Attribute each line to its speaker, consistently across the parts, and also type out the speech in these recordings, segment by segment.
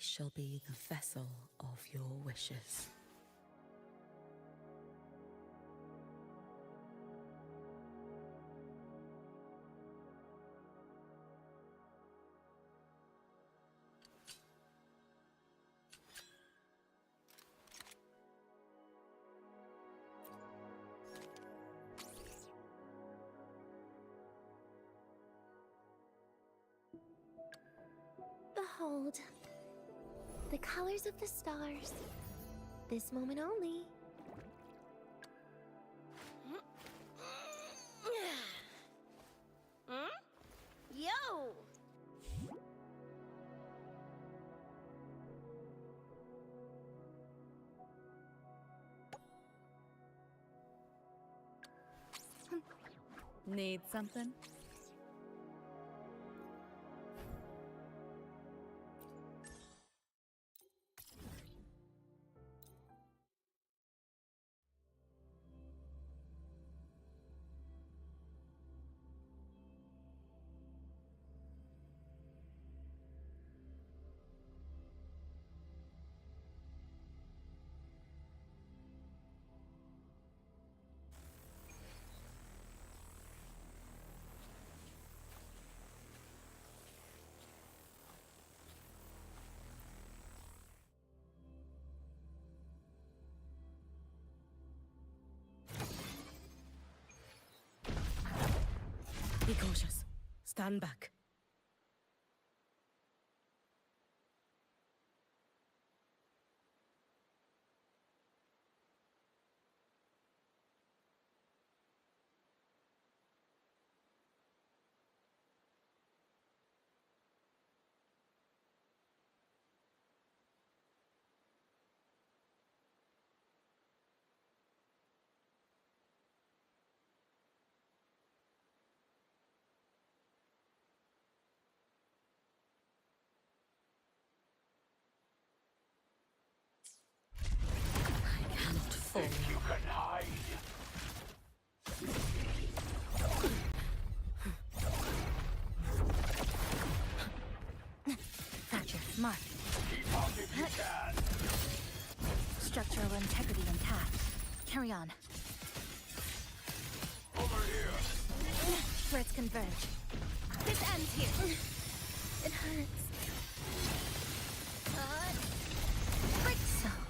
Speaker 1: shall be the vessel of your wishes.
Speaker 2: Behold, the colors of the stars. This moment only. Yo!
Speaker 3: Need something?
Speaker 1: Be cautious. Stand back.
Speaker 4: Think you can hide?
Speaker 3: Thatcher, mark.
Speaker 4: Keep on if you can.
Speaker 3: Structural integrity intact. Carry on.
Speaker 4: Over here.
Speaker 3: Threads converge. This ends here.
Speaker 2: It hurts.
Speaker 3: So,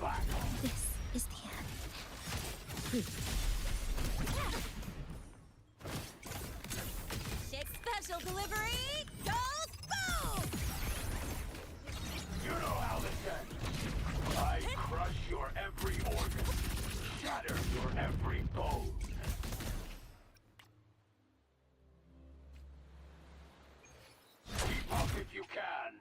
Speaker 4: Back off.
Speaker 3: this is the end.
Speaker 2: Shit special delivery goes boom!
Speaker 4: You know how this ends. I crush your every organ, shatter your every bone. Keep up if you can.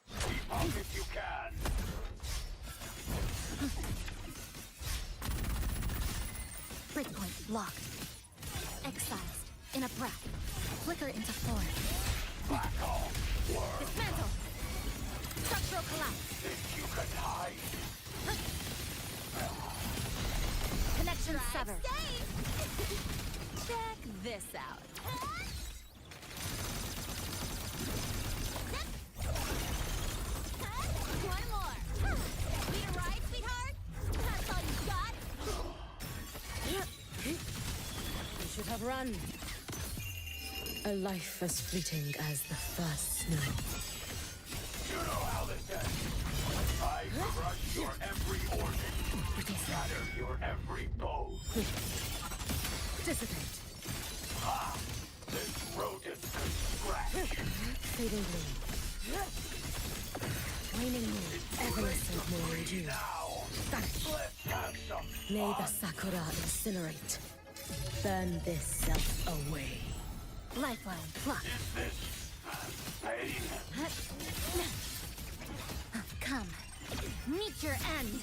Speaker 4: Keep up if you can.
Speaker 3: Breakpoint locked. Excised. In a breath. Flicker into form.
Speaker 4: Back off. Worm.
Speaker 3: Dismantle. Structural collapse.
Speaker 4: Think you can hide?
Speaker 3: Connection severed.
Speaker 2: Check this out. One more. Need a ride, sweetheart? That's all you got?
Speaker 1: You should have run. A life as fleeting as the first snow.
Speaker 4: You know how this ends. I crush your every organ, shatter your every bone.
Speaker 1: Dissipate.
Speaker 4: Ha! This rodent can scratch.
Speaker 1: Fading gleam. more endure. Vanish.
Speaker 4: Let's have some
Speaker 1: May
Speaker 4: fun.
Speaker 1: the Sakura incinerate. Burn this self away.
Speaker 3: Lifeline, block.
Speaker 4: Is this pain?
Speaker 3: Come, meet your end.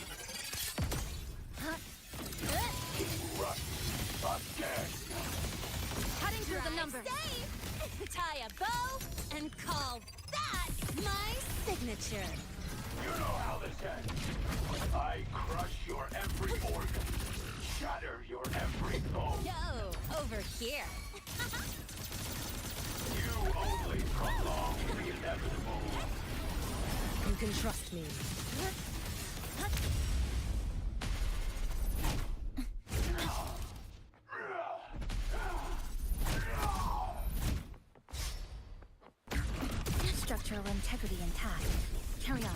Speaker 4: Rush again.
Speaker 3: Cutting through the numbers. Tie a bow and call that my signature.
Speaker 4: You know how this ends. I crush your every organ, shatter your every bone.
Speaker 3: Yo, over here.
Speaker 4: You only prolong the inevitable.
Speaker 1: You can trust me.
Speaker 3: Structural integrity intact. Carry on.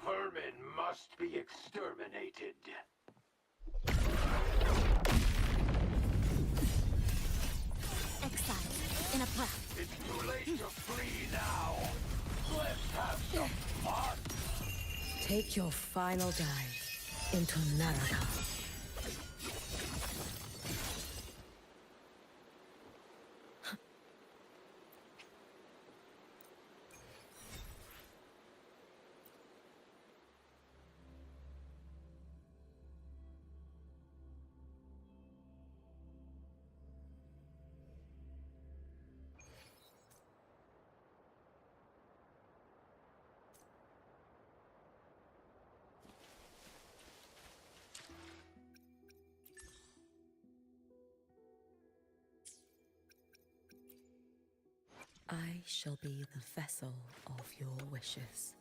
Speaker 4: Vermin must be exterminated.
Speaker 3: Exile in a breath.
Speaker 4: It's too late to flee now. Let's have some fun.
Speaker 1: Take your final dive into Naraka. I shall be the vessel of your wishes.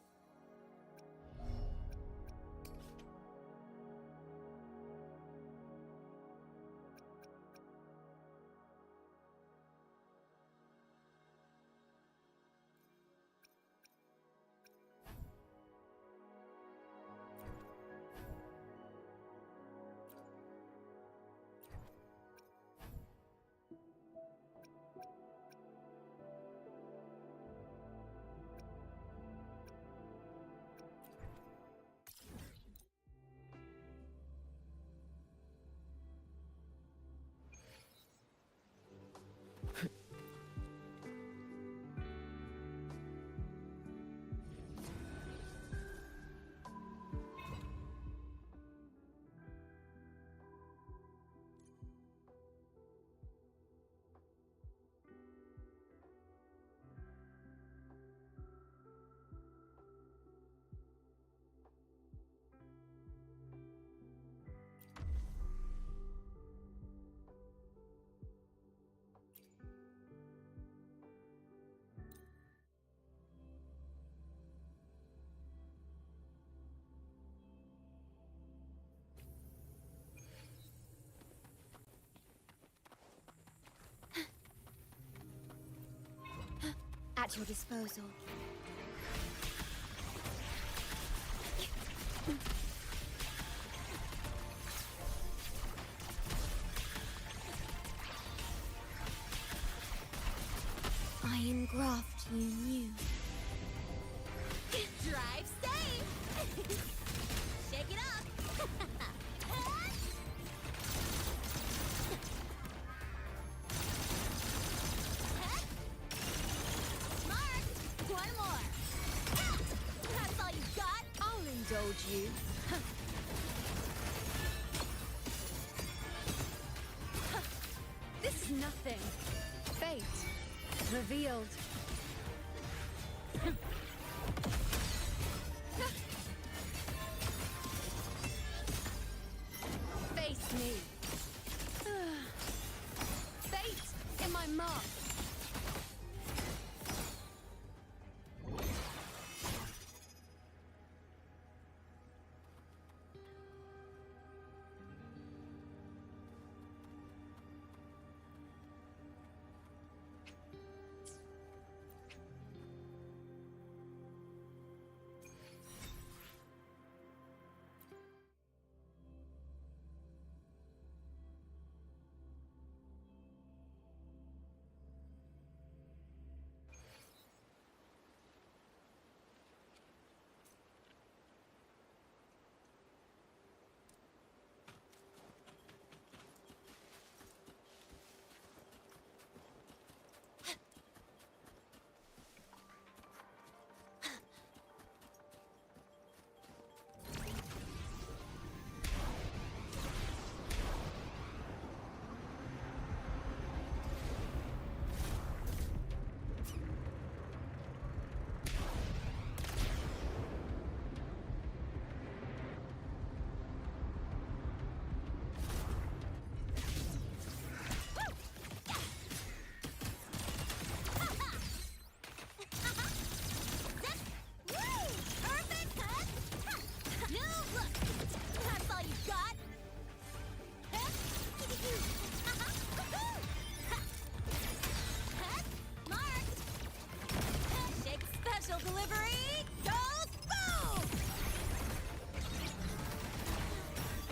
Speaker 3: At your disposal. I engraft you new. Drive safe! Shake it up! One more! That's all you got? I'll indulge you.
Speaker 1: This is nothing. Fate. Revealed. Face me. Fate in my mark.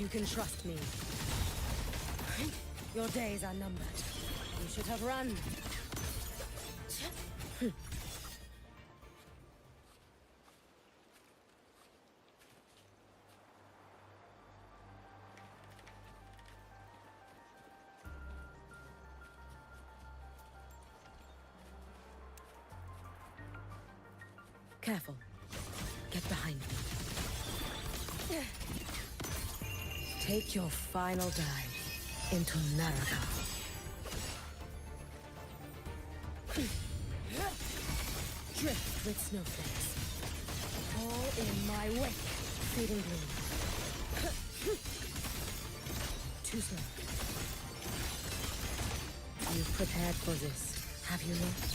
Speaker 1: You can trust me. Your days are numbered. You should have run. Careful. Get behind me. Take your final dive into Naraka. Drift with snowflakes. All in my wake. Fading gloom. Too slow. You've prepared for this, have you not?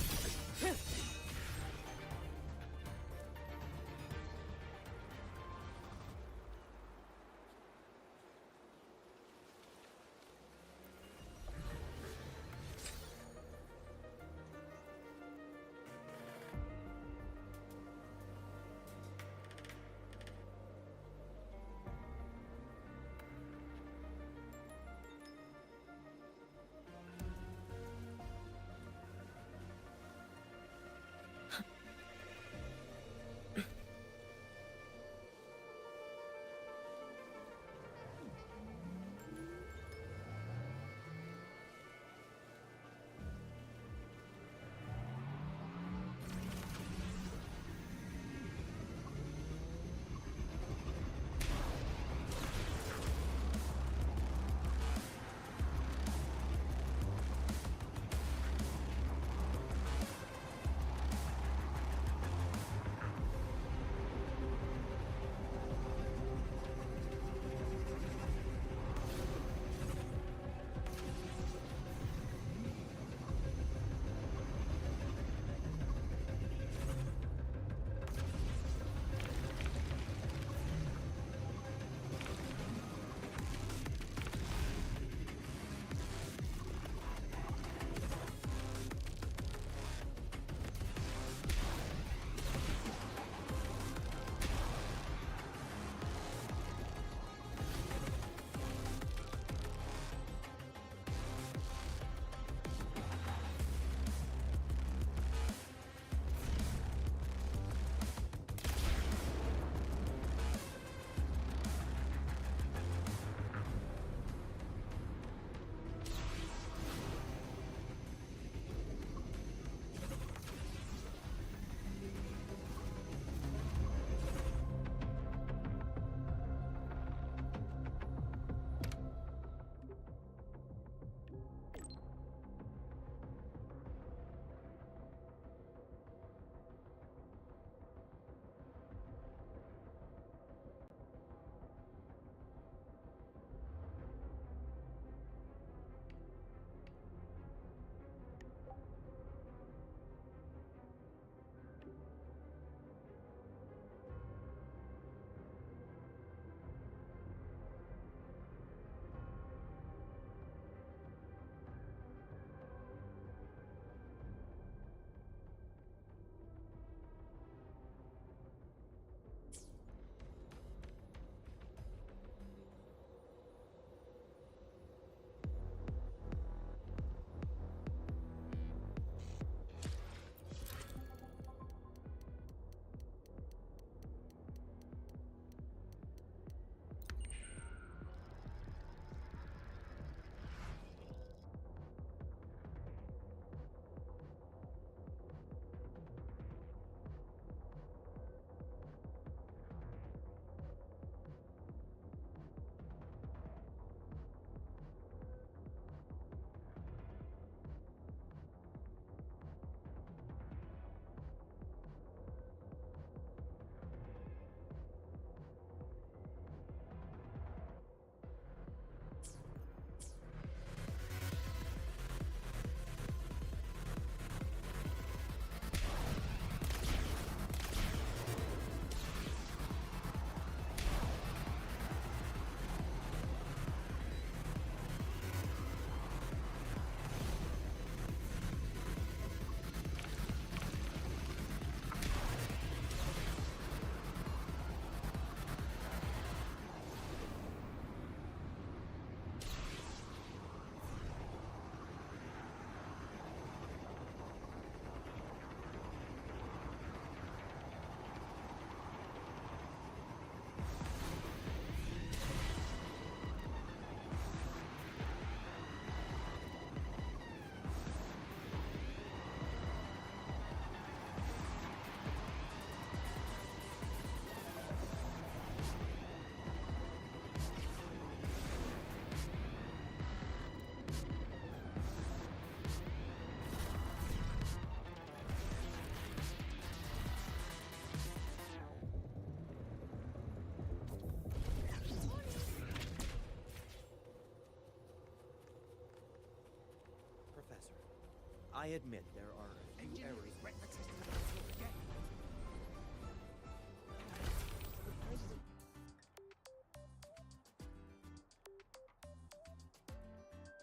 Speaker 5: I admit there are a few areas.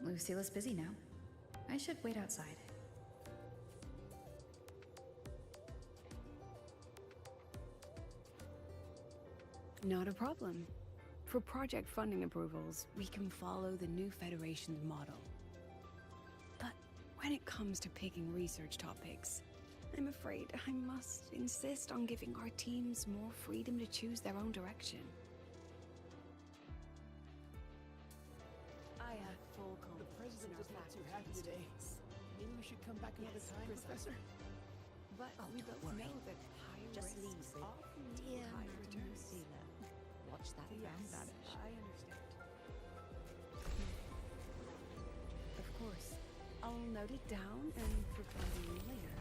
Speaker 6: Lucila's busy now. I should wait outside.
Speaker 7: Not a problem. For project funding approvals, we can follow the new Federation's model. But when it comes to picking research topics, I'm afraid I must insist on giving our teams more freedom to choose their own direction. I have full confidence in our faculty today.
Speaker 8: Maybe we should come back another time, Professor?
Speaker 7: But we both know that high
Speaker 9: Just leave
Speaker 7: risks
Speaker 9: it.
Speaker 7: often
Speaker 9: Dear
Speaker 7: lead to high
Speaker 9: Madam
Speaker 7: returns.
Speaker 9: Lucilla, watch that
Speaker 7: Yes,
Speaker 9: brown vanish.
Speaker 7: I understand. Of course. I'll note it down and reply to you later.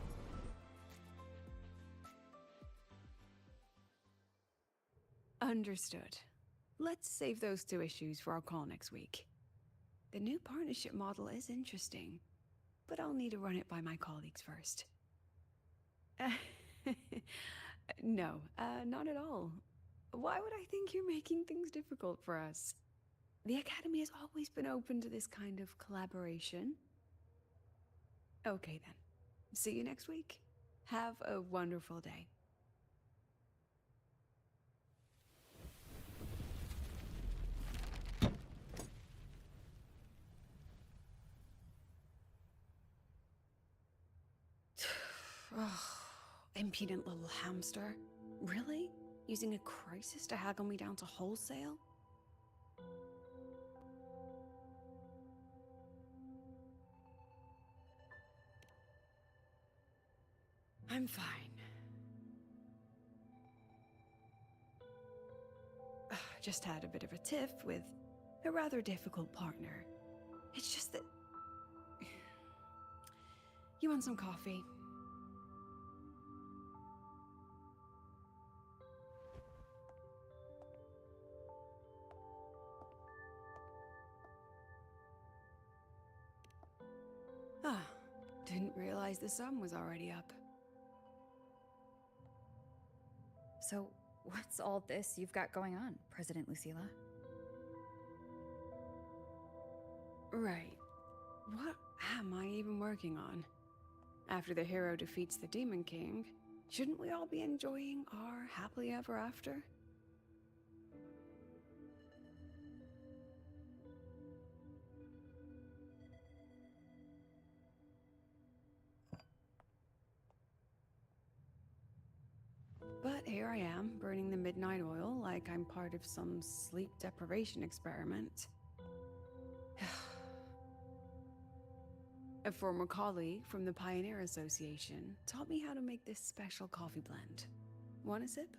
Speaker 7: Understood. Let's save those two issues for our call next week. The new partnership model is interesting, but I'll need to run it by my colleagues first. No, not at all. Why would I think you're making things difficult for us? The Academy has always been open to this kind of collaboration. Okay then. See you next week. Have a wonderful day. Oh, impudent little hamster. Really? Using a crisis to haggle me down to wholesale? I'm fine. Just had a bit of a tiff with a rather difficult partner. It's just that... You want some coffee? Ah, didn't realize the sun was already up.
Speaker 6: So, what's all this you've got going on, President Lucilla?
Speaker 7: Right. What am I even working on? After the hero defeats the Demon King, shouldn't we all be enjoying our happily ever after? But here I am, burning the midnight oil like I'm part of some sleep deprivation experiment. A former colleague from the Pioneer Association taught me how to make this special coffee blend. Want a sip?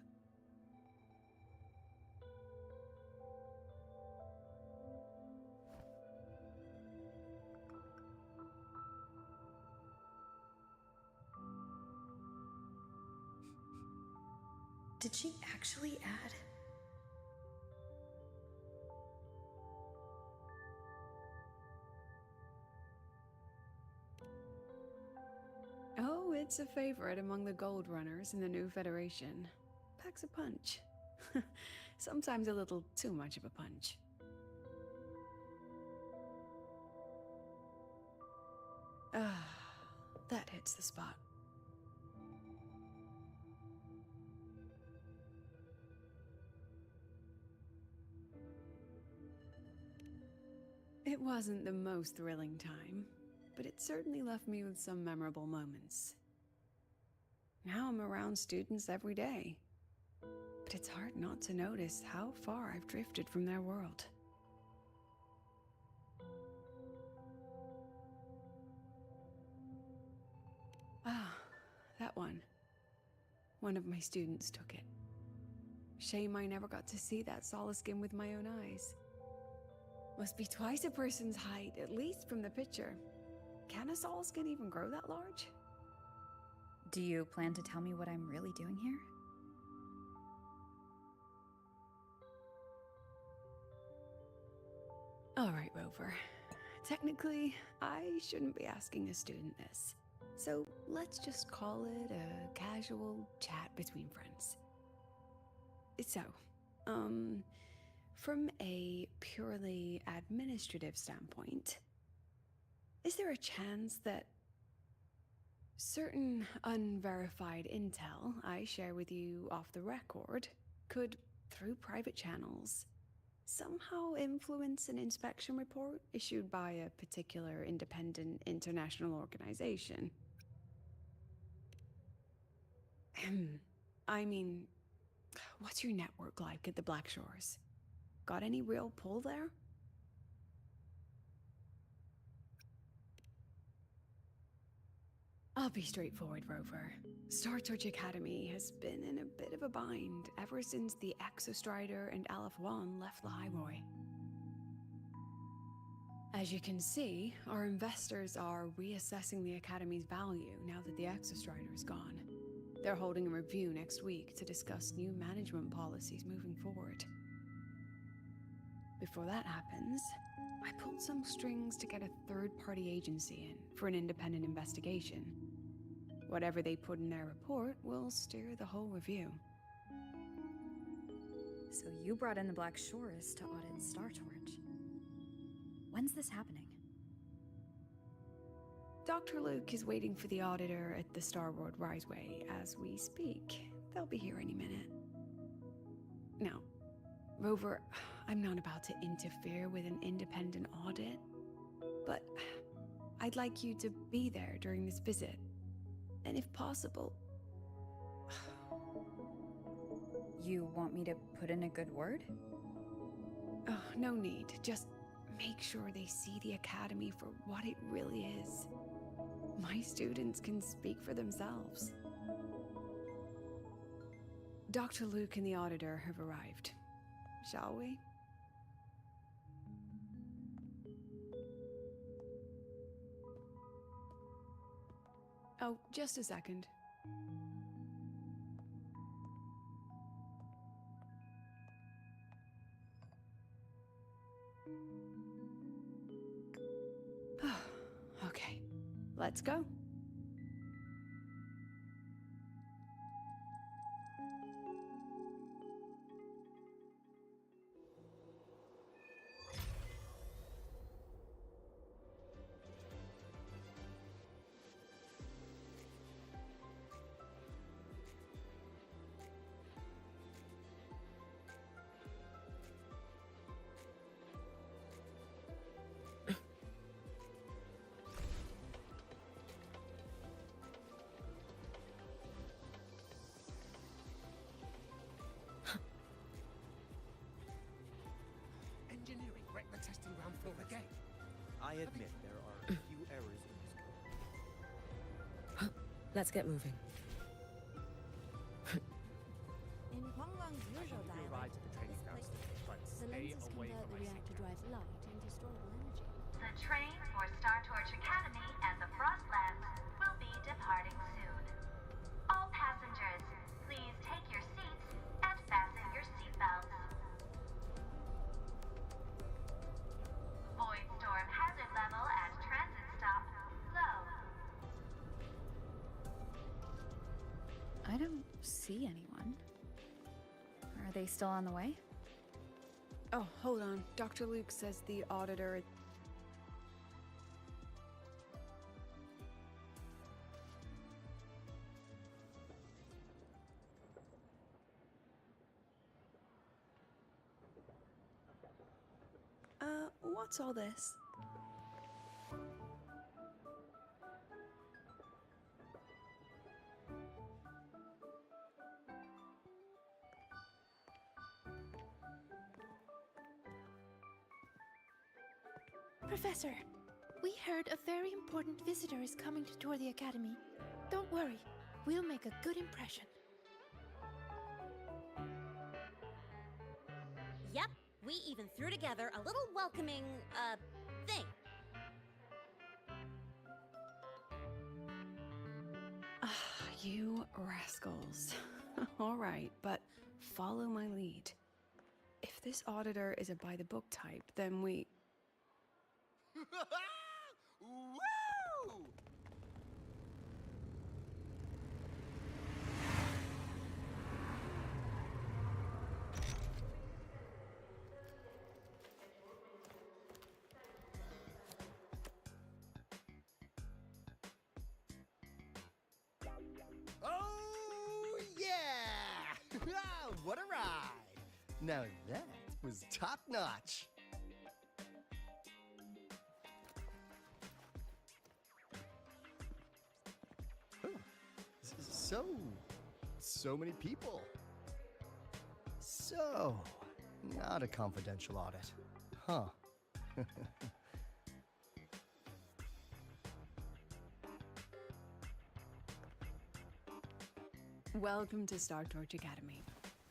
Speaker 6: Did she actually add?
Speaker 7: Oh, it's a favorite among the Gold Runners in the new Federation. Packs a punch. Sometimes a little too much of a punch. Ah, that hits the spot. It wasn't the most thrilling time, but it certainly left me with some memorable moments. Now I'm around students every day, but it's hard not to notice how far I've drifted from their world. Ah, that one. One of my students took it. Shame I never got to see that solace skin with my own eyes. Must be twice a person's height, at least from the picture. Can a solace skin even grow that large?
Speaker 6: Do you plan to tell me what I'm really doing here?
Speaker 7: All right, Rover. Technically, I shouldn't be asking a student this. So let's just call it a casual chat between friends. So, from a purely administrative standpoint, is there a chance that certain unverified intel I share with you off the record could, through private channels, somehow influence an inspection report issued by a particular independent international organization? I mean, what's your network like at the Black Shores? Got any real pull there? I'll be straightforward, Rover. Star Torch Academy has been in a bit of a bind ever since the Exostrider and Aleph One left the Highroy. As you can see, our investors are reassessing the Academy's value now that the Exostrider is gone. They're holding a review next week to discuss new management policies moving forward. Before that happens, I pulled some strings to get a third-party agency in for an independent investigation. Whatever they put in their report will steer the whole review.
Speaker 6: So you brought in the Black Shores to audit Star Torch. When's this happening?
Speaker 7: Dr. Luke is waiting for the auditor at the Starboard Riseway as we speak. They'll be here any minute. Now, Rover, I'm not about to interfere with an independent audit, but I'd like you to be there during this visit. And if possible...
Speaker 6: You want me to put in a good word?
Speaker 7: Oh, no need. Just make sure they see the Academy for what it really is. My students can speak for themselves. Dr. Luke and the auditor have arrived. Shall we? Oh, just a second. Okay, let's go.
Speaker 8: Engineering wrecked the testing ground floor again.
Speaker 5: I admit there are a few errors in this code.
Speaker 1: Let's get moving.
Speaker 3: In Huanglang's usual
Speaker 8: You arrived at the training grounds, but
Speaker 3: the
Speaker 8: stay
Speaker 3: lenses
Speaker 8: away
Speaker 3: convert
Speaker 8: from
Speaker 3: the
Speaker 8: my
Speaker 3: reactor drive's light into storable energy.
Speaker 10: The train for Star Torch Academy and the Frostlands will be departing soon. All passengers, please take your seats and fasten your seatbelts. Void storm hazard level at transit stop low.
Speaker 6: I don't see anyone. Are they still on the way?
Speaker 7: Oh, hold on. Dr. Luke says the auditor... what's all this?
Speaker 11: Professor, we heard a very important visitor is coming to tour the Academy. Don't worry, we'll make a good impression.
Speaker 3: Yep, we even threw together a little welcoming, thing.
Speaker 7: You rascals. All right, but follow my lead. If this auditor is a by-the-book type, then we...
Speaker 8: Woo!
Speaker 12: Now that was top-notch. Huh. So many people. So, not a confidential audit. Huh.
Speaker 7: Welcome to Star Torch Academy.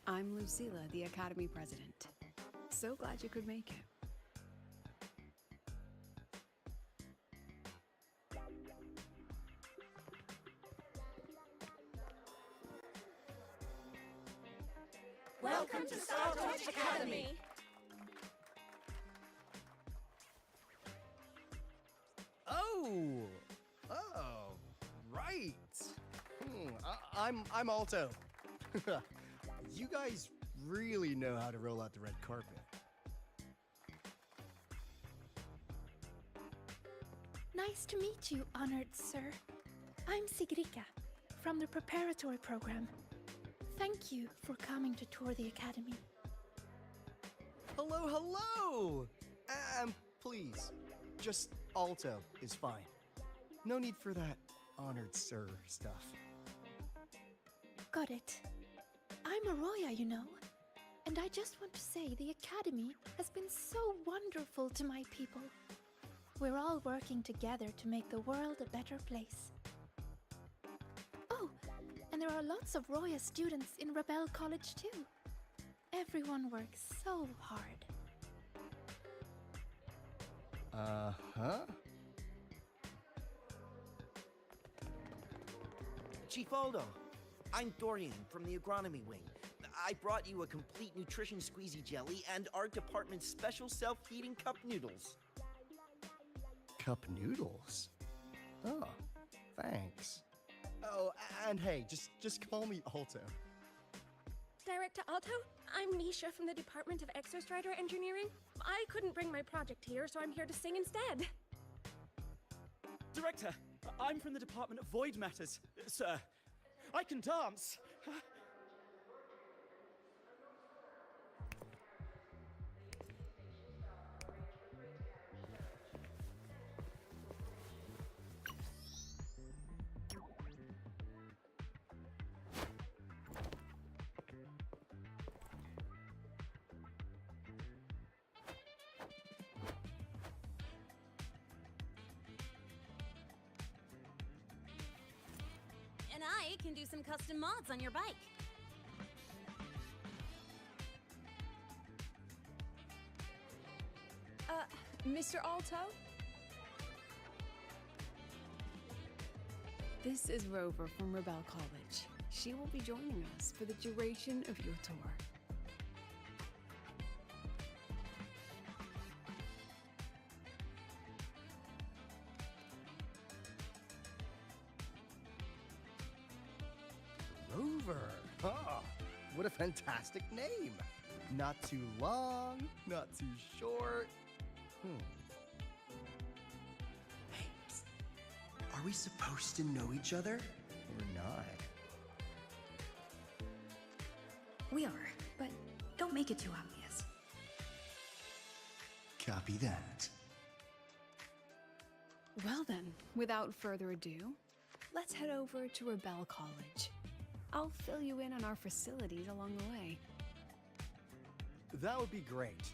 Speaker 7: I'm Lucilla, the Academy President. So glad you could make it.
Speaker 3: Welcome to Star Torch Academy!
Speaker 12: Oh, right. I'm Alto. You guys really know how to roll out the red carpet.
Speaker 11: Nice to meet you, honored sir. I'm Sigrika, from the preparatory program. Thank you for coming to tour the academy.
Speaker 12: Hello! Please, just Alto is fine. No need for that honored sir stuff.
Speaker 11: Got it. I'm a Roya, you know. And I just want to say the academy has been so wonderful to my people. We're all working together to make the world a better place. Oh, and there are lots of Roya students in Rebel College too. Everyone works so hard.
Speaker 12: Uh-huh.
Speaker 5: Chief Aldo, I'm Dorian from the agronomy wing. I brought you a complete nutrition squeezy jelly and our department's special self-heating cup noodles.
Speaker 12: Cup noodles? Oh, thanks. Oh, and hey, just call me Alto.
Speaker 13: Director Alto, I'm Misha from the Department of Exostrider Engineering. I couldn't bring my project here, so I'm here to sing instead.
Speaker 14: Director, I'm from the Department of Void Matters. Sir, I can dance.
Speaker 3: And I can do some custom mods on your bike.
Speaker 7: Mr. Alto? This is Rover from Rebel College. She will be joining us for the duration of your tour.
Speaker 12: Rover. Ah, what a fantastic name. Not too long, not too short. Hey, are we supposed to know each other or not?
Speaker 6: We are, but don't make it too obvious.
Speaker 12: Copy that.
Speaker 7: Well then, without further ado, let's head over to Rebel College. I'll fill you in on our facilities along the way.
Speaker 12: That would be great.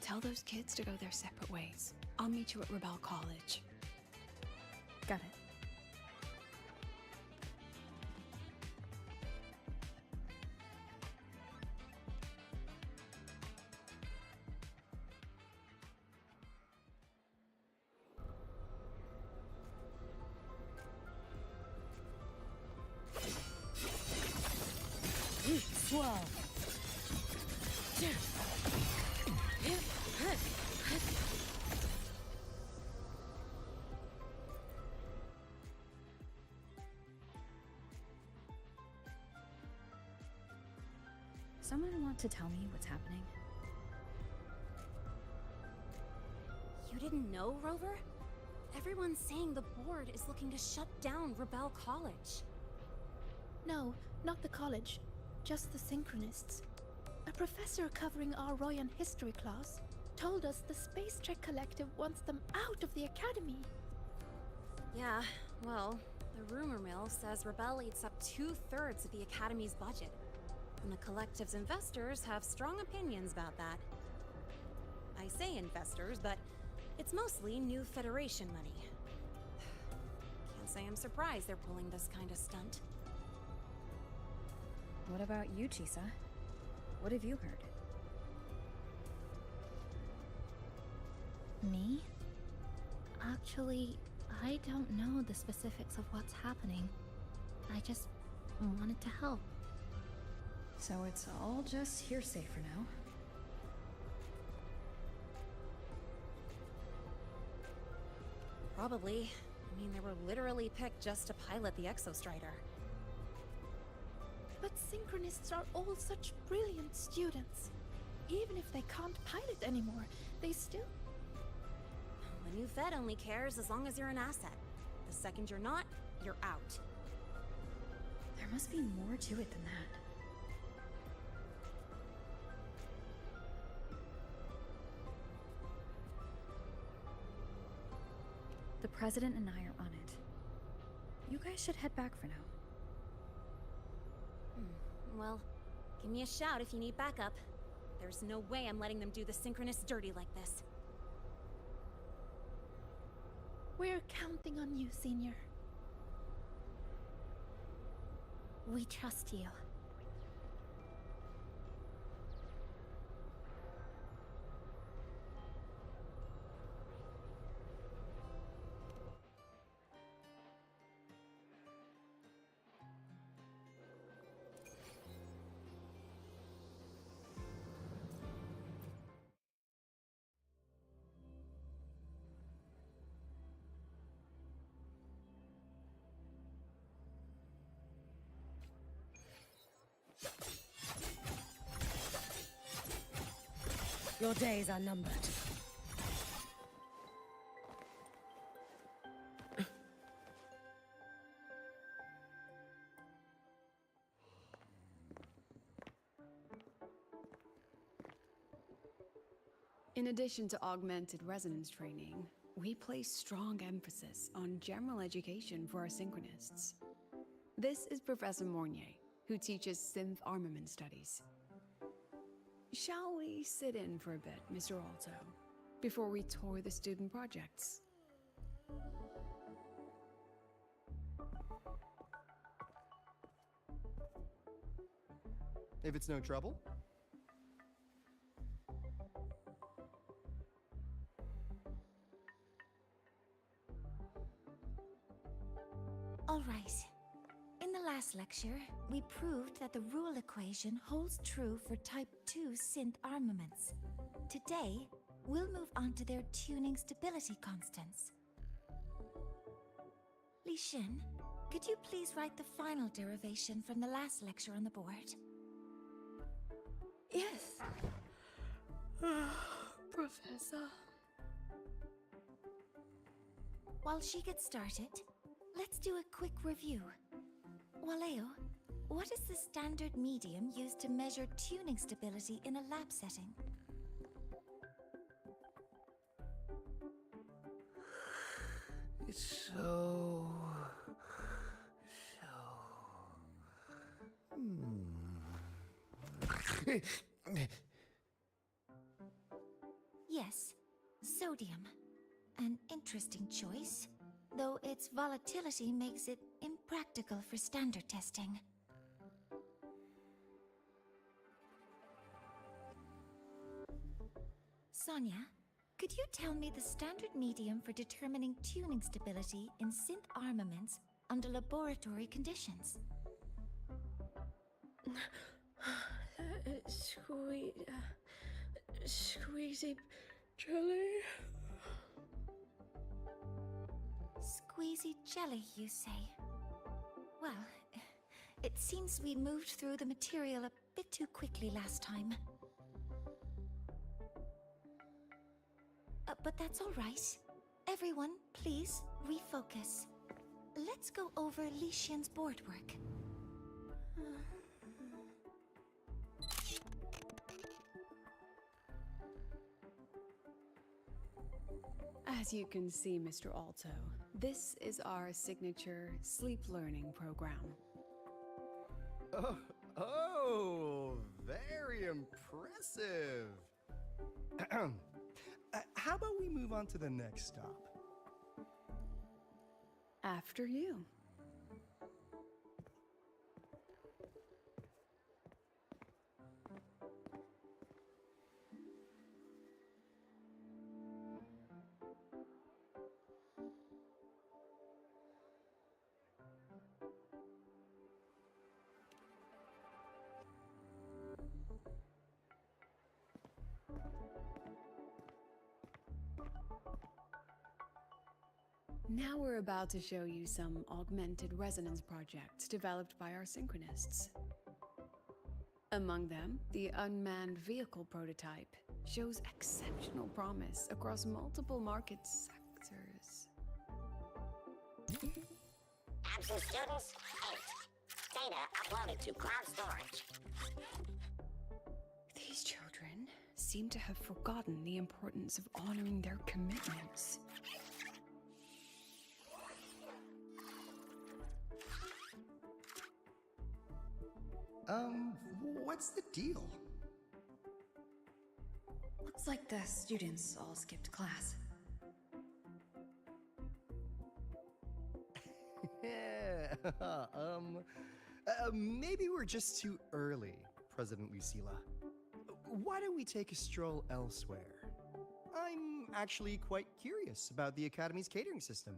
Speaker 7: Tell those kids to go their separate ways. I'll meet you at Rebel College.
Speaker 6: Got it.
Speaker 1: Whoa.
Speaker 6: Someone want to tell me what's happening?
Speaker 3: You didn't know, Rover? Everyone's saying the board is looking to shut down Rebel College.
Speaker 11: No, not the college. Just the Synchronists. A professor covering our Royan history class told us the Space Trek Collective wants them out of the Academy.
Speaker 9: Yeah, well, the rumor mill says Rebel eats up 2/3 of the Academy's budget. And the Collective's investors have strong opinions about that. I say investors, but it's mostly new Federation money. Can't say I'm surprised they're pulling this kind of stunt.
Speaker 6: What about you, Chisa? What have you heard?
Speaker 15: Me? Actually, I don't know the specifics of what's happening. I just wanted to help.
Speaker 6: So it's all just hearsay for now.
Speaker 9: Probably. I mean, they were literally picked just to pilot the Exostrider.
Speaker 11: But Synchronists are all such brilliant students. Even if they can't pilot anymore, they still...
Speaker 9: The new Fed only cares as long as you're an asset. The second you're not, you're out.
Speaker 6: There must be more to it than that. The President and I are on it. You guys should head back for now.
Speaker 9: Well, give me a shout if you need backup. There's no way I'm letting them do the Synchronists dirty like this.
Speaker 11: We're counting on you, Senior.
Speaker 15: We trust you.
Speaker 1: Your days are numbered.
Speaker 7: In addition to augmented resonance training, we place strong emphasis on general education for our Synchronists. This is Professor Mornier, who teaches synth armament studies. Shall we sit in for a bit, Mr. Alto, before we tour the student projects?
Speaker 12: If it's no trouble.
Speaker 16: All right. In the last lecture, we proved that the rule equation holds true for Type 2 synth armaments. Today, we'll move on to their tuning stability constants. Li Xin, could you please write the final derivation from the last lecture on the board?
Speaker 11: Yes. Professor.
Speaker 16: While she gets started, let's do a quick review. Waleo, what is the standard medium used to measure tuning stability in a lab setting?
Speaker 8: It's so...
Speaker 16: Yes, sodium. An interesting choice, though its volatility makes it impractical for standard testing. Sonia, could you tell me the standard medium for determining tuning stability in synth armaments under laboratory conditions?
Speaker 13: Squeezy jelly?
Speaker 16: Squeezy jelly, you say? Well, it seems we moved through the material a bit too quickly last time. But that's all right. Everyone, please refocus. Let's go over Li Xian's board work.
Speaker 7: As you can see, Mr. Alto, this is our signature sleep learning program.
Speaker 12: Oh, very impressive. How about we move on to the next stop?
Speaker 7: After you. Now we're about to show you some augmented resonance projects developed by our synchronists. Among them, the unmanned vehicle prototype shows exceptional promise across multiple market sectors.
Speaker 17: Absent students, 8. Data uploaded to cloud storage.
Speaker 7: These children seem to have forgotten the importance of honoring their commitments.
Speaker 12: What's the deal?
Speaker 6: Looks like the students all skipped class.
Speaker 12: Maybe we're just too early, President Lucilla. Why don't we take a stroll elsewhere? I'm actually quite curious about the Academy's catering system.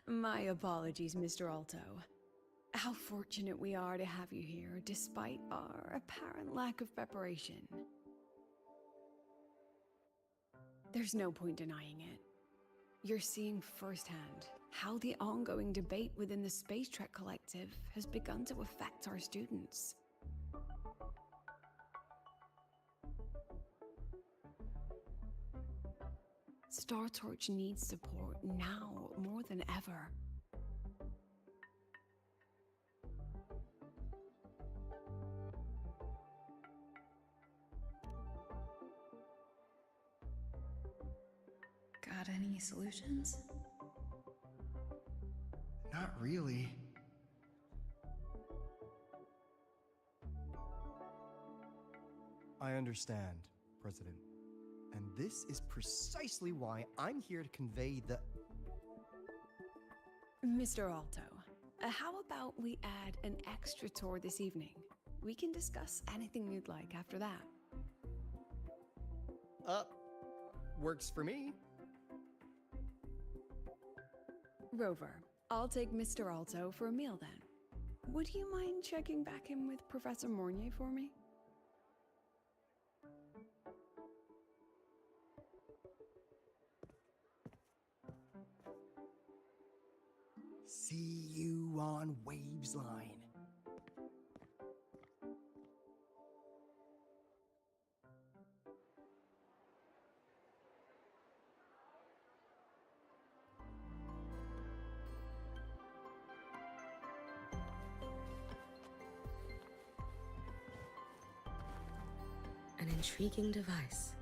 Speaker 7: My apologies, Mr. Alto. How fortunate we are to have you here, despite our apparent lack of preparation. There's no point denying it. You're seeing firsthand how the ongoing debate within the Space Trek Collective has begun to affect our students. Star Torch needs support now more than ever.
Speaker 6: Got any solutions?
Speaker 12: Not really. I understand, President. And this is precisely why I'm here to convey the...
Speaker 7: Mr. Alto, how about we add an extra tour this evening? We can discuss anything you'd like after that.
Speaker 12: Works for me.
Speaker 7: Rover, I'll take Mr. Alto for a meal then. Would you mind checking back in with Professor Mornier for me?
Speaker 12: See you on Waves Line.
Speaker 1: An intriguing device.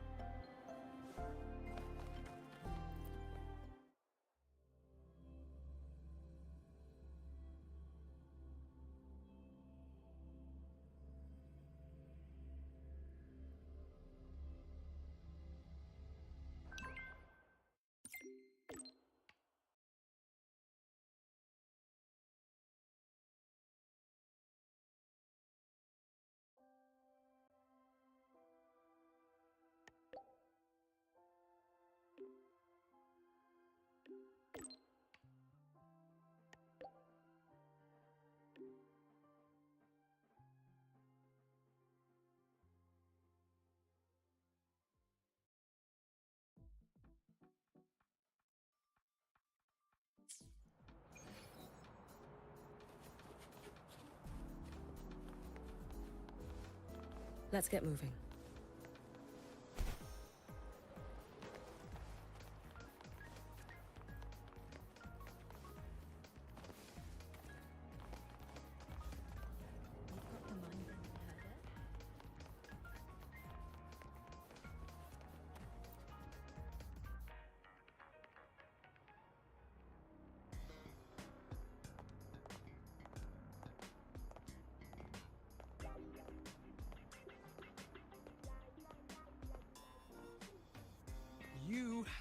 Speaker 1: Let's get moving.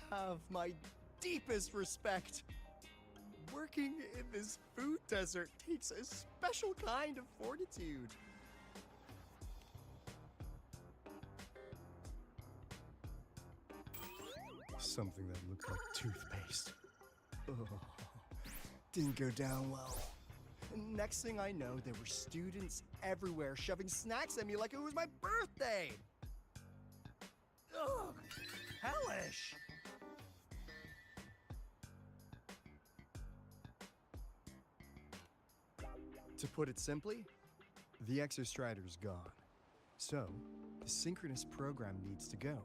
Speaker 12: have my deepest respect. Working in this food desert takes a special kind of fortitude. Something that looked like toothpaste. Ugh. Didn't go down well. Next thing I know, there were students everywhere shoving snacks at me like it was my birthday. Ugh, hellish. To put it simply, the Exostrider's gone. So, the synchronous program needs to go.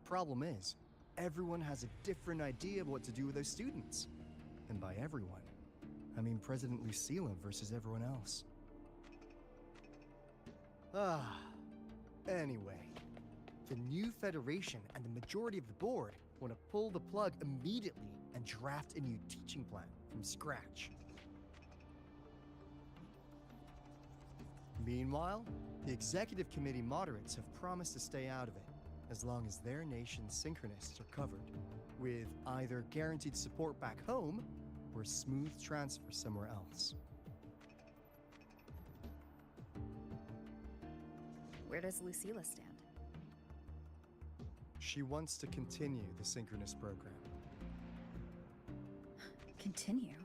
Speaker 12: Problem is, everyone has a different idea of what to do with those students. And by everyone, I mean President Lucilla versus everyone else. Anyway, the new Federation and the majority of the board want to pull the plug immediately and draft a new teaching plan from scratch. Meanwhile, the executive committee moderates have promised to stay out of it, as long as their nation's synchronists are covered, with either guaranteed support back home or a smooth transfer somewhere else.
Speaker 6: Where does Lucilla stand?
Speaker 12: She wants to continue the synchronous program.
Speaker 6: Continue?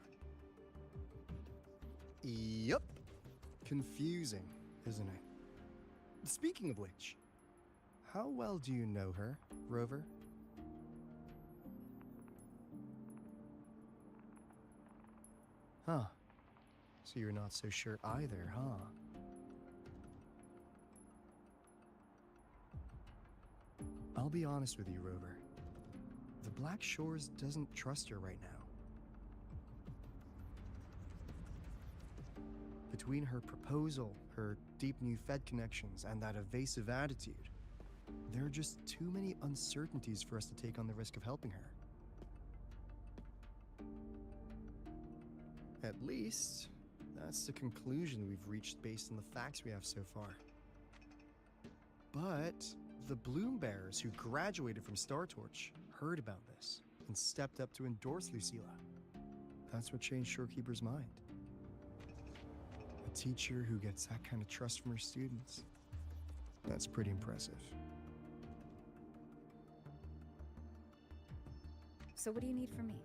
Speaker 12: Yup. Confusing, isn't it? Speaking of which, how well do you know her, Rover? Huh. So you're not so sure either, huh? I'll be honest with you, Rover. The Black Shores doesn't trust her right now. Between her proposal, her deep new Fed connections, and that evasive attitude, there are just too many uncertainties for us to take on the risk of helping her. At least, that's the conclusion we've reached based on the facts we have so far. But the Bloom Bearers who graduated from Star Torch heard about this and stepped up to endorse Lucilla. That's what changed Shorekeeper's mind. A teacher who gets that kind of trust from her students. That's pretty impressive.
Speaker 6: So what do you need from me?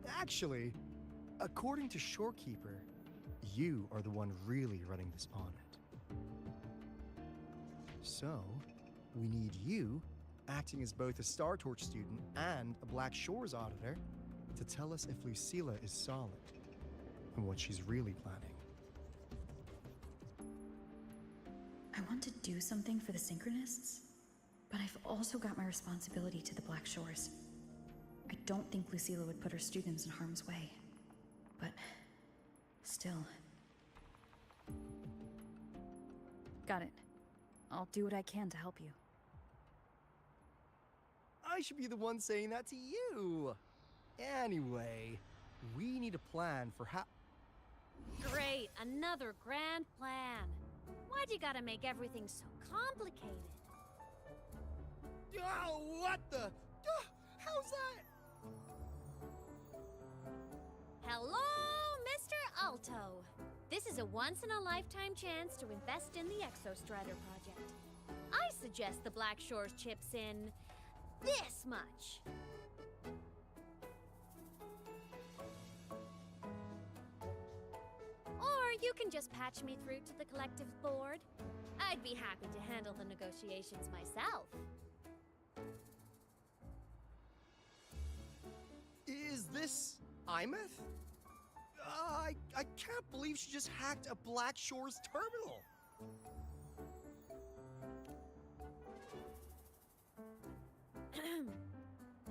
Speaker 12: Actually, according to Shorekeeper, you are the one really running this planet. So, we need you, acting as both a Star Torch student and a Black Shores auditor, to tell us if Lucilla is solid and what she's really planning.
Speaker 6: I want to do something for the Synchronists, but I've also got my responsibility to the Black Shores. I don't think Lucilla would put her students in harm's way, but still. Got it. I'll do what I can to help you.
Speaker 12: I should be the one saying that to you. Anyway, we need a plan for how...
Speaker 3: Great, another grand plan. Why'd you gotta make everything so complicated?
Speaker 12: Oh, what the... how's that?
Speaker 3: Hello, Mr. Alto. This is a once-in-a-lifetime chance to invest in the Exostrider project. I suggest the Black Shores chips in this much. Or you can just patch me through to the collective's board. I'd be happy to handle the negotiations myself.
Speaker 12: Is this Imeth? I can't believe she just hacked a Black Shores terminal.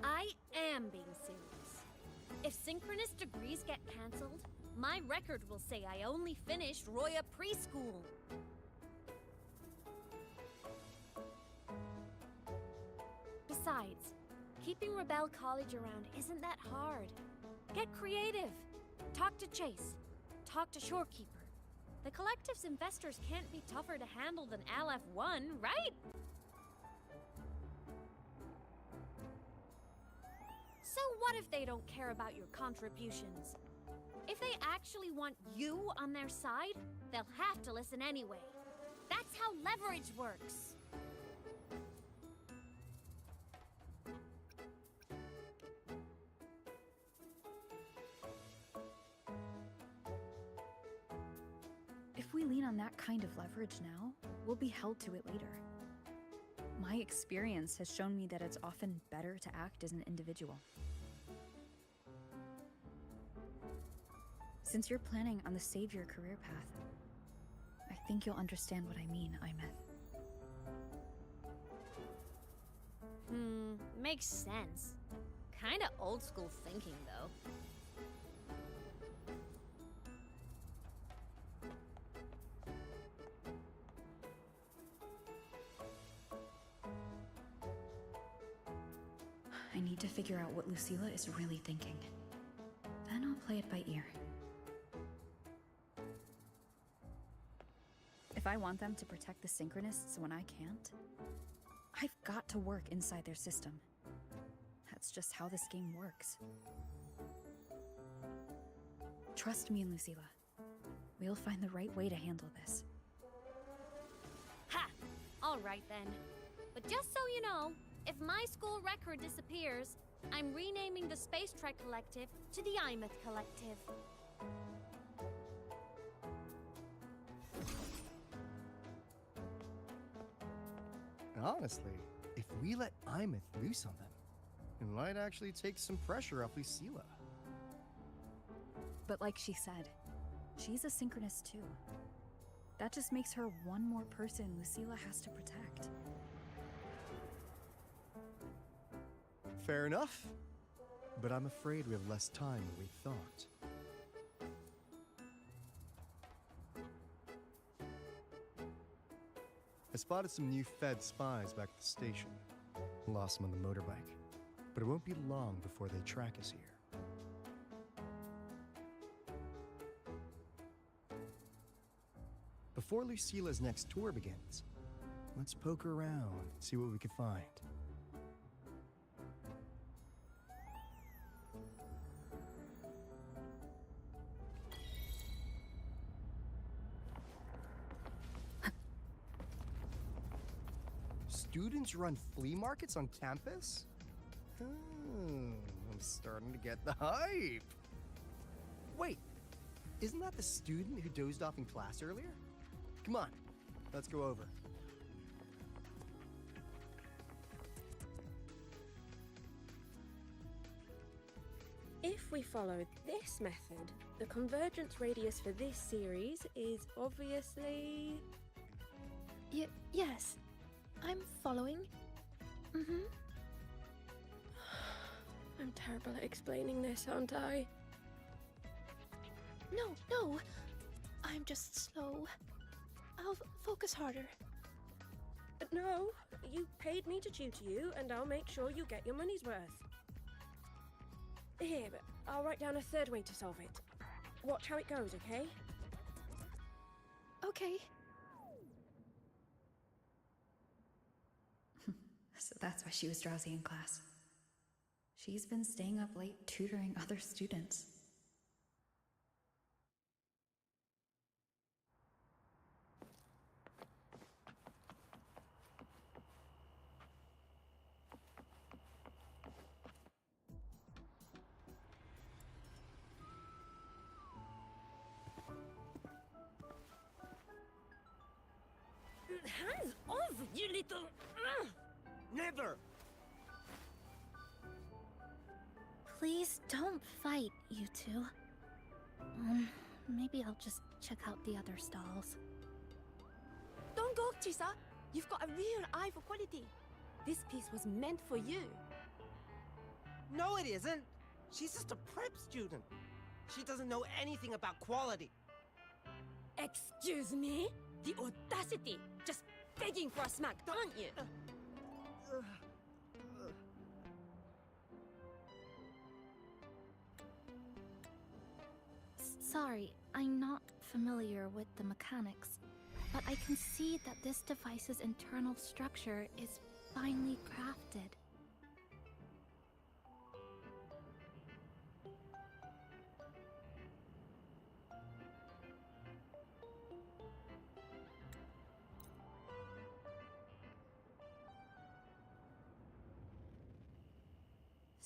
Speaker 3: I am being serious. If synchronous degrees get cancelled, my record will say I only finished Roya Preschool. Besides, keeping Rebel College around isn't that hard. Get creative. Talk to Chase. Talk to Shorekeeper. The collective's investors can't be tougher to handle than LF1, right? So what if they don't care about your contributions? If they actually want you on their side, they'll have to listen anyway. That's how leverage works.
Speaker 6: If we lean on that kind of leverage now, we'll be held to it later. My experience has shown me that it's often better to act as an individual. Since you're planning on the savior career path, I think you'll understand what I mean, Imeth.
Speaker 3: Makes sense. Kinda old school thinking, though.
Speaker 6: I need to figure out what Lucilla is really thinking. Then I'll play it by ear. If I want them to protect the Synchronists when I can't, I've got to work inside their system. That's just how this game works. Trust me and Lucilla. We'll find the right way to handle this.
Speaker 3: Ha! Alright then. But just so you know, if my school record disappears, I'm renaming the Space Trek Collective to the Imeth Collective.
Speaker 12: Honestly, if we let Imeth loose on them, it might actually take some pressure off Lucilla.
Speaker 6: But like she said, she's a Synchronist too. That just makes her one more person Lucilla has to protect.
Speaker 12: Fair enough. But I'm afraid we have less time than we thought. I spotted some new Fed spies back at the station. Lost them on the motorbike. But it won't be long before they track us here. Before Lucilla's next tour begins, let's poke around and see what we can find. Students run flea markets on campus? I'm starting to get the hype. Wait, isn't that the student who dozed off in class earlier? Come on, let's go over.
Speaker 13: If we follow this method, the convergence radius for this series is obviously...
Speaker 11: Yes. I'm following.
Speaker 13: I'm terrible at explaining this, aren't I?
Speaker 11: No. I'm just slow. I'll focus harder.
Speaker 13: No, you paid me to tutor you, and I'll make sure you get your money's worth. Here, but I'll write down a third way to solve it. Watch how it goes, okay?
Speaker 11: Okay.
Speaker 6: So that's why she was drowsy in class. She's been staying up late tutoring other students.
Speaker 3: Hands off, you little...
Speaker 5: Never!
Speaker 15: Please don't fight, you two. Maybe I'll just check out the other stalls.
Speaker 18: Don't go, Chisa. You've got a real eye for quality. This piece was meant for you.
Speaker 19: No, it isn't. She's just a prep student. She doesn't know anything about quality.
Speaker 18: Excuse me? The audacity! Just begging for a smack, aren't you?
Speaker 15: Sorry, I'm not familiar with the mechanics, but I can see that this device's internal structure is finely crafted.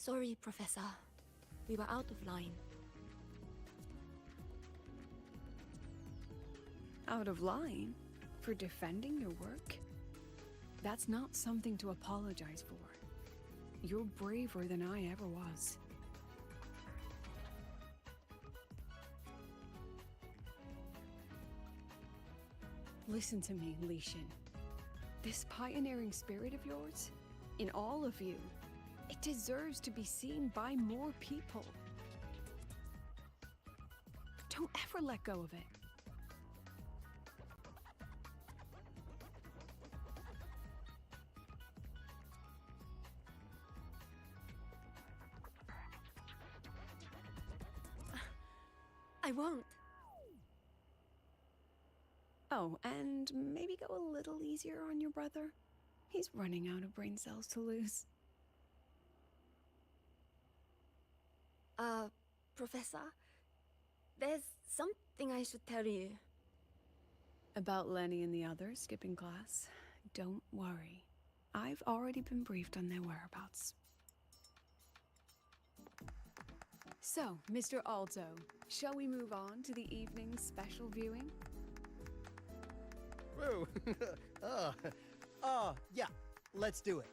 Speaker 18: Sorry, Professor. We were out of line.
Speaker 7: Out of line? For defending your work? That's not something to apologize for. You're braver than I ever was. Listen to me, Li Shin. This pioneering spirit of yours, in all of you, it deserves to be seen by more people. Don't ever let go of it.
Speaker 18: I won't.
Speaker 7: Oh, and maybe go a little easier on your brother. He's running out of brain cells to lose.
Speaker 18: Professor, there's something I should tell you.
Speaker 7: About Lenny and the others skipping class? Don't worry. I've already been briefed on their whereabouts. So, Mr. Alto, shall we move on to the evening's special viewing?
Speaker 12: Whoa. Yeah, let's do it.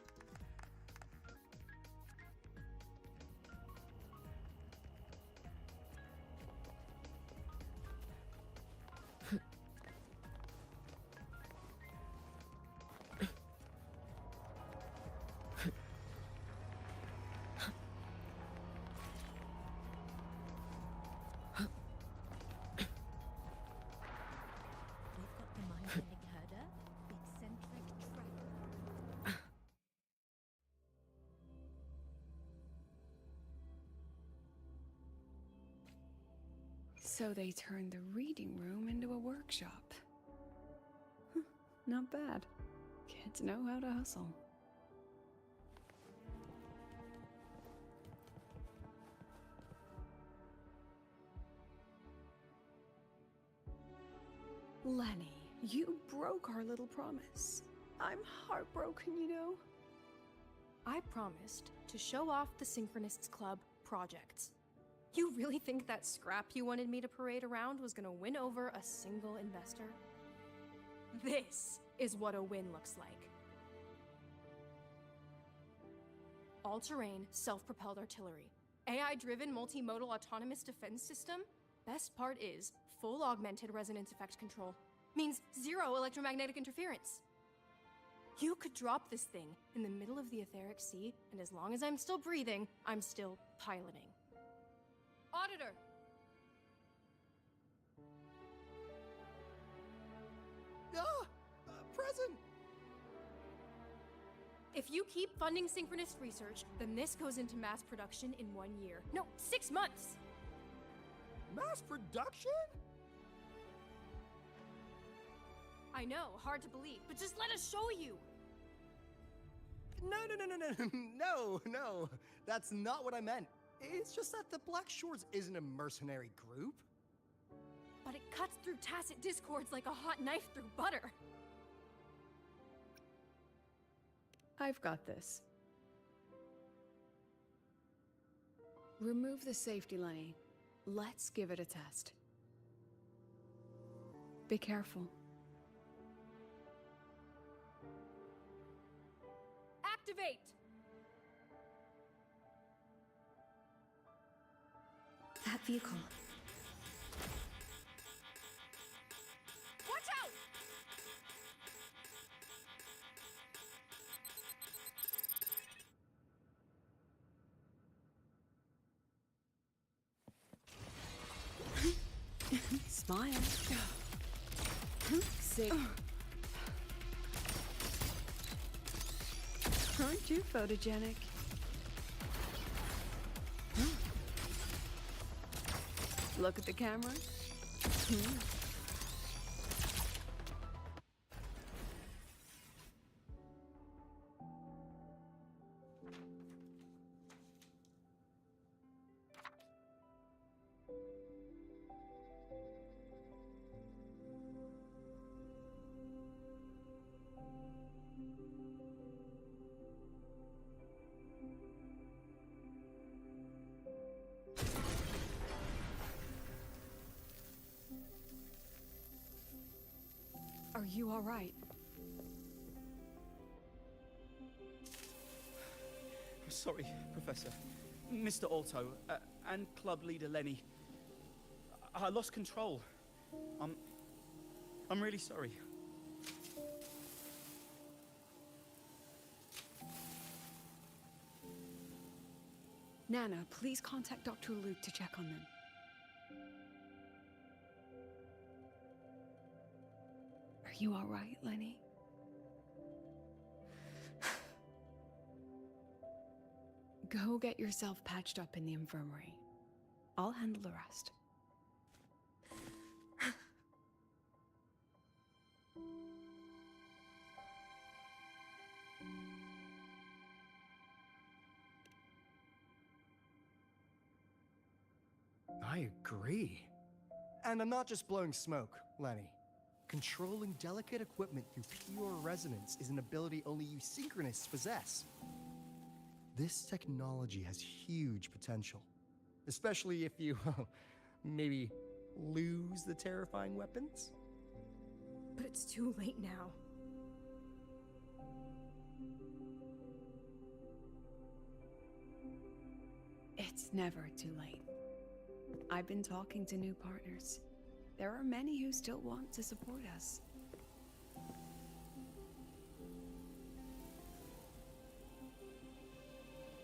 Speaker 7: So they turned the reading room into a workshop. Not bad. Kids know how to hustle. Lenny, you broke our little promise. I'm heartbroken, you know.
Speaker 20: I promised to show off the Synchronists Club projects. You really think that scrap you wanted me to parade around was gonna win over a single investor? This is what a win looks like. All-terrain, self-propelled artillery. AI-driven multimodal autonomous defense system? Best part is, full augmented resonance effect control. Means zero electromagnetic interference. You could drop this thing in the middle of the etheric sea, and as long as I'm still breathing, I'm still piloting. Auditor!
Speaker 12: Present!
Speaker 20: If you keep funding synchronous research, then this goes into mass production in 1 year. No, 6 months!
Speaker 12: Mass production?
Speaker 20: I know, hard to believe, but just let us show you!
Speaker 12: No, that's not what I meant. It's just that the Black Shores isn't a mercenary group.
Speaker 20: But it cuts through tacit discords like a hot knife through butter.
Speaker 7: I've got this. Remove the safety, Lenny. Let's give it a test. Be careful.
Speaker 20: Activate!
Speaker 6: That vehicle.
Speaker 20: Watch out!
Speaker 7: Smile. Sick. Aren't you photogenic? Look at the camera. you all right?
Speaker 14: Sorry, Professor. Mr. Alto, and club leader Lenny. I lost control. I'm really sorry.
Speaker 7: Nana, please contact Dr. Luke to check on them. Are you all right, Lenny? Go get yourself patched up in the infirmary. I'll handle the rest.
Speaker 12: I agree. And I'm not just blowing smoke, Lenny. Controlling delicate equipment through pure resonance is an ability only you synchronists possess. This technology has huge potential, especially if you, maybe lose the terrifying weapons?
Speaker 20: But it's too late now.
Speaker 7: It's never too late. I've been talking to new partners. There are many who still want to support us.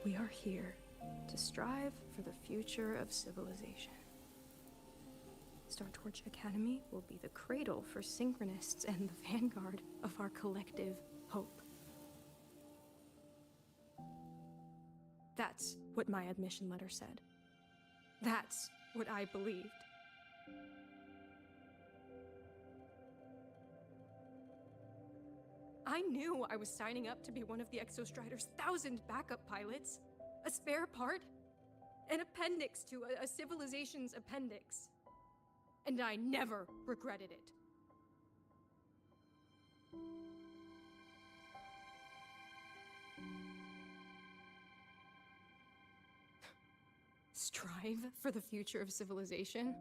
Speaker 20: We are here to strive for the future of civilization. Startorch Academy will be the cradle for synchronists and the vanguard of our collective hope. That's what my admission letter said. That's what I believed. I knew I was signing up to be one of the Exostrider's 1,000 backup pilots. A spare part. An appendix to a civilization's appendix. And I never regretted it. Strive for the future of civilization?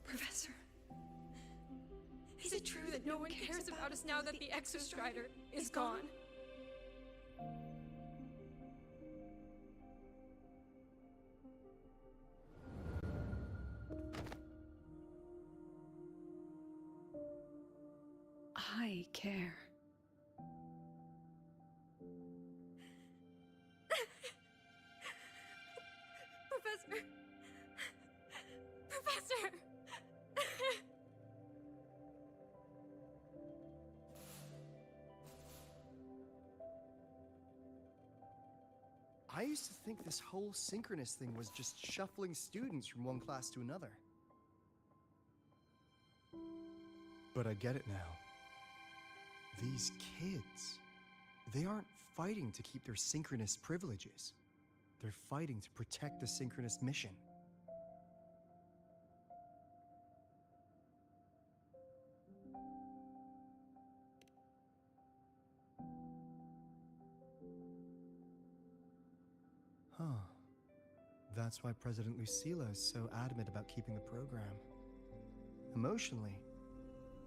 Speaker 13: Professor, is it true that no one cares about us now that the Exostrider is gone?
Speaker 7: I care.
Speaker 13: Professor! Professor!
Speaker 12: I used to think this whole synchronous thing was just shuffling students from one class to another. But I get it now. These kids, they aren't fighting to keep their synchronous privileges. They're fighting to protect the synchronous mission. Huh. That's why President Lucilla is so adamant about keeping the program. Emotionally,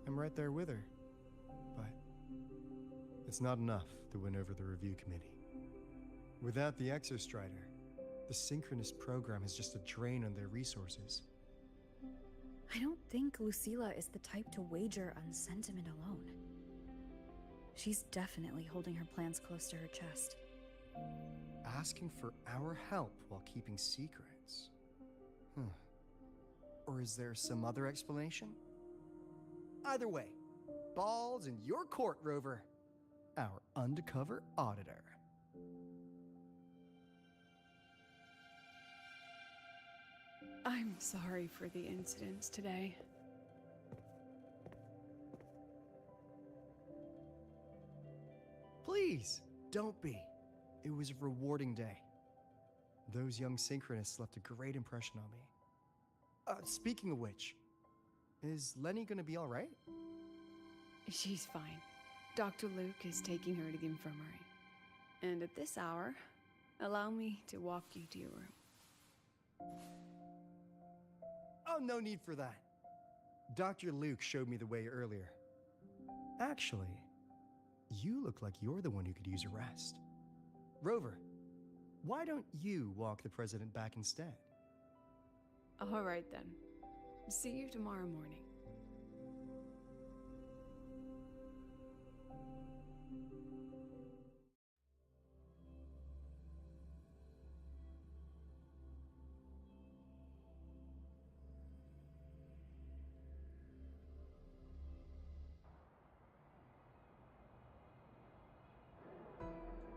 Speaker 12: I'm right there with her. But it's not enough to win over the review committee. Without the Exostrider, the synchronous program is just a drain on their resources.
Speaker 6: I don't think Lucilla is the type to wager on sentiment alone. She's definitely holding her plans close to her chest.
Speaker 12: Asking for our help while keeping secrets. Or is there some other explanation? Either way, ball's in your court, Rover. Our undercover auditor.
Speaker 7: I'm sorry for the incidents today.
Speaker 12: Please, don't be. It was a rewarding day. Those young synchronists left a great impression on me. Speaking of which, is Lenny gonna be alright?
Speaker 7: She's fine. Dr. Luke is taking her to the infirmary. And at this hour, allow me to walk you to your room.
Speaker 12: Oh, no need for that. Dr. Luke showed me the way earlier. Actually, you look like you're the one who could use a rest. Rover, why don't you walk the president back instead?
Speaker 7: All right then. See you tomorrow morning.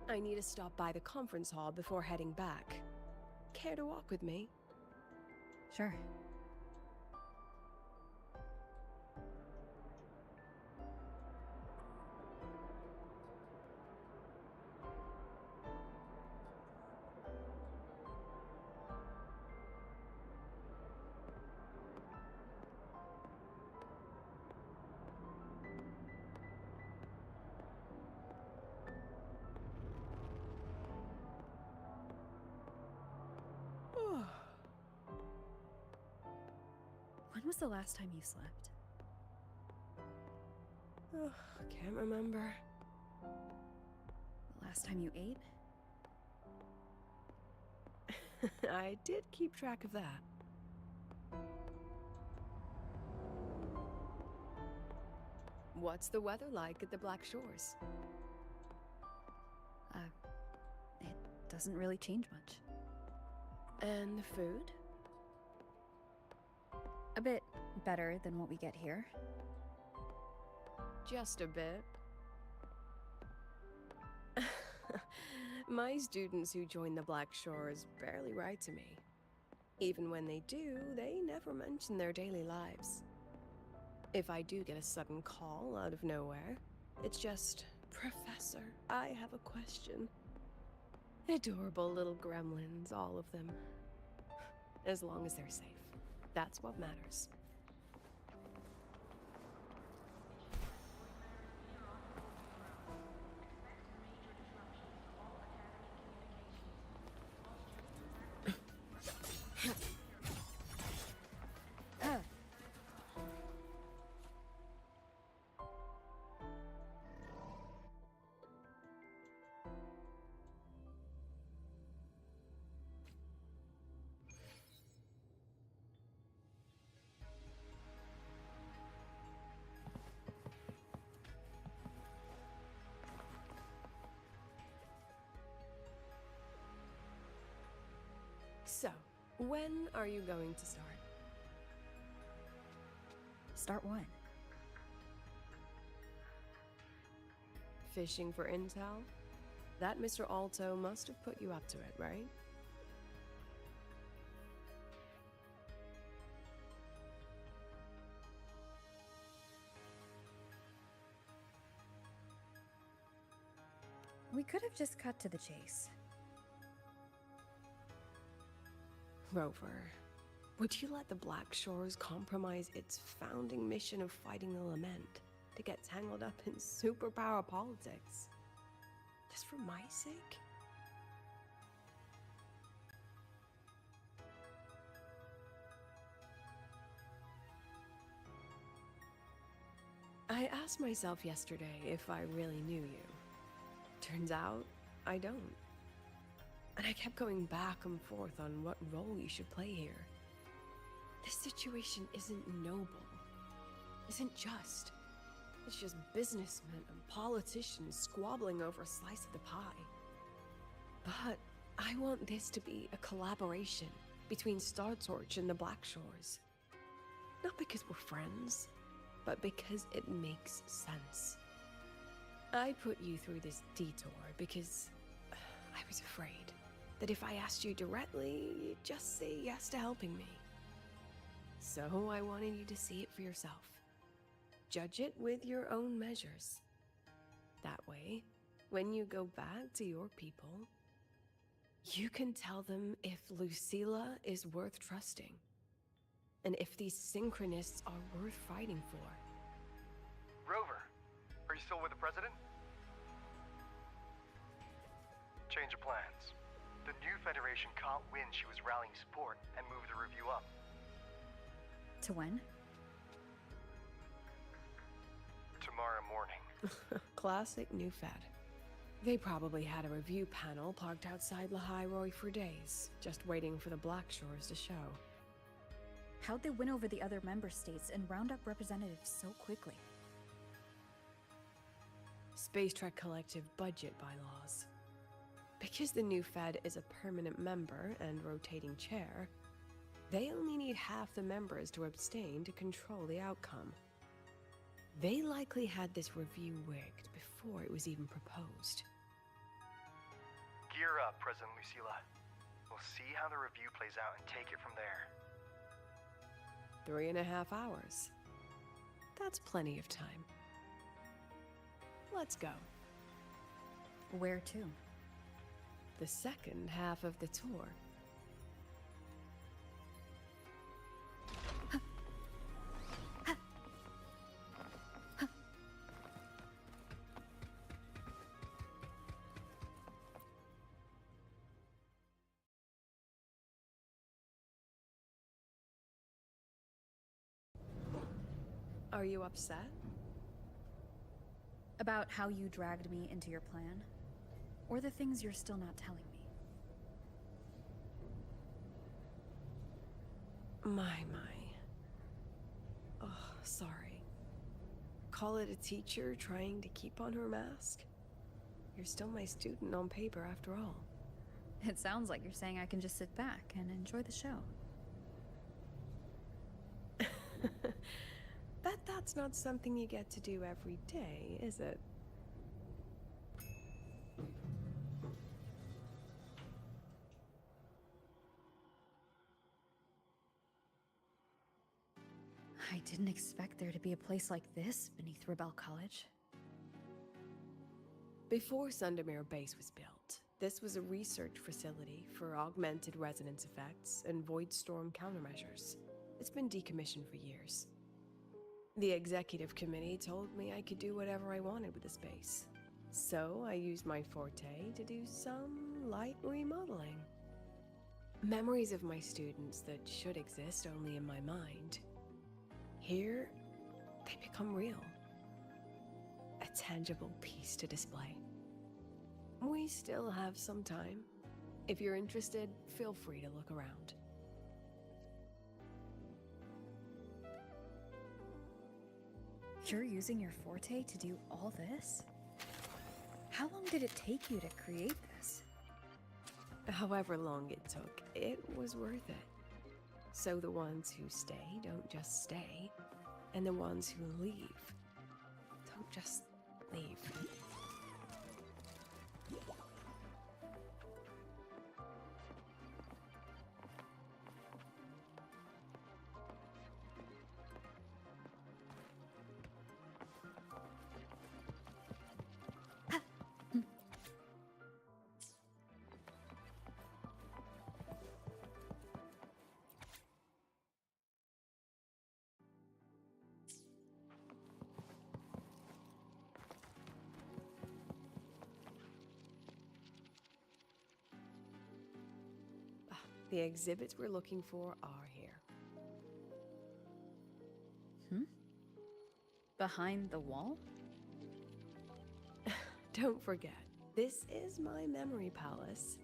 Speaker 20: I need to stop by the conference hall before heading back. Care to walk with me?
Speaker 6: Sure. When was the last time you slept?
Speaker 20: Oh, can't remember.
Speaker 6: The last time you ate?
Speaker 20: I did keep track of that. What's the weather like at the Black Shores?
Speaker 6: It doesn't really change much.
Speaker 20: And the food?
Speaker 6: A bit better than what we get here.
Speaker 20: Just a bit. My students who join the Black Shores barely write to me. Even when they do, they never mention their daily lives. If I do get a sudden call out of nowhere, it's just, "Professor, I have a question." Adorable little gremlins, all of them. As long as they're safe. That's what matters. So, when are you going to start?
Speaker 6: Start what?
Speaker 20: Fishing for intel? That Mr. Alto must have put you up to it, right?
Speaker 6: We could have just cut to the chase.
Speaker 20: Rover, would you let the Black Shores compromise its founding mission of fighting the Lament to get tangled up in superpower politics? Just for my sake? I asked myself yesterday if I really knew you. Turns out, I don't. And I kept going back and forth on what role you should play here. This situation isn't noble, isn't just. It's just businessmen and politicians squabbling over a slice of the pie. But I want this to be a collaboration between Star Torch and the Black Shores. Not because we're friends, but because it makes sense. I put you through this detour because I was afraid that if I asked you directly, you'd just say yes to helping me.
Speaker 7: So I wanted you to see it for yourself. Judge it with your own measures. That way, when you go back to your people, you can tell them if Lucilla is worth trusting, and if these synchronists are worth fighting for.
Speaker 21: Rover, are you still with the President? Change of plans. The new Federation can't win. She was rallying support and moved the review up.
Speaker 6: To when?
Speaker 21: Tomorrow morning.
Speaker 7: Classic new Fed. They probably had a review panel parked outside Lahairoi for days, just waiting for the Blackshores to show.
Speaker 6: How'd they win over the other member states and round up representatives so quickly?
Speaker 7: Space Trek Collective budget bylaws. Because the new Fed is a permanent member and rotating chair, they only need half the members to abstain to control the outcome. They likely had this review rigged before it was even proposed.
Speaker 21: Gear up, President Lucilla. We'll see how the review plays out and take it from there.
Speaker 7: 3.5 hours. That's plenty of time. Let's go.
Speaker 6: Where to?
Speaker 7: The second half of the tour. Are you upset?
Speaker 6: About how you dragged me into your plan? Or the things you're still not telling me?
Speaker 7: My. Oh, sorry. Call it a teacher trying to keep on her mask? You're still my student on paper after all.
Speaker 6: It sounds like you're saying I can just sit back and enjoy the show.
Speaker 7: That's not something you get to do every day, is it?
Speaker 6: I didn't expect there to be a place like this beneath Rebel College.
Speaker 7: Before Sundermere Base was built, this was a research facility for augmented resonance effects and void storm countermeasures. It's been decommissioned for years. The executive committee told me I could do whatever I wanted with the space. So I used my forte to do some light remodeling. Memories of my students that should exist only in my mind. Here, they become real. A tangible piece to display. We still have some time. If you're interested, feel free to look around.
Speaker 6: You're using your forte to do all this? How long did it take you to create this?
Speaker 7: However long it took, it was worth it. So the ones who stay don't just stay, and the ones who leave don't just leave. The exhibits we're looking for are here.
Speaker 6: Behind the wall?
Speaker 7: Don't forget, this is my memory palace.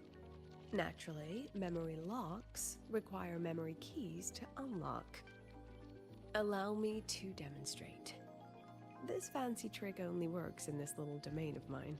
Speaker 7: Naturally, memory locks require memory keys to unlock. Allow me to demonstrate. This fancy trick only works in this little domain of mine.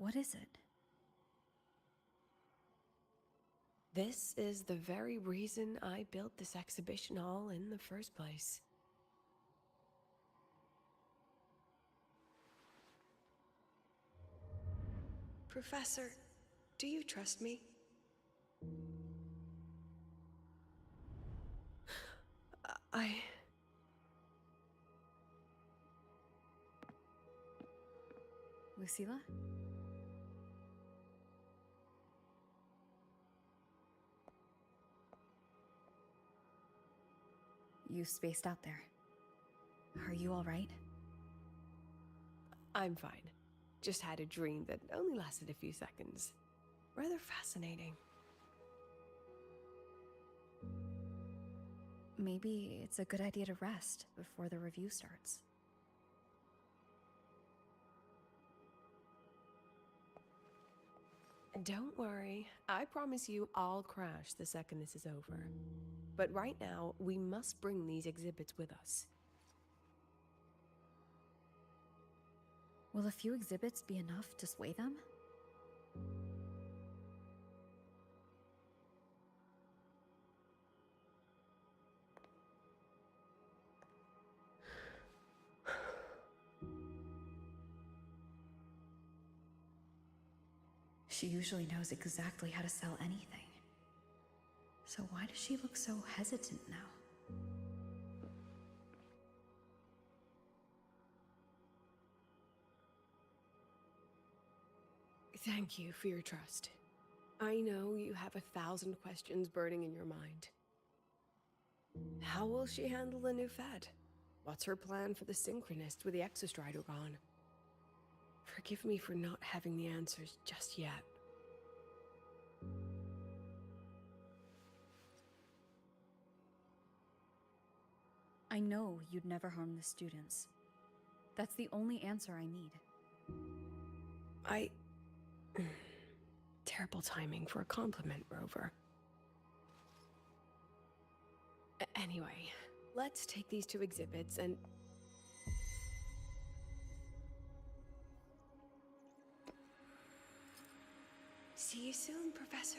Speaker 6: What is it?
Speaker 2: This is the very reason I built this exhibition hall in the first place. Professor, do you trust me?
Speaker 6: Lucilla? You spaced out there. Are you all right?
Speaker 2: I'm fine. Just had a dream that only lasted a few seconds. Rather fascinating.
Speaker 6: Maybe it's a good idea to rest before the review starts.
Speaker 2: Don't worry. I promise you I'll crash the second this is over. But right now, we must bring these exhibits with us.
Speaker 6: Will a few exhibits be enough to sway them? She usually knows exactly how to sell anything. So why does she look so hesitant now?
Speaker 2: Thank you for your trust. I know you have 1,000 questions burning in your mind. How will she handle the new fad? What's her plan for the Synchronist with the Exostrider gone? Forgive me for not having the answers just yet.
Speaker 6: I know you'd never harm the students. That's the only answer I need.
Speaker 2: Terrible timing for a compliment, Rover. Anyway, let's take these 2 exhibits and... See you soon, Professor.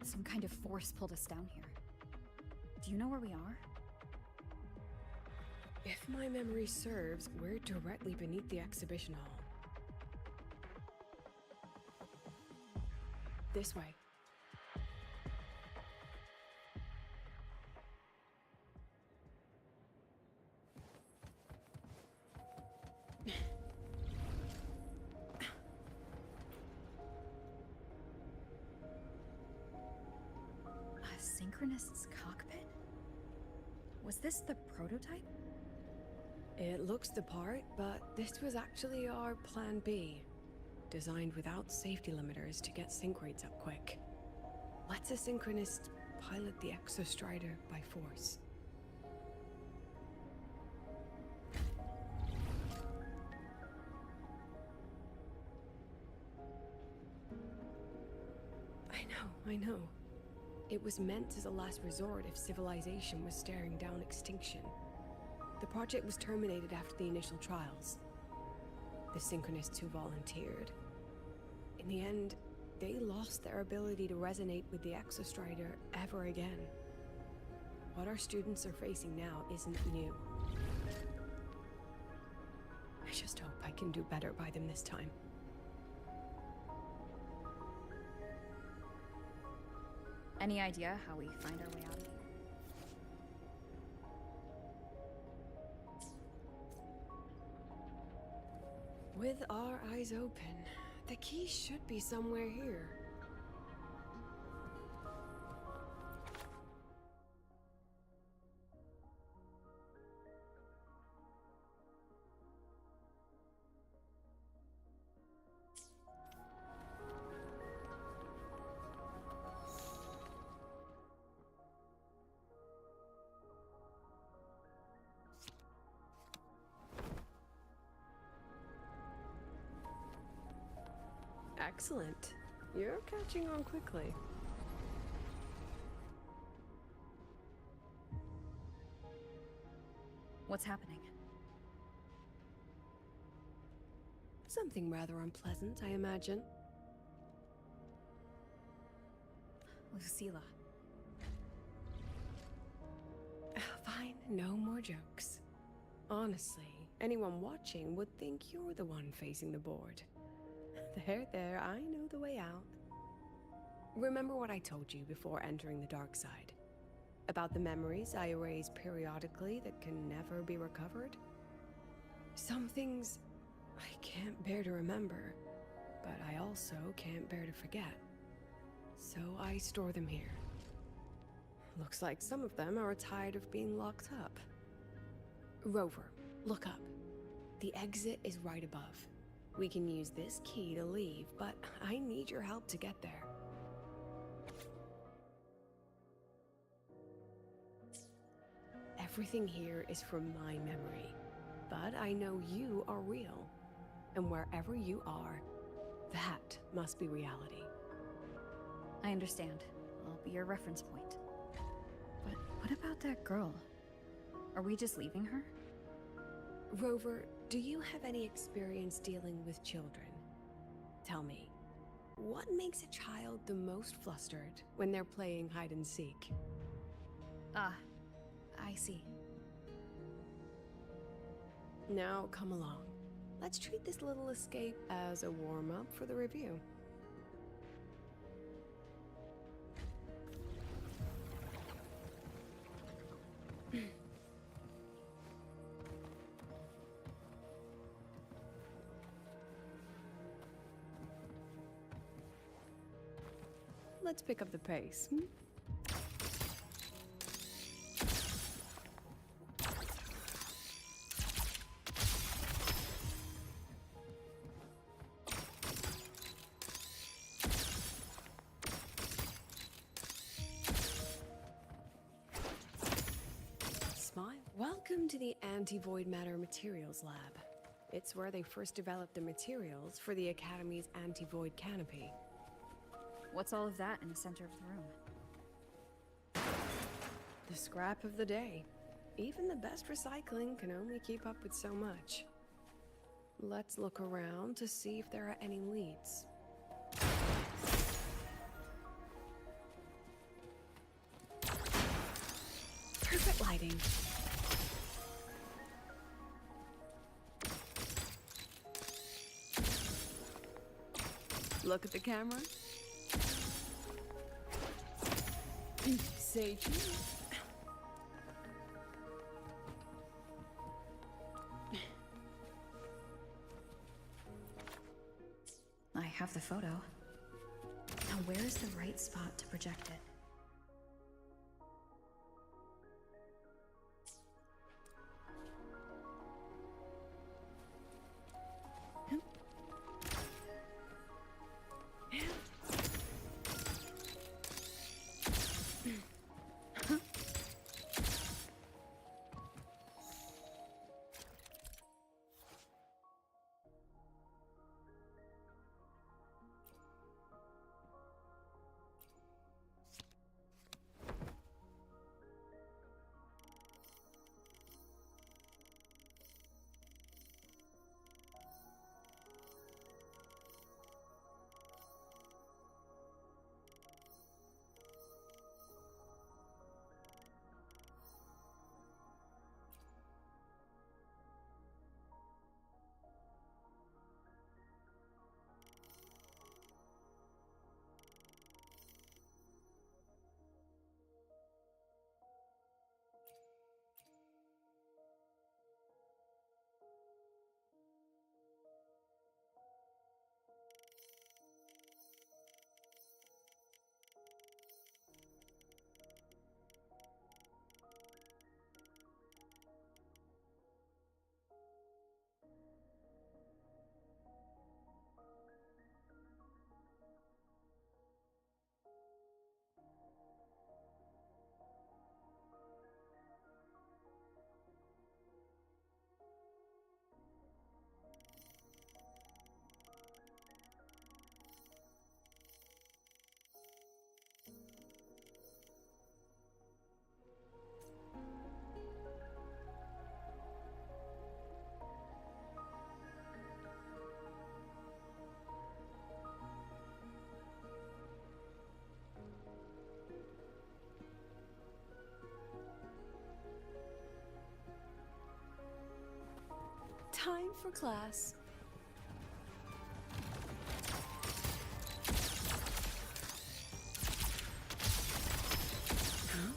Speaker 6: Some kind of force pulled us down here. Do you know where we are?
Speaker 2: If my memory serves, we're directly beneath the exhibition hall. This way.
Speaker 6: A Synchronist's cockpit? Was this the prototype?
Speaker 2: It looks the part, but this was actually our plan B. Designed without safety limiters to get sync rates up quick. Let's a Synchronist pilot the Exostrider by force. I know. It was meant as a last resort if civilization was staring down extinction. The project was terminated after the initial trials. The Synchronists who volunteered. In the end, they lost their ability to resonate with the Exostrider ever again. What our students are facing now isn't new. I just hope I can do better by them this time.
Speaker 6: Any idea how we find our way out of here?
Speaker 2: With our eyes open, the key should be somewhere here. Excellent. You're catching on quickly.
Speaker 6: What's happening?
Speaker 2: Something rather unpleasant, I imagine.
Speaker 6: Lucilla.
Speaker 2: Fine, no more jokes. Honestly, anyone watching would think you're the one facing the board. There, I know the way out. Remember what I told you before entering the dark side? About the memories I erase periodically that can never be recovered? Some things I can't bear to remember, but I also can't bear to forget. So I store them here. Looks like some of them are tired of being locked up. Rover, look up. The exit is right above. We can use this key to leave, but I need your help to get there. Everything here is from my memory, but I know you are real. And wherever you are, that must be reality.
Speaker 6: I understand. I'll be your reference point. But what about that girl? Are we just leaving her?
Speaker 2: Rover, do you have any experience dealing with children? Tell me, what makes a child the most flustered when they're playing hide and seek?
Speaker 6: Ah, I see.
Speaker 2: Now come along. Let's treat this little escape as a warm-up for the review. Let's pick up the pace. Smile. Welcome to the Anti-Void Matter Materials Lab. It's where they first developed the materials for the Academy's anti-void canopy.
Speaker 6: What's all of that in the center of the room?
Speaker 2: The scrap of the day. Even the best recycling can only keep up with so much. Let's look around to see if there are any leads. Perfect lighting. Look at the camera. Say cheese.
Speaker 6: I have the photo. Now where's the right spot to project it?
Speaker 2: Time for class. Huh?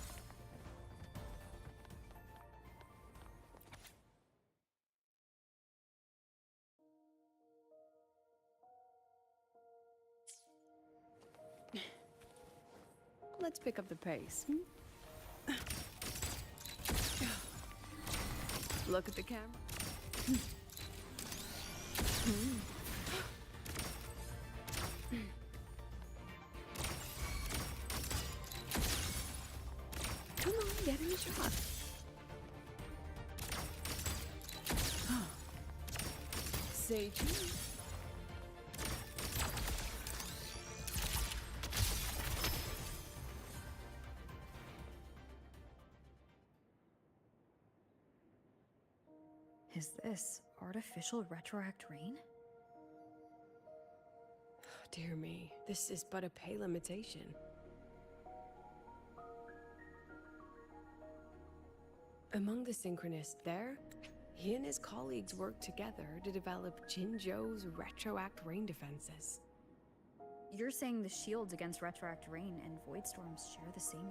Speaker 2: Let's pick up the pace. Look at the camera. Come on, get in the shot. Say cheese.
Speaker 6: Is this artificial retroact rain?
Speaker 2: Dear me, this is but a pale imitation. Among the synchronists there, he and his colleagues worked together to develop Jinzhou's retroact rain defenses.
Speaker 6: You're saying the shields against retroact rain and void storms share the same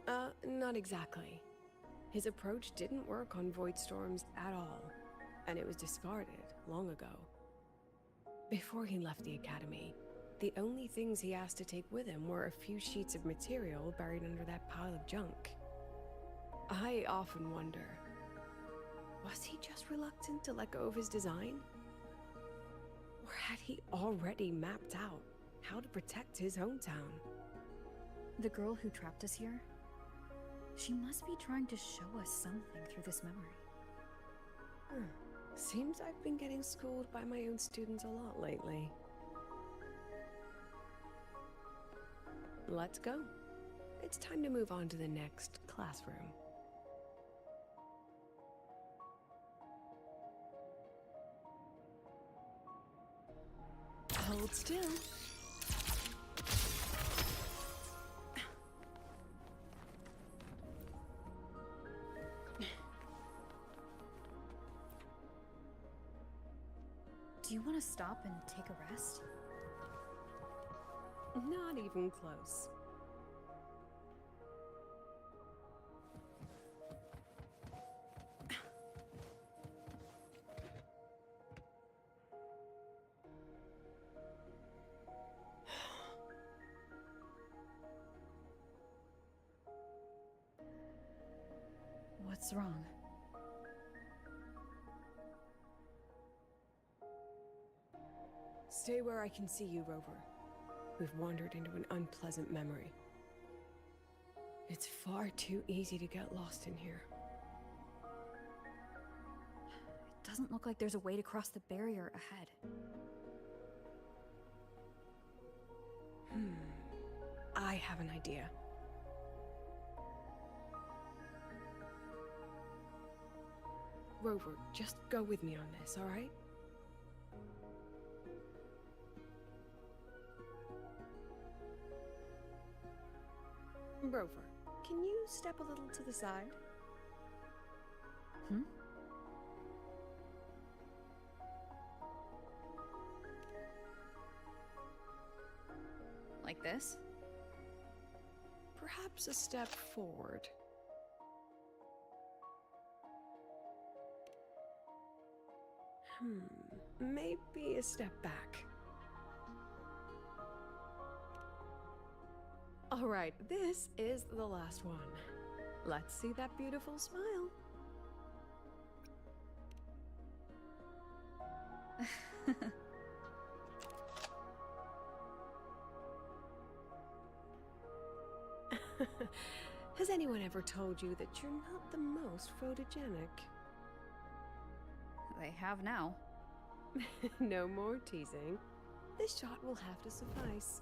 Speaker 6: origin?
Speaker 2: Not exactly. His approach didn't work on void storms at all, and it was discarded long ago. Before he left the academy, the only things he asked to take with him were a few sheets of material buried under that pile of junk. I often wonder, was he just reluctant to let go of his design? Or had he already mapped out how to protect his hometown?
Speaker 6: The girl who trapped us here? She must be trying to show us something through this memory.
Speaker 2: Seems I've been getting schooled by my own students a lot lately. Let's go. It's time to move on to the next classroom. Hold still.
Speaker 6: Do you want to stop and take a rest?
Speaker 2: Not even close.
Speaker 6: What's wrong?
Speaker 2: Stay where I can see you, Rover. We've wandered into an unpleasant memory. It's far too easy to get lost in here.
Speaker 6: It doesn't look like there's a way to cross the barrier ahead.
Speaker 2: I have an idea. Rover, just go with me on this, all right? Rover, can you step a little to the side?
Speaker 6: Like this?
Speaker 2: Perhaps a step forward. Maybe a step back. All right, this is the last one. Let's see that beautiful smile. Has anyone ever told you that you're not the most photogenic?
Speaker 6: They have now.
Speaker 2: No more teasing. This shot will have to suffice.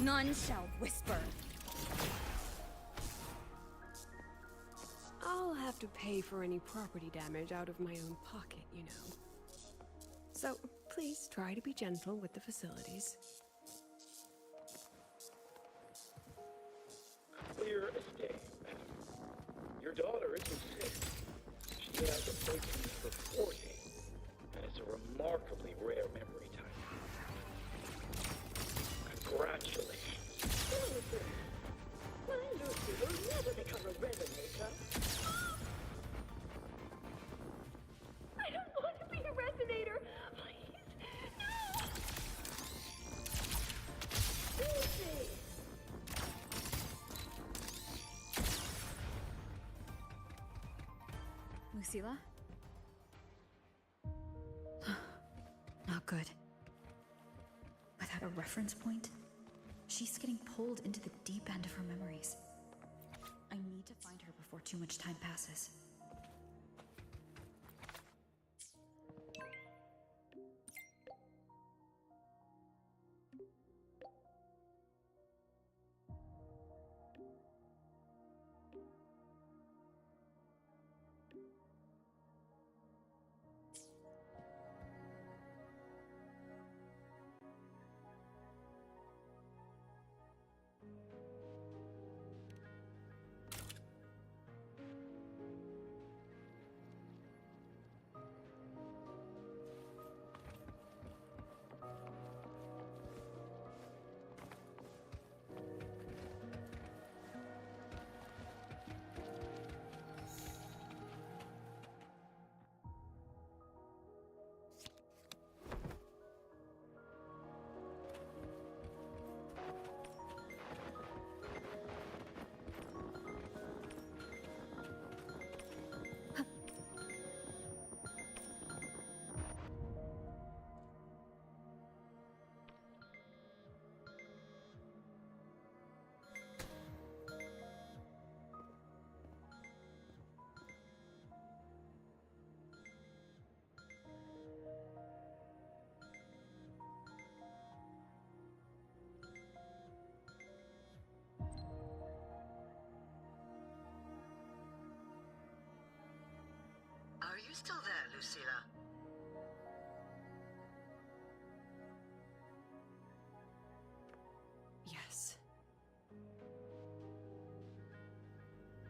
Speaker 9: None shall whisper.
Speaker 2: I'll have to pay for any property damage out of my own pocket, you know. So, please try to be gentle with the facilities.
Speaker 4: Clear as day, madam. Your daughter isn't sick. She has a protein for 40, and it's a remarkably rare memory type. Congratulations.
Speaker 17: My Lucy will never become a resonator.
Speaker 13: I don't want to be a resonator! Please, no!
Speaker 17: Lucy!
Speaker 6: Lucilla? Not good. Without a reference point, she's getting pulled into the deep end of her memories. I need to find her before too much time passes.
Speaker 22: Are you still there, Lucilla?
Speaker 2: Yes.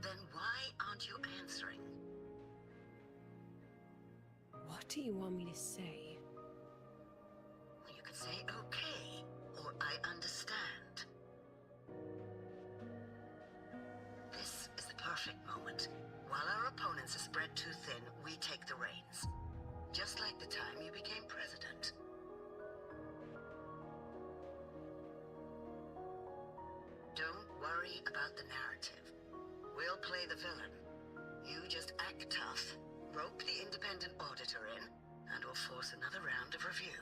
Speaker 22: Then why aren't you answering?
Speaker 2: What do you want me to say?
Speaker 22: You could say okay, or I understand. This is the perfect moment. While our opponents are spread too thin, we take the reins. Just like the time you became president. Don't worry about the narrative. We'll play the villain. You just act tough, rope the independent auditor in, and we'll force another round of review.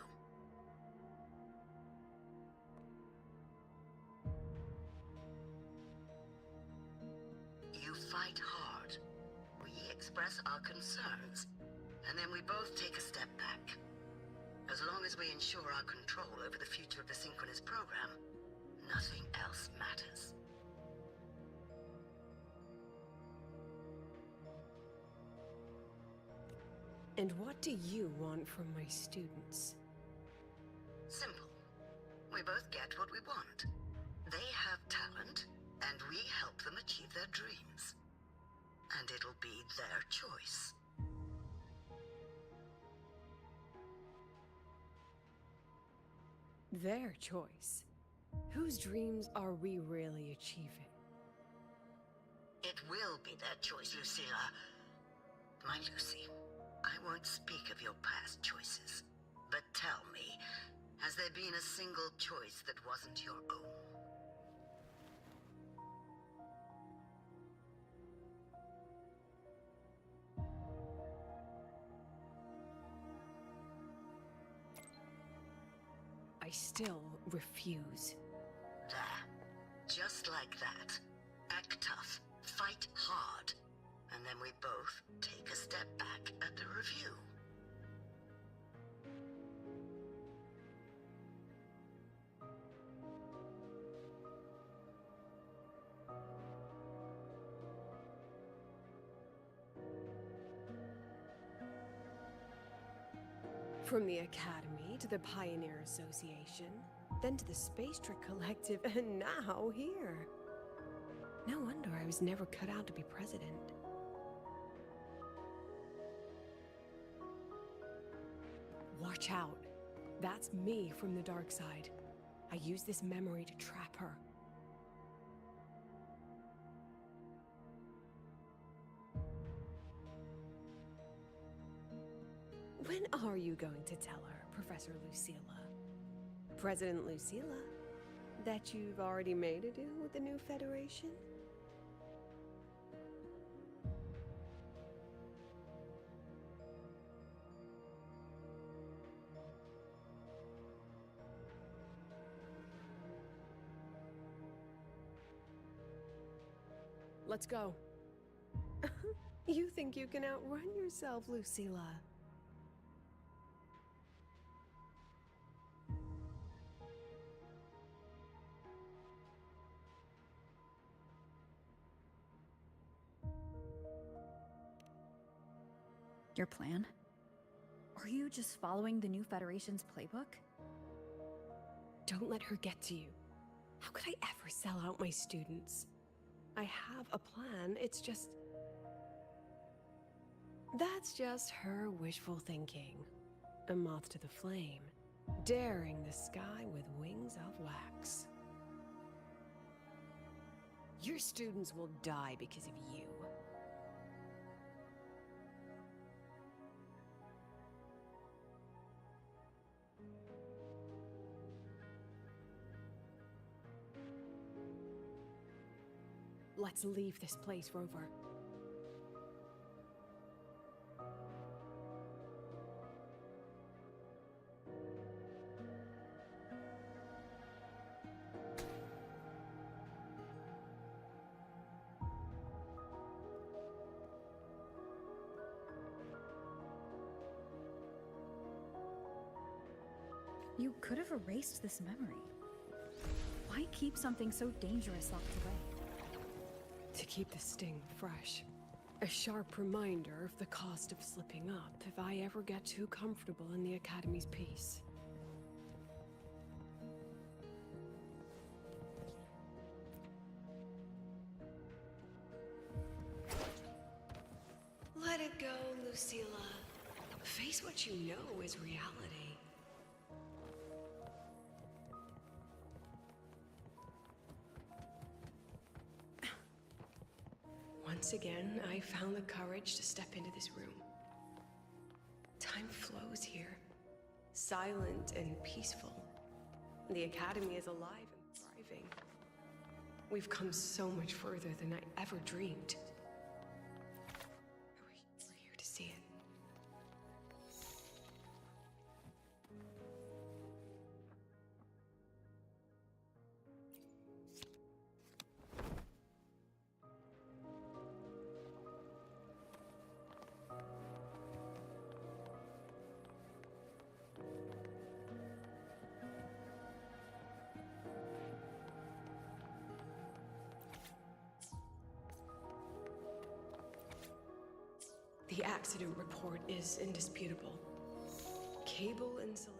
Speaker 22: You fight hard. We express our concerns, and then we both take a step back. As long as we ensure our control over the future of the Synchronous program, nothing else matters.
Speaker 2: And what do you want from my students?
Speaker 22: Simple. We both get what we want. They have talent, and we help them achieve their dreams. And it'll be their choice.
Speaker 2: Their choice? Whose dreams are we really achieving?
Speaker 22: It will be their choice, Lucilla. My Lucy, I won't speak of your past choices. But tell me, has there been a single choice that wasn't your own?
Speaker 2: I still refuse.
Speaker 22: There. Just like that. Act tough, fight hard, and then we both take a step back at the review.
Speaker 2: From the Academy to the Pioneer Association, then to the Space Trick Collective, and now here. No wonder I was never cut out to be president. Watch out. That's me from the dark side. I use this memory to trap her. When are you going to tell her, Professor Lucilla? President Lucilla? That you've already made a deal with the new Federation? Let's go. You think you can outrun yourself, Lucilla?
Speaker 6: Your plan? Are you just following the new Federation's playbook?
Speaker 2: Don't let her get to you. How could I ever sell out my students? I have a plan, it's just... That's just her wishful thinking. A moth to the flame, daring the sky with wings of wax. Your students will die because of you. Let's leave this place, Rover.
Speaker 6: You could have erased this memory. Why keep something so dangerous locked away?
Speaker 2: To keep the sting fresh. A sharp reminder of the cost of slipping up if I ever get too comfortable in the Academy's peace. Let it go, Lucilla. Face what you know is reality. Once again, I found the courage to step into this room. Time flows here, silent and peaceful. The Academy is alive and thriving. We've come so much further than I ever dreamed. We're here to see it. The accident report is indisputable. Cable insulation.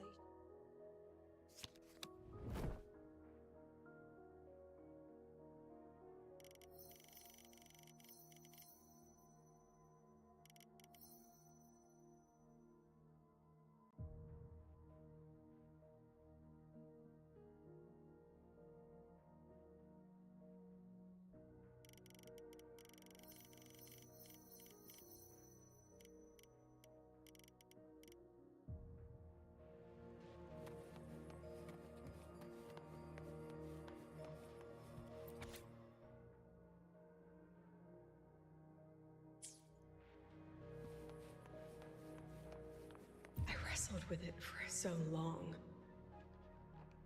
Speaker 2: Wrestled with it for so long.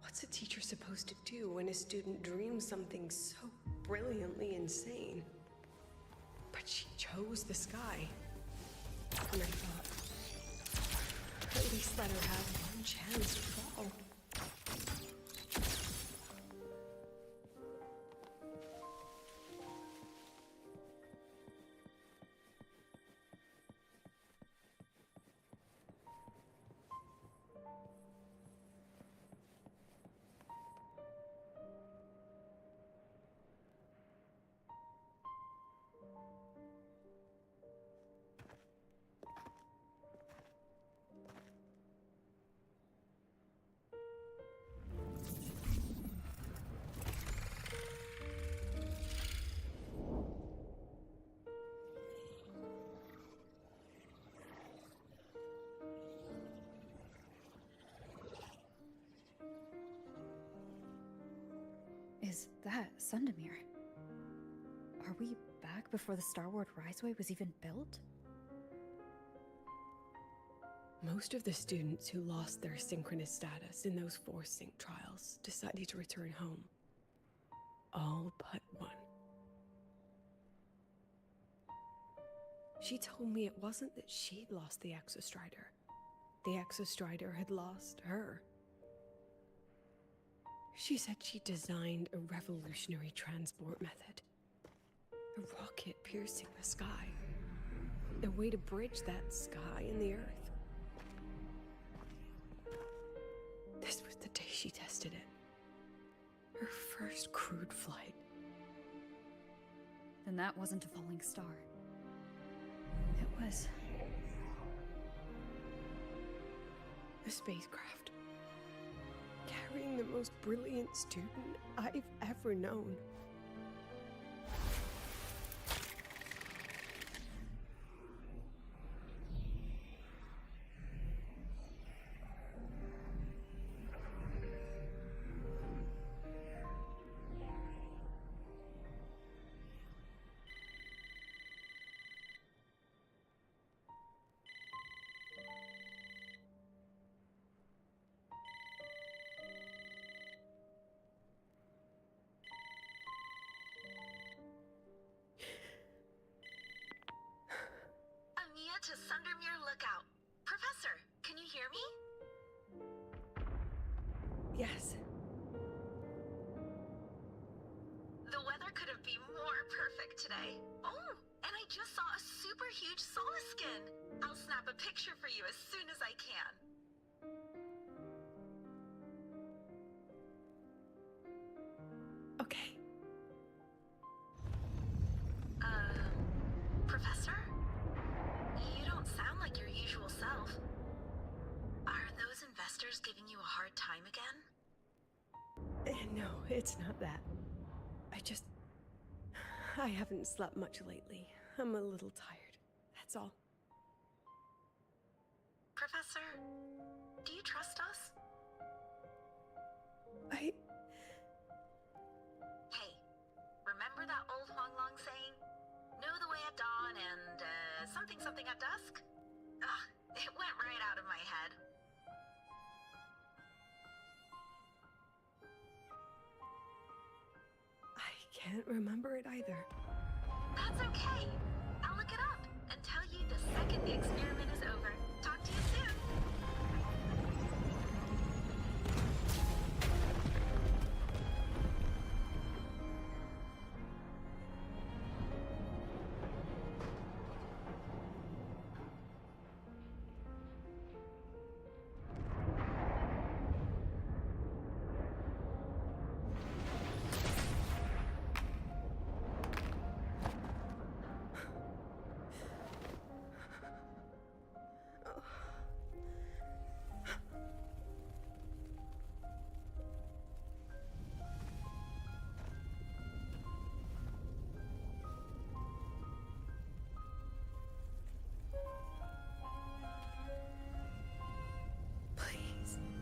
Speaker 2: What's a teacher supposed to do when a student dreams something so brilliantly insane? But she chose the sky. And I thought, at least let her have one chance to fall.
Speaker 6: Is that Sundamir? Are we back before the Star Wars Riseway was even built?
Speaker 2: Most of the students who lost their synchronous status in those 4 sync trials decided to return home. All but one. She told me it wasn't that she'd lost the Exostrider. The Exostrider had lost her. She said she designed a revolutionary transport method. A rocket piercing the sky. A way to bridge that sky and the Earth. This was the day she tested it. Her first crewed flight.
Speaker 6: Then that wasn't a falling star. It was...
Speaker 2: a spacecraft. Carrying the most brilliant student I've ever known.
Speaker 22: To Sundamir Lookout. Professor, can you hear me?
Speaker 2: Yes.
Speaker 22: The weather couldn't be more perfect today. Oh, and I just saw a super huge Solaskin. I'll snap a picture for you as soon as I can.
Speaker 2: Okay.
Speaker 22: Professor? You don't sound like your usual self. Are those investors giving you a hard time again?
Speaker 2: No, it's not that. I haven't slept much lately. I'm a little tired. That's all.
Speaker 22: Professor, do you trust us?
Speaker 2: Hey,
Speaker 22: remember that old Huanglong saying? Know the way at dawn and, something at dusk? Ugh, it went right out of my head.
Speaker 2: I can't remember it either.
Speaker 22: That's okay. I'll look it up and tell you the second the experiment is over. Talk to you soon.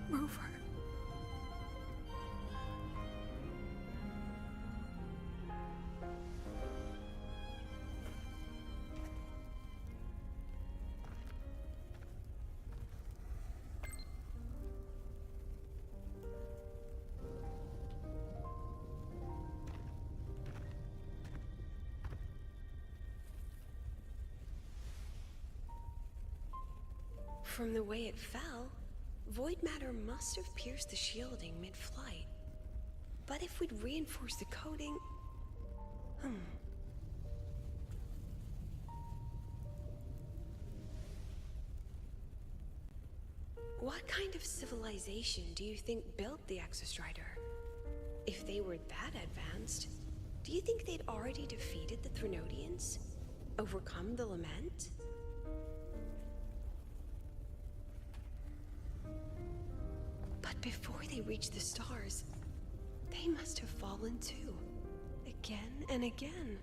Speaker 2: Rover. From the way it fell, void matter must have pierced the shielding mid-flight. But if we'd reinforced the coating... What kind of civilization do you think built the Exostrider? If they were that advanced, do you think they'd already defeated the Threnodians? Overcome the Lament? But before they reached the stars, they must have fallen too. Again and again.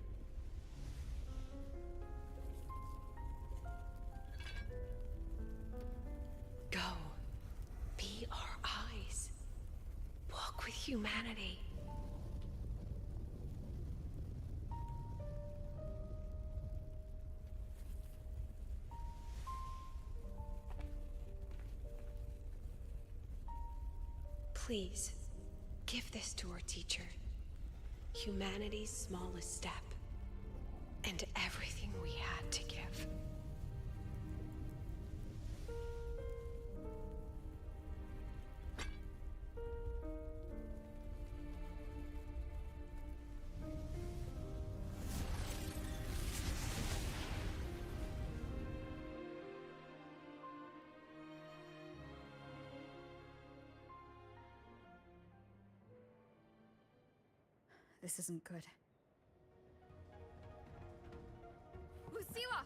Speaker 2: Go. Be our eyes. Walk with humanity. Please, give this to our teacher. Humanity's smallest step. And everything we had to give.
Speaker 6: This isn't good.
Speaker 9: Lucilla!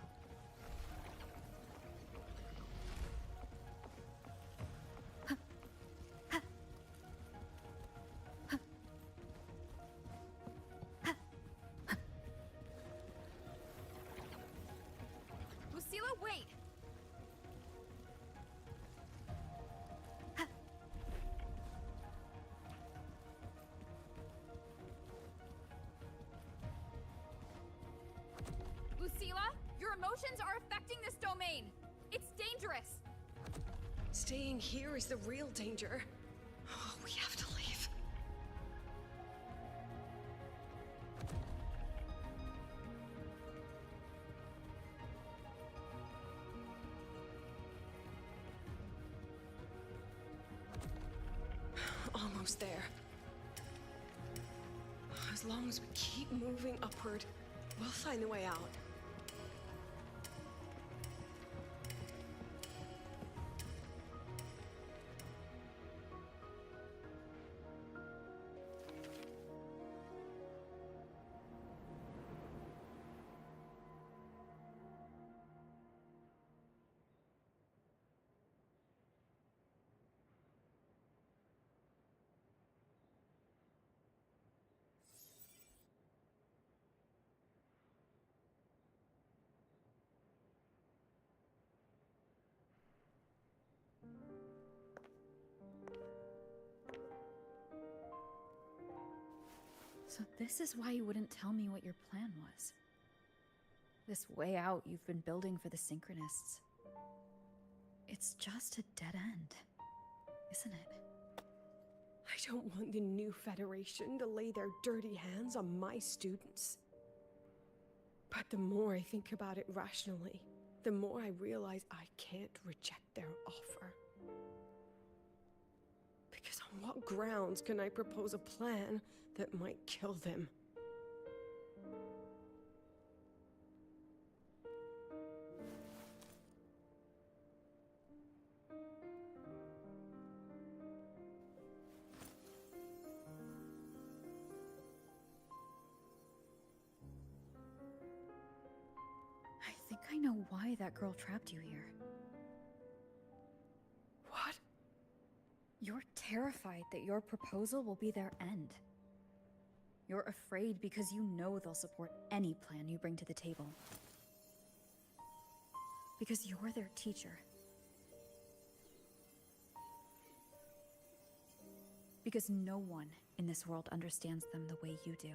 Speaker 9: Lucilla, wait! Lucilla, your emotions are affecting this domain. It's dangerous.
Speaker 2: Staying here is the real danger. Oh, we have to leave. Almost there. As long as we keep moving upward, we'll find a way out.
Speaker 6: So this is why you wouldn't tell me what your plan was. This way out you've been building for the Synchronists. It's just a dead end, isn't it?
Speaker 2: I don't want the new Federation to lay their dirty hands on my students. But the more I think about it rationally, the more I realize I can't reject their offer. Because on what grounds can I propose a plan that might kill them?
Speaker 6: I think I know why that girl trapped you here.
Speaker 2: What?
Speaker 6: You're terrified that your proposal will be their end. You're afraid because you know they'll support any plan you bring to the table. Because you're their teacher. Because no one in this world understands them the way you do.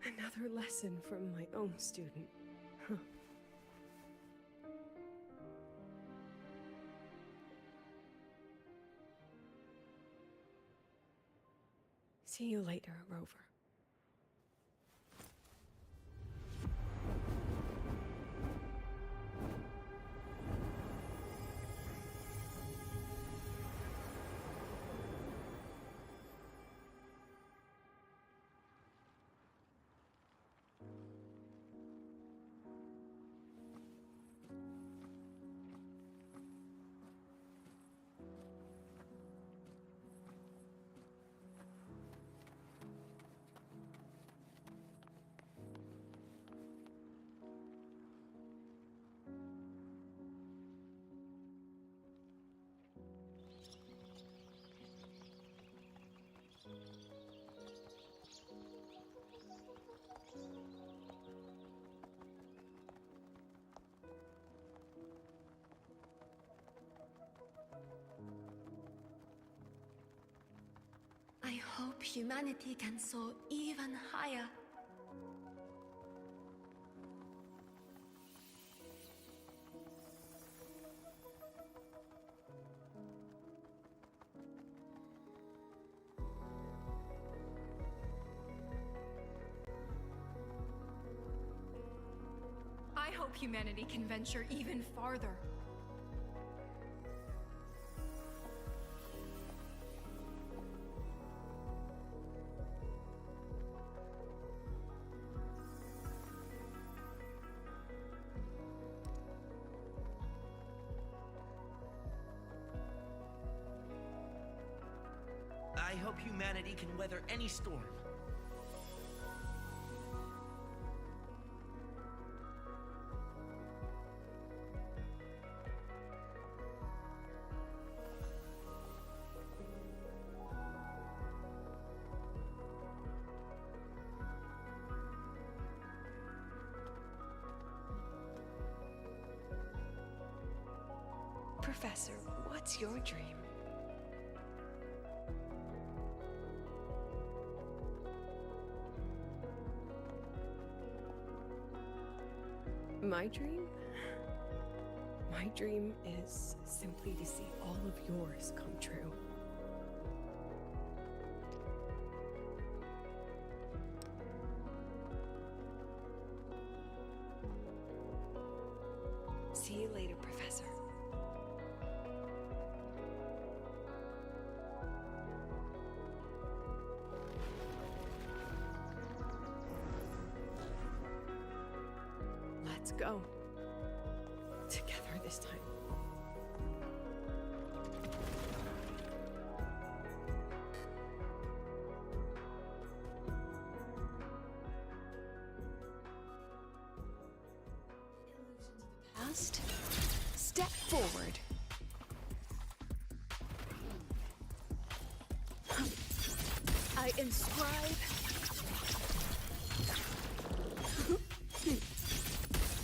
Speaker 2: Another lesson from my own student. Huh. See you later, Rover.
Speaker 18: I hope humanity can soar even higher.
Speaker 20: hope humanity can venture even farther.
Speaker 5: I hope humanity can weather any storm.
Speaker 2: Professor, what's your dream? My dream? My dream is simply to see all of yours come true. See you later, Professor. Let's go. Together this time. Past. Step forward. I inscribe.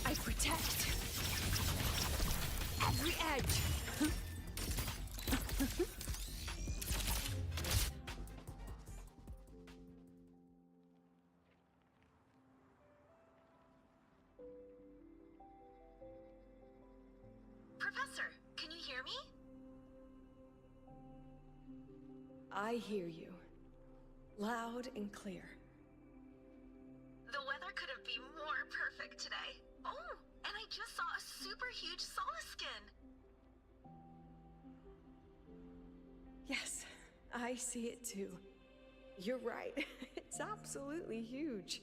Speaker 2: I protect. Every edge.
Speaker 22: Professor, can you hear me?
Speaker 2: I hear you. Loud and clear.
Speaker 22: The weather couldn't be more perfect today. Oh, and I just saw a super huge Solaskin.
Speaker 2: Yes, I see it too. You're right. It's absolutely huge.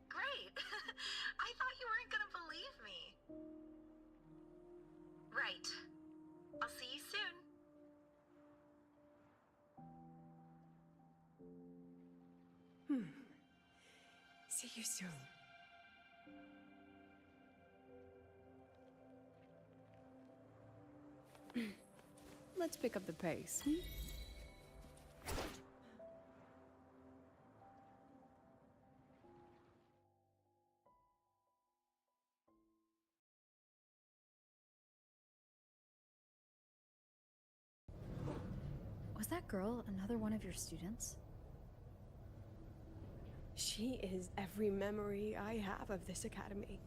Speaker 22: Great. I thought you weren't gonna believe me. Right. I'll see you soon.
Speaker 2: See you soon. Let's pick up the pace.
Speaker 6: Was that girl another one of your students?
Speaker 2: She is every memory I have of this academy.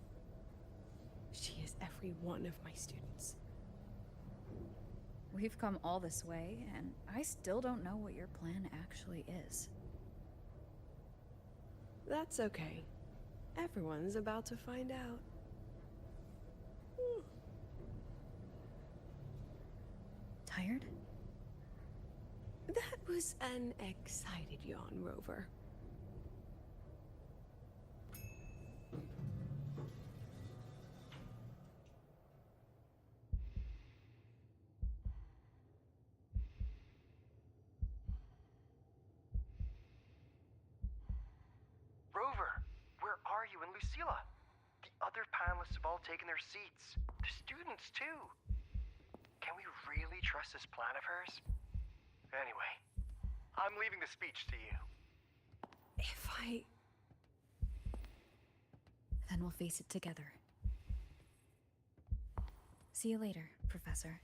Speaker 2: She is every one of my students.
Speaker 6: We've come all this way, and I still don't know what your plan actually is.
Speaker 2: That's okay. Everyone's about to find out.
Speaker 6: Tired?
Speaker 2: That was an excited yawn, Rover.
Speaker 21: Rover, where are you and Lucilla? The other panelists have all taken their seats. The students, too. Can we really trust this plan of hers? Anyway, I'm leaving the speech to you.
Speaker 2: If I...
Speaker 6: Then we'll face it together. See you later, Professor.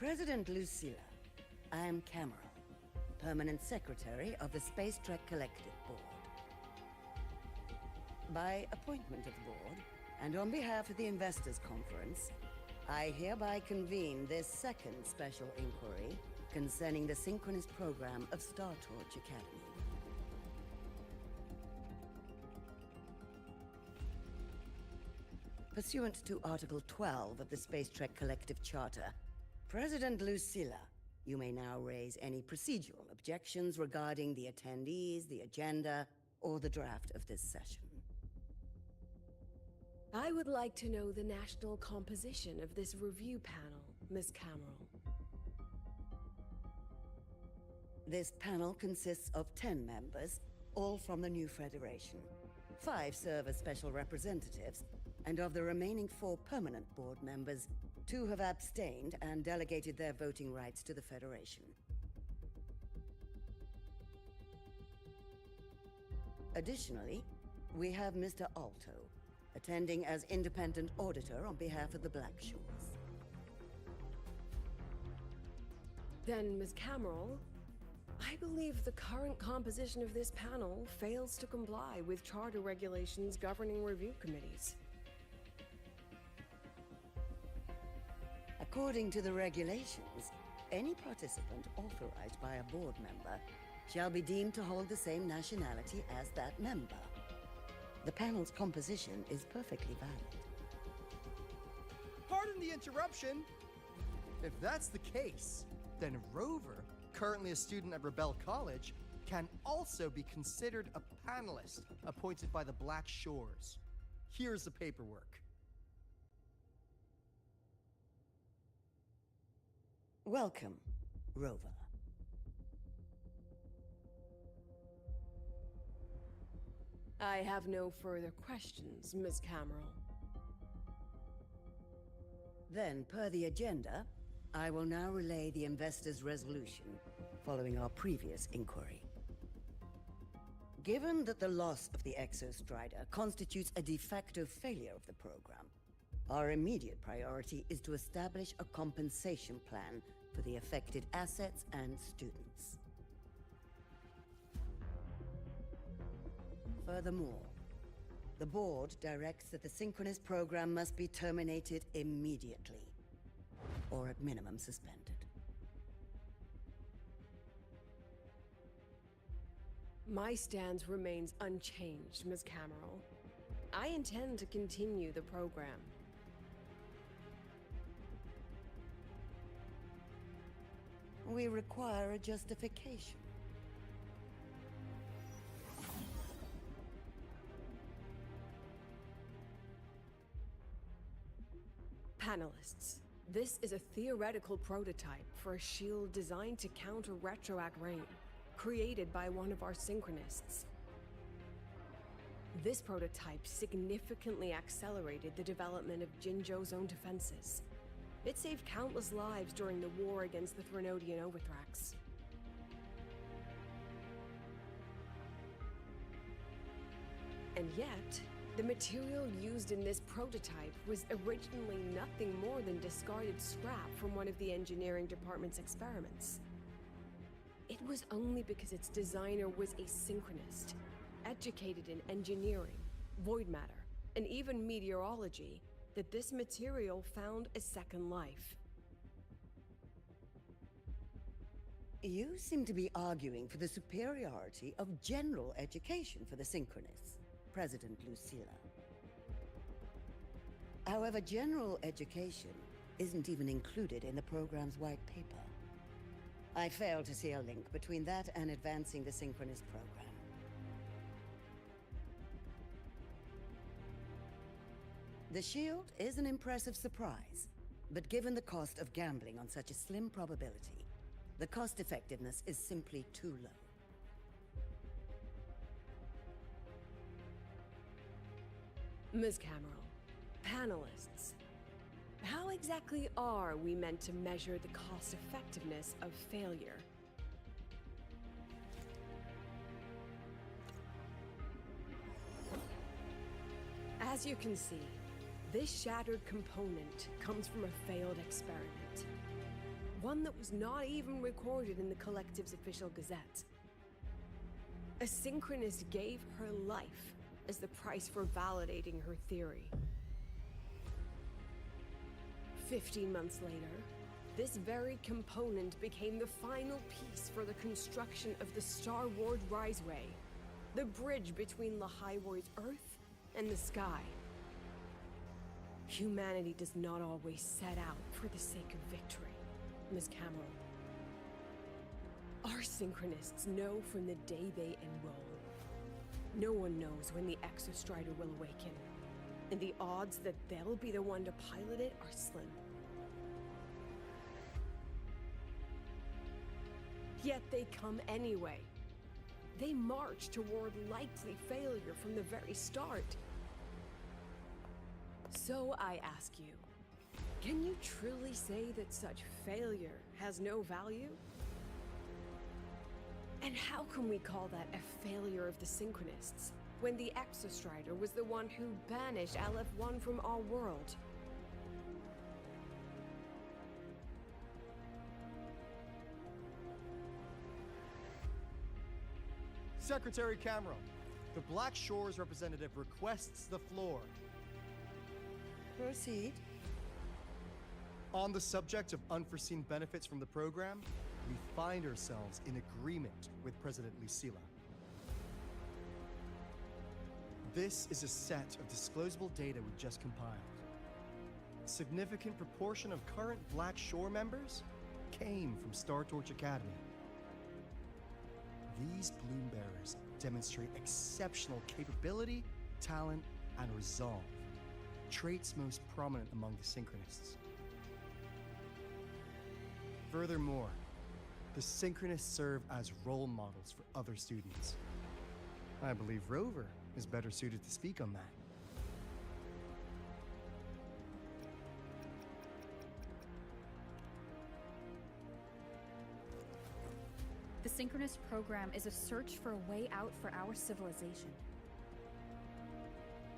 Speaker 8: President Lucilla, I am Cameron, Permanent Secretary of the Space Trek Collective Board. By appointment of the board, and on behalf of the Investors Conference, I hereby convene this second special inquiry concerning the synchronous program of Star Torch Academy. Pursuant to Article 12 of the Space Trek Collective Charter, President Lucilla, you may now raise any procedural objections regarding the attendees, the agenda, or the draft of this session.
Speaker 2: I would like to know the national composition of this review panel, Ms. Cameron.
Speaker 8: This panel consists of 10 members, all from the new Federation. 5 serve as special representatives, and of the remaining 4 permanent board members, 2 have abstained and delegated their voting rights to the Federation. Additionally, we have Mr. Alto, attending as independent auditor on behalf of the Black Shores.
Speaker 2: Then, Ms. Cameron, I believe the current composition of this panel fails to comply with charter regulations governing review committees.
Speaker 8: According to the regulations, any participant authorized by a board member shall be deemed to hold the same nationality as that member. The panel's composition is perfectly valid.
Speaker 12: Pardon the interruption. If that's the case, then Rover, currently a student at Rebel College, can also be considered a panelist appointed by the Black Shores. Here's the paperwork.
Speaker 8: Welcome, Rover.
Speaker 2: I have no further questions, Ms. Cameron.
Speaker 8: Then, per the agenda, I will now relay the investors' resolution following our previous inquiry. Given that the loss of the Exostrider constitutes a de facto failure of the program, our immediate priority is to establish a compensation plan for the affected assets and students. Furthermore, the board directs that the synchronous program must be terminated immediately, or at minimum suspended.
Speaker 2: My stance remains unchanged, Ms. Cameron. I intend to continue the program.
Speaker 8: We require a justification.
Speaker 2: Panelists, this is a theoretical prototype for a shield designed to counter retroact rain, created by one of our synchronists. This prototype significantly accelerated the development of Jinzhou's own defenses. It saved countless lives during the war against the Threnodian Overthrax. And yet, the material used in this prototype was originally nothing more than discarded scrap from one of the engineering department's experiments. It was only because its designer was a synchronist, educated in engineering, void matter, and even meteorology, that this material found a second life.
Speaker 8: You seem to be arguing for the superiority of general education for the Synchronists, President Lucilla. However, general education isn't even included in the program's white paper. I fail to see a link between that and advancing the Synchronist program. The shield is an impressive surprise, but given the cost of gambling on such a slim probability, the cost-effectiveness is simply too low.
Speaker 2: Ms. Cameron, panelists, how exactly are we meant to measure the cost-effectiveness of failure? As you can see, this shattered component comes from a failed experiment. one that was not even recorded in the Collective's official gazette. A synchronist gave her life as the price for validating her theory. 15 months later, this very component became the final piece for the construction of the Star Ward Riseway, the bridge between Lahaiwar's Earth and the sky. Humanity does not always set out for the sake of victory, Ms. Cameron. Our synchronists know from the day they enroll. No one knows when the Exostrider will awaken, and the odds that they'll be the one to pilot it are slim. Yet they come anyway. They march toward likely failure from the very start. So I ask you, can you truly say that such failure has no value? And how can we call that a failure of the Synchronists, when the Exostrider was the one who banished LF1 from our world?
Speaker 12: Secretary Camero, the Black Shores representative requests the floor.
Speaker 8: Proceed.
Speaker 12: On the subject of unforeseen benefits from the program, we find ourselves in agreement with President Lucilla. This is a set of disclosable data we just compiled. A significant proportion of current Black Shore members came from Star Torch Academy. These Bloom Bearers demonstrate exceptional capability, talent, and resolve, traits most prominent among the Synchronists. Furthermore, the Synchronists serve as role models for other students. I believe Rover is better suited to speak on that.
Speaker 6: The Synchronist program is a search for a way out for our civilization.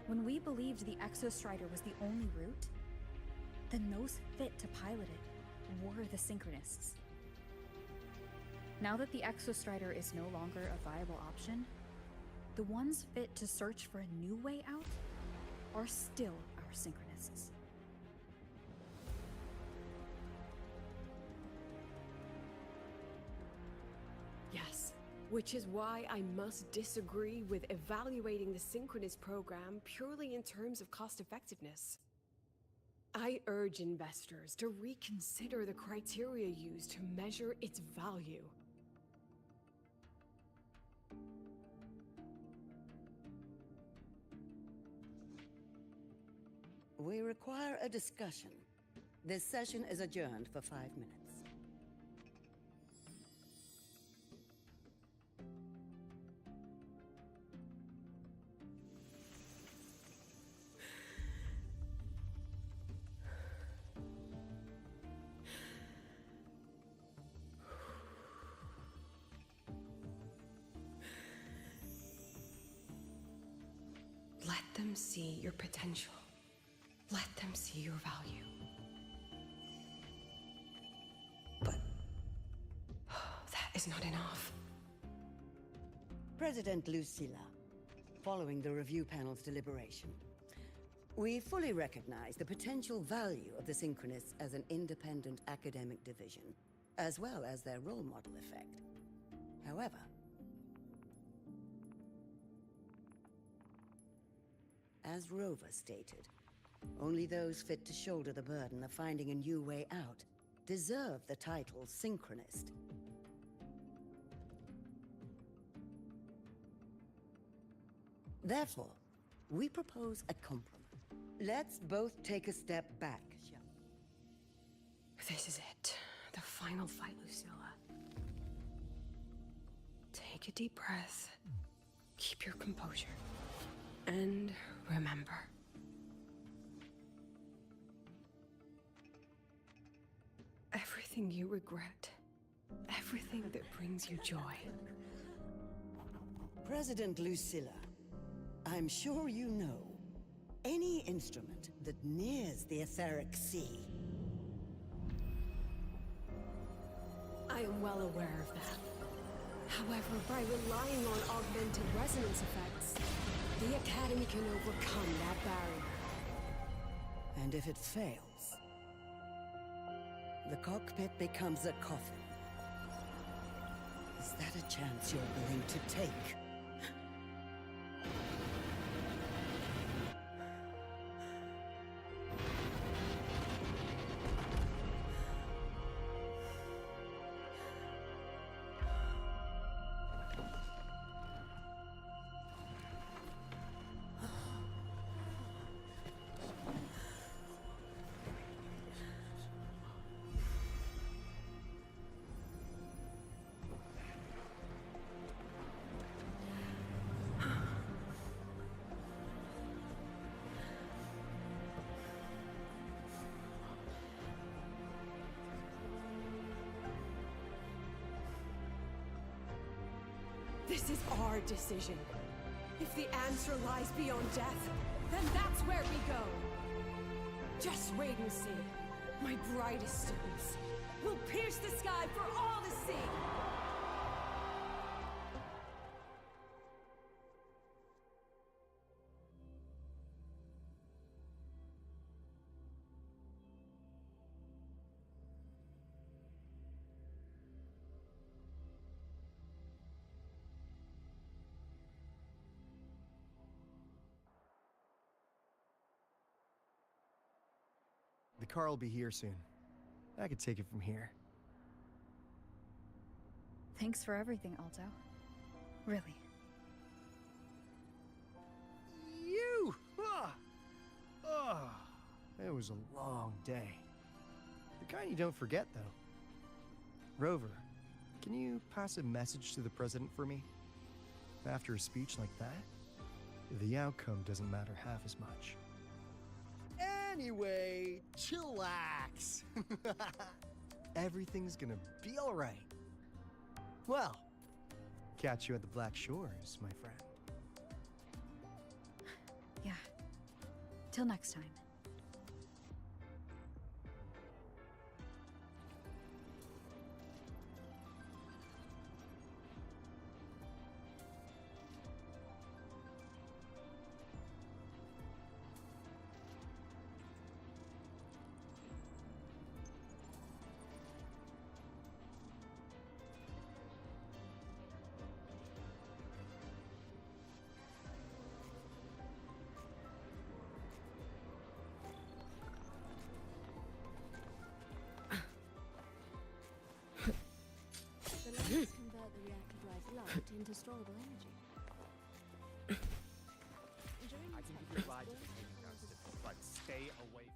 Speaker 6: When we believed the Exostrider was the only route, then those fit to pilot it were the Synchronists. Now that the Exostrider is no longer a viable option, the ones fit to search for a new way out are still our Synchronists.
Speaker 2: Yes, which is why I must disagree with evaluating the Synchronist program purely in terms of cost-effectiveness. I urge investors to reconsider the criteria used to measure its value.
Speaker 8: We require a discussion. This session is adjourned for 5 minutes.
Speaker 2: Let them see your potential. Let them see your value. But that is not enough.
Speaker 8: President Lucilla, following the review panel's deliberation, we fully recognize the potential value of the Synchronists as an independent academic division, as well as their role model effect. However, as Rover stated, only those fit to shoulder the burden of finding a new way out deserve the title Synchronist. Therefore, we propose a compromise. Let's both take a step back, shall we?
Speaker 2: This is it. The final fight, Lucilla. Take a deep breath. Keep your composure. And remember. Everything you regret. Everything that brings you joy.
Speaker 8: President Lucilla, I'm sure you know, any instrument that nears the etheric sea
Speaker 2: am well aware of that. However, by relying on augmented resonance effects, the Academy can overcome that barrier.
Speaker 8: And if it fails, the cockpit becomes a coffin. Is that a chance you're willing to take?
Speaker 2: This is our decision. If the answer lies beyond death, then that's where we go. Just wait and see. My brightest students will pierce the sky for all to see.
Speaker 12: The car will be here soon. I could take it from here.
Speaker 6: Thanks for everything, Alto. Really.
Speaker 12: You! It was a long day. The kind you don't forget, though. Rover, can you pass a message to the president for me? After a speech like that, the outcome doesn't matter half as much. Anyway, chillax. Everything's gonna be all right. Well, catch you at the Black Shores, my friend.
Speaker 6: Yeah. Till next time.
Speaker 3: The lamps convert the reactor drive's light into storable energy. During
Speaker 10: I can give you a ride to the training grounds, but stay away from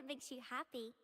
Speaker 3: it makes you happy.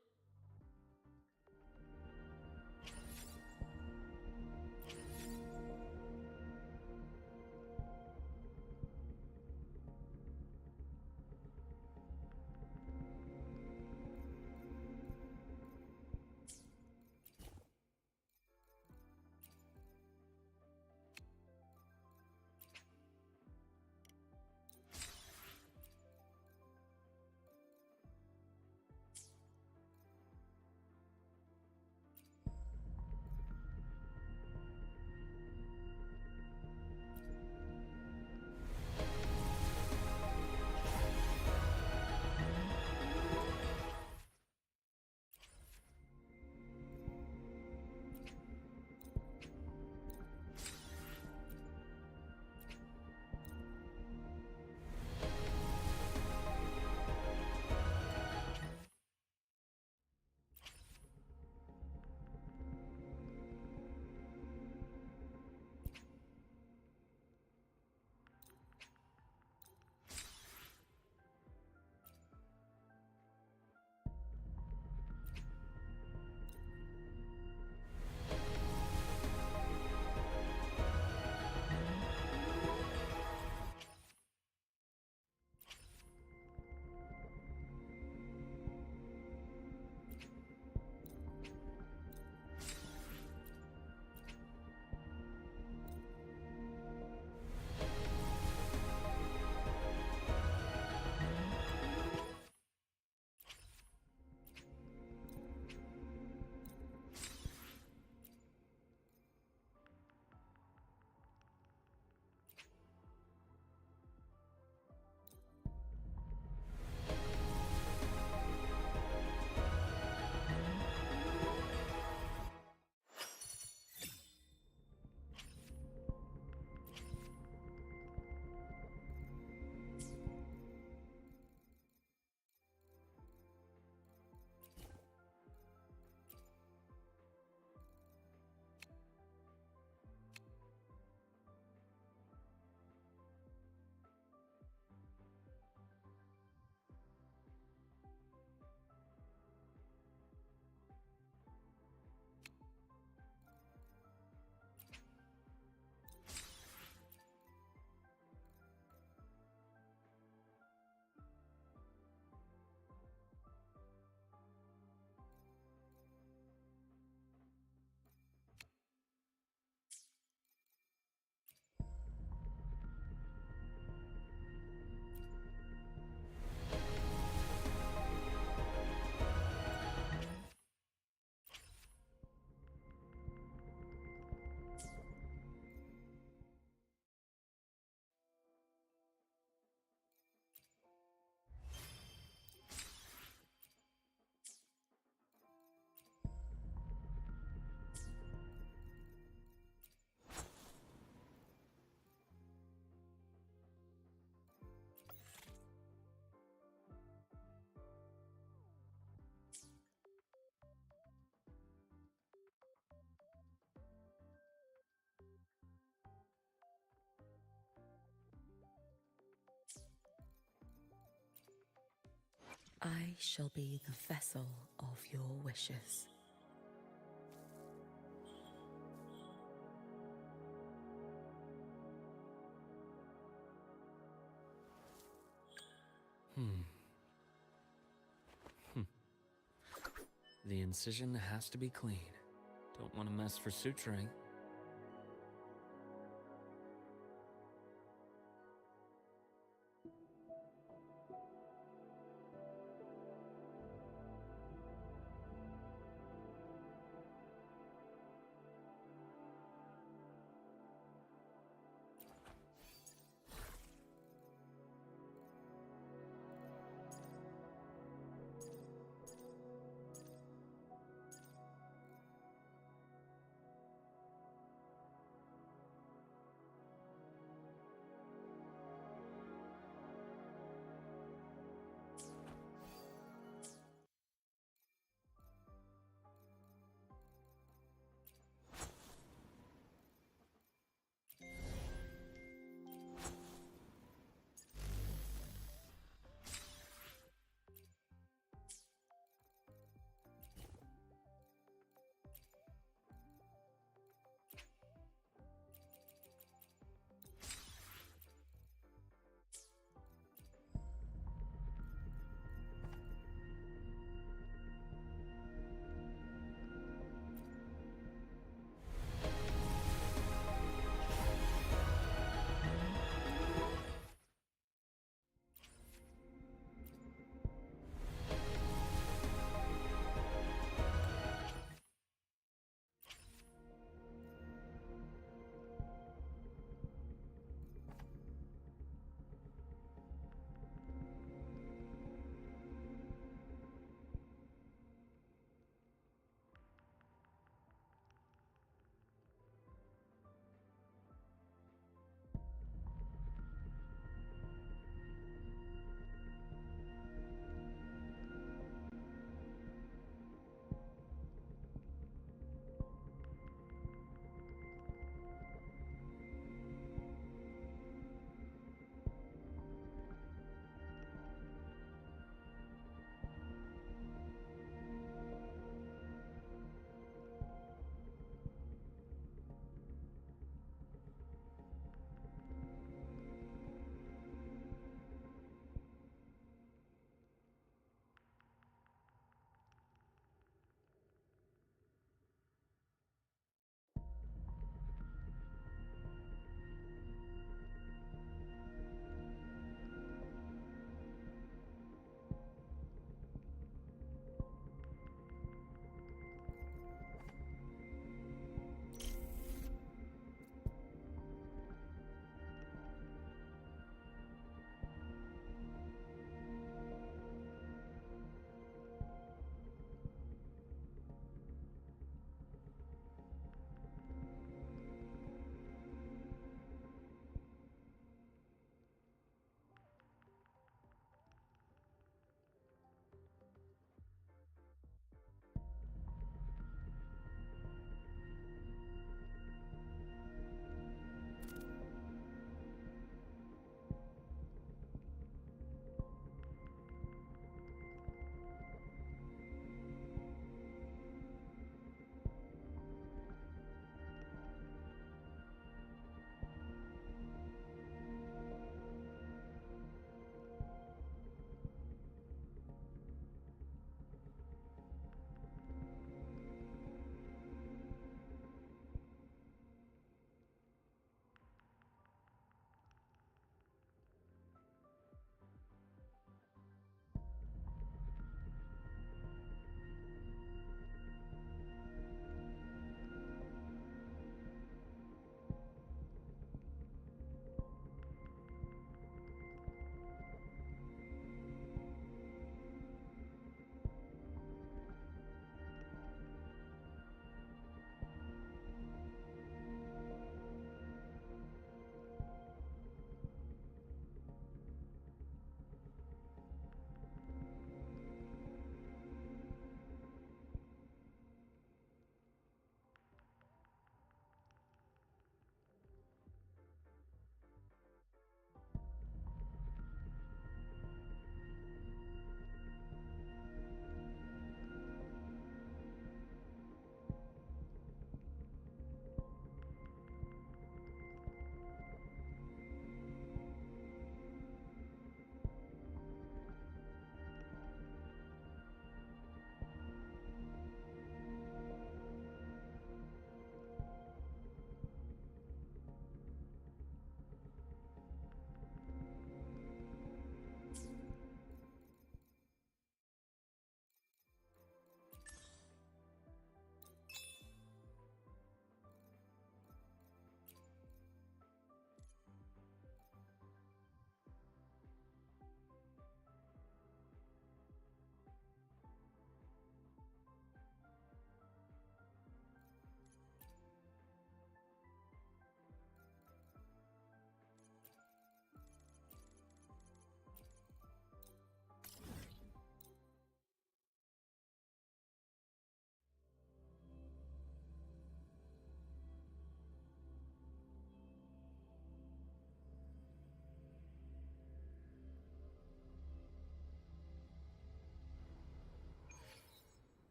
Speaker 1: I shall be the vessel of your wishes.
Speaker 16: The incision has to be clean. Don't want to mess for suturing.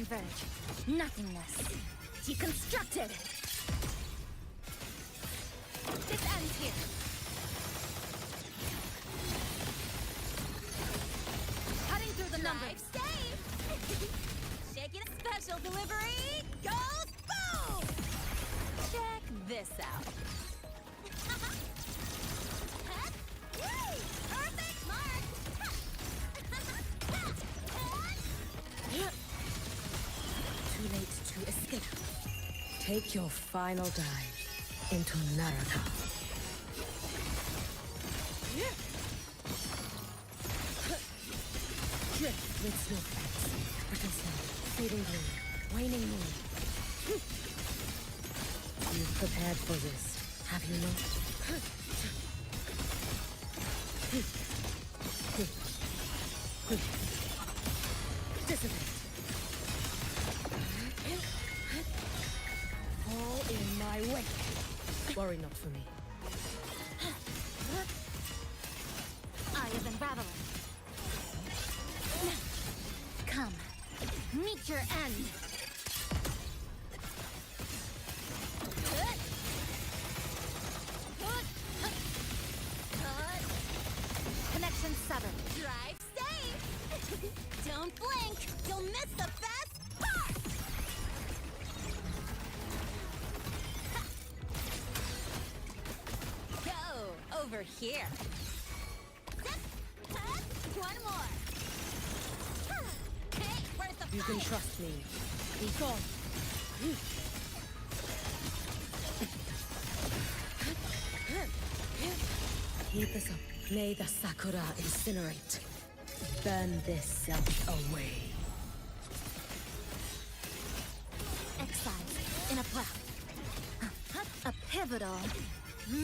Speaker 15: Converge. Nothingness. Deconstructed! This ends here. Cutting through the numbers.
Speaker 3: Shake it. Special delivery goes boom! Check this out. Perfect mark!
Speaker 1: Too late to escape. Take your final dive into Naraka. Drift with snowflakes, brittle snow, fading blue, waning moon. You've prepared for this, have you not? Dissipate. Fall in my wake. Worry not for me.
Speaker 15: Eye is unraveling. Come, meet your end. Connection severed.
Speaker 3: Drive safe! Don't blink! You'll miss the best part! Go over here. One more. Hey, where's the
Speaker 1: You can
Speaker 3: fire?
Speaker 1: trust me. Be gone. Keep this up. May the Sakura incinerate. Burn this self away.
Speaker 15: Exile in a breath. A pivotal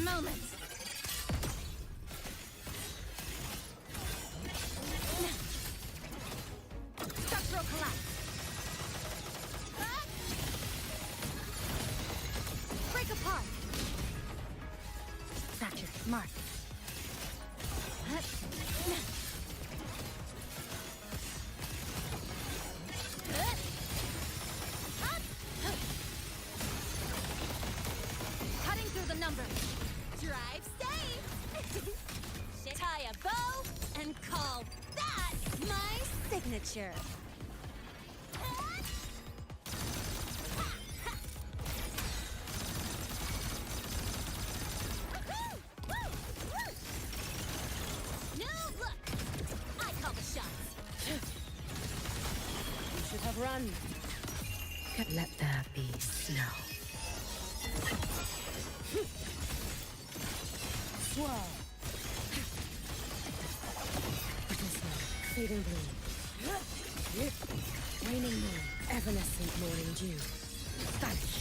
Speaker 15: moment. Structural collapse. Break apart. Fracture. Mark. Cutting through the numbers.
Speaker 3: Drive safe! Tie a bow and call that my signature. New look! I call the shots.
Speaker 1: You should have run. Let there be snow. Swirl. Brittle snow, fading blue. Waning moon, evanescent morning dew. Vanish.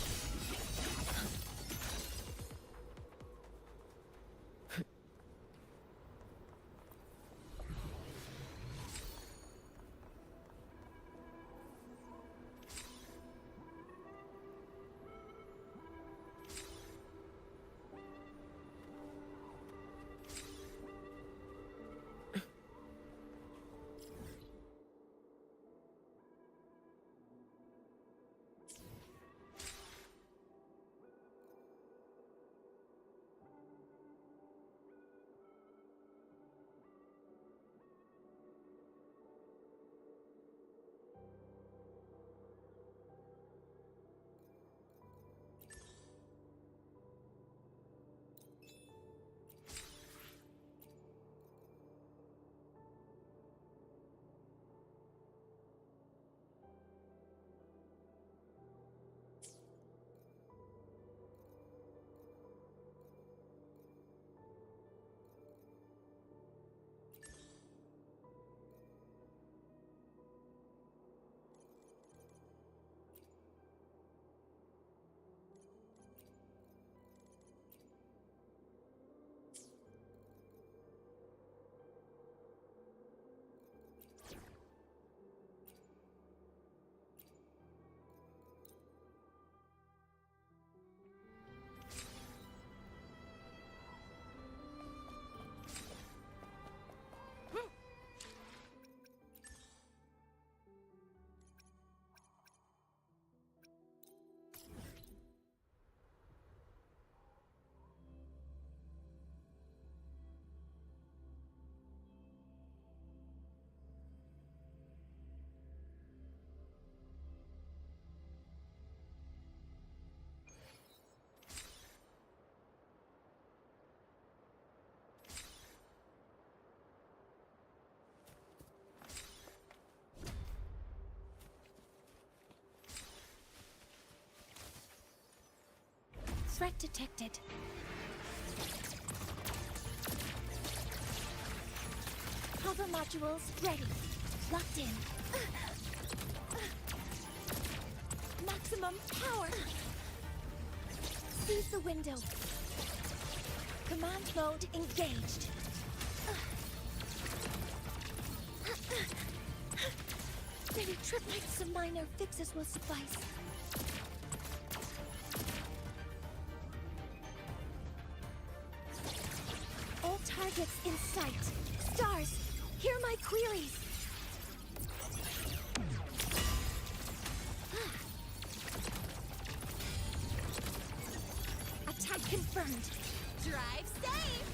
Speaker 13: Threat detected. Hover modules ready. Locked in. Maximum power. Seize the window. Command mode engaged. Maybe trip like some minor fixes will suffice. All targets in sight. Stars, hear my queries. Attack confirmed.
Speaker 3: Drive safe!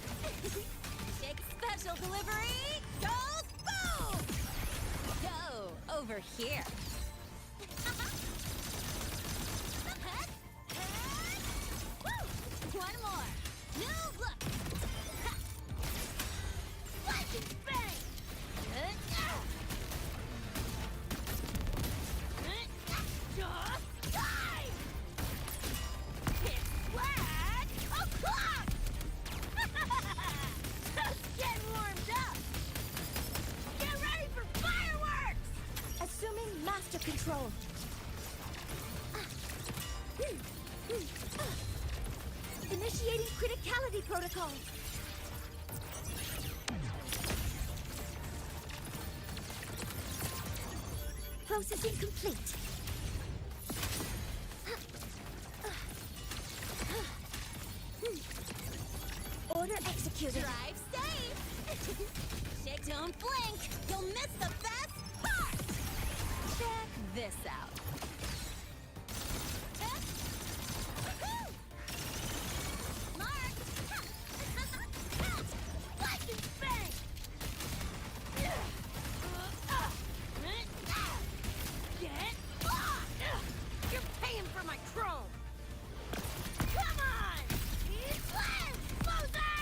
Speaker 3: Shake special delivery! Go boom! Go over here. Woo! One more. New look. Lightning bang! Die! Hit flag o'clock! Just getting warmed up! Get ready for fireworks!
Speaker 13: Assuming master control. Initiating criticality protocol. Processing complete. Order executed.
Speaker 3: Drive safe! Shake, don't blink! You'll miss the best part! Check this out. Mark! Lightning bang! Get blocked! You're paying for my chrome! Come on! Lens, loser!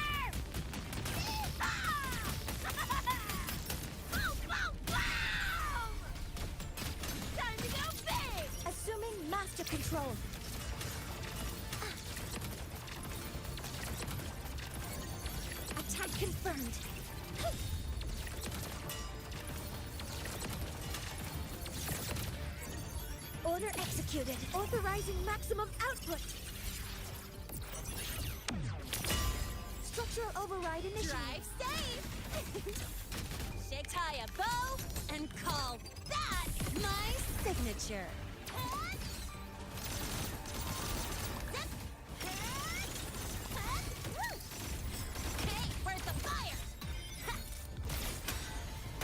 Speaker 3: Boom, boom, boom! Time to go big!
Speaker 13: Assuming master control. Attack confirmed. Order executed. Authorizing maximum output. Structural override initiated.
Speaker 3: Drive safe! Shake, tie a bow, and call that my signature. Hey, where's the fire?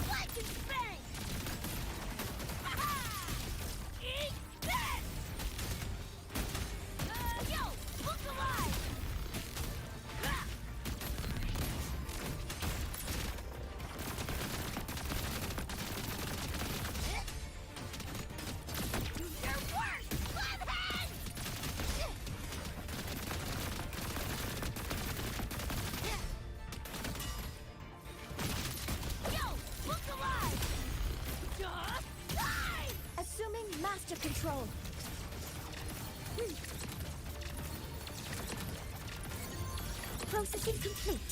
Speaker 3: Lightning bang! Eat this! Yo, look alive! Your worst! Flathead! Yo, look alive! Die!
Speaker 13: Assuming master control. Processing complete.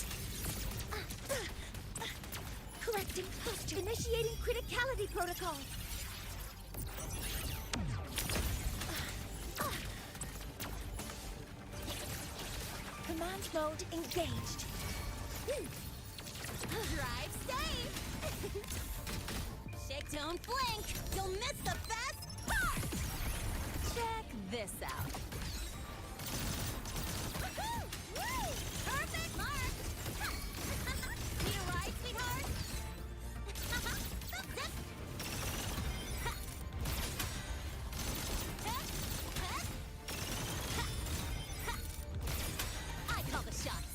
Speaker 13: Correcting posture. Initiating criticality protocol. Command mode engaged.
Speaker 3: Drive safe! Shake, don't blink! You'll miss the best part! Check this out. Woohoo! Woo! Perfect mark! Need a ride, sweetheart? Zip! I call the shots.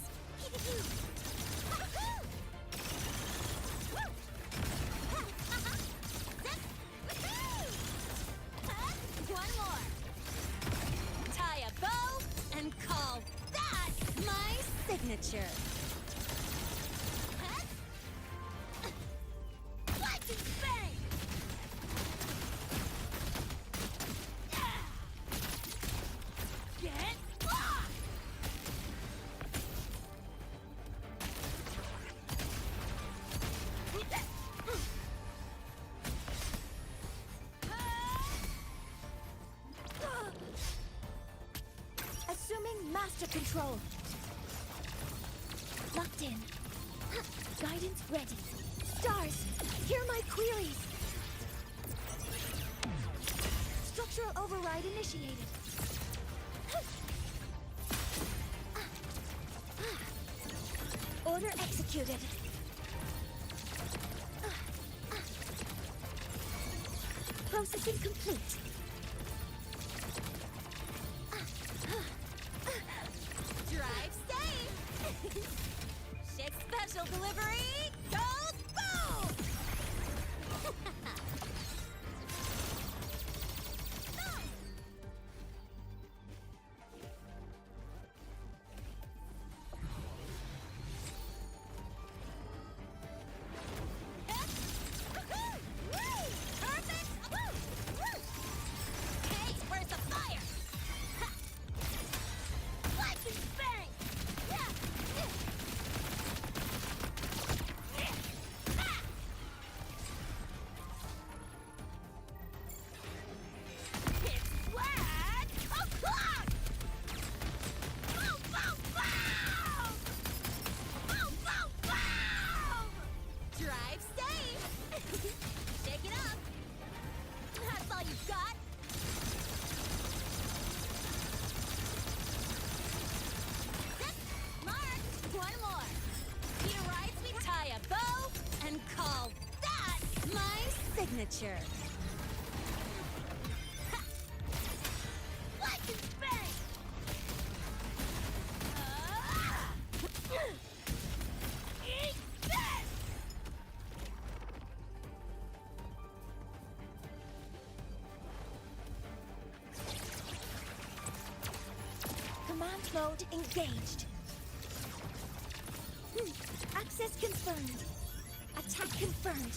Speaker 3: One more. Tie a bow and call that my signature. Lightning bang! Get blocked!
Speaker 18: Master control! Locked in. Guidance ready. Stars, hear my queries! Structural override initiated. Order executed. Processing complete.
Speaker 3: Drive safe! Ship special delivery goes boom! Hey, where's the fire? Ha! Lightning bang! Yeah! It's flag o'clock! Boom, boom, boom! Boom, boom, boom! Drive safe! Shake it up! That's all you got? Mark, one more. Need a ride, sweet? Tie a bow and call that my signature. Ha! Lightning bang! Eat this!
Speaker 18: Command mode engaged. Access confirmed. Attack confirmed.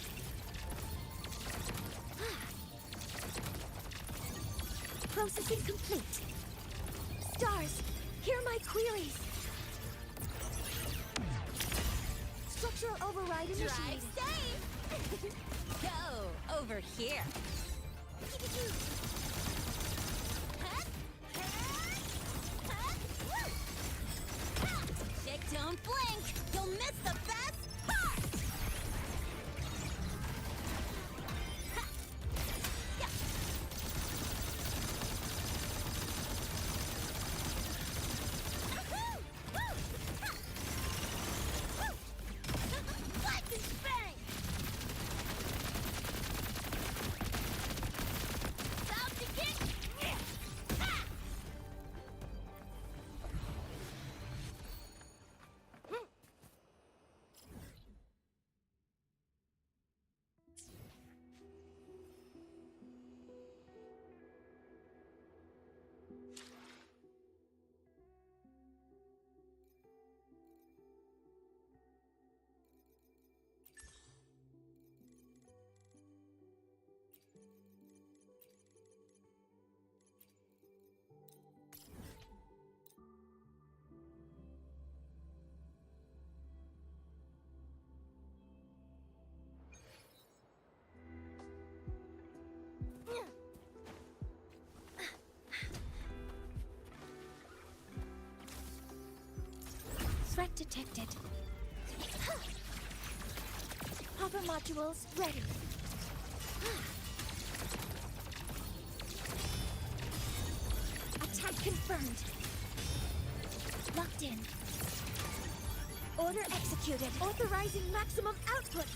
Speaker 18: Processing complete. Stars, hear my queries. Structural override initiated.
Speaker 3: Drive safe! Go over here. Shake, don't blink. You'll miss the best part. Lightning bang! About to get... Ha!
Speaker 18: Threat detected. Hopper modules ready. Attack confirmed. Locked in. Order executed. Authorizing maximum output.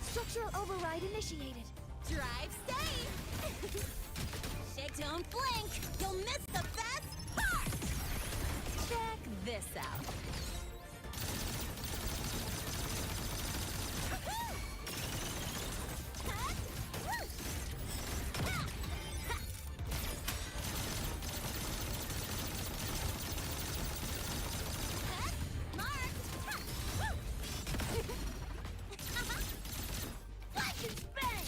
Speaker 18: Structural override initiated.
Speaker 3: Drive safe! Shake, don't blink. You'll miss the best part. Check this out. Lightning bang!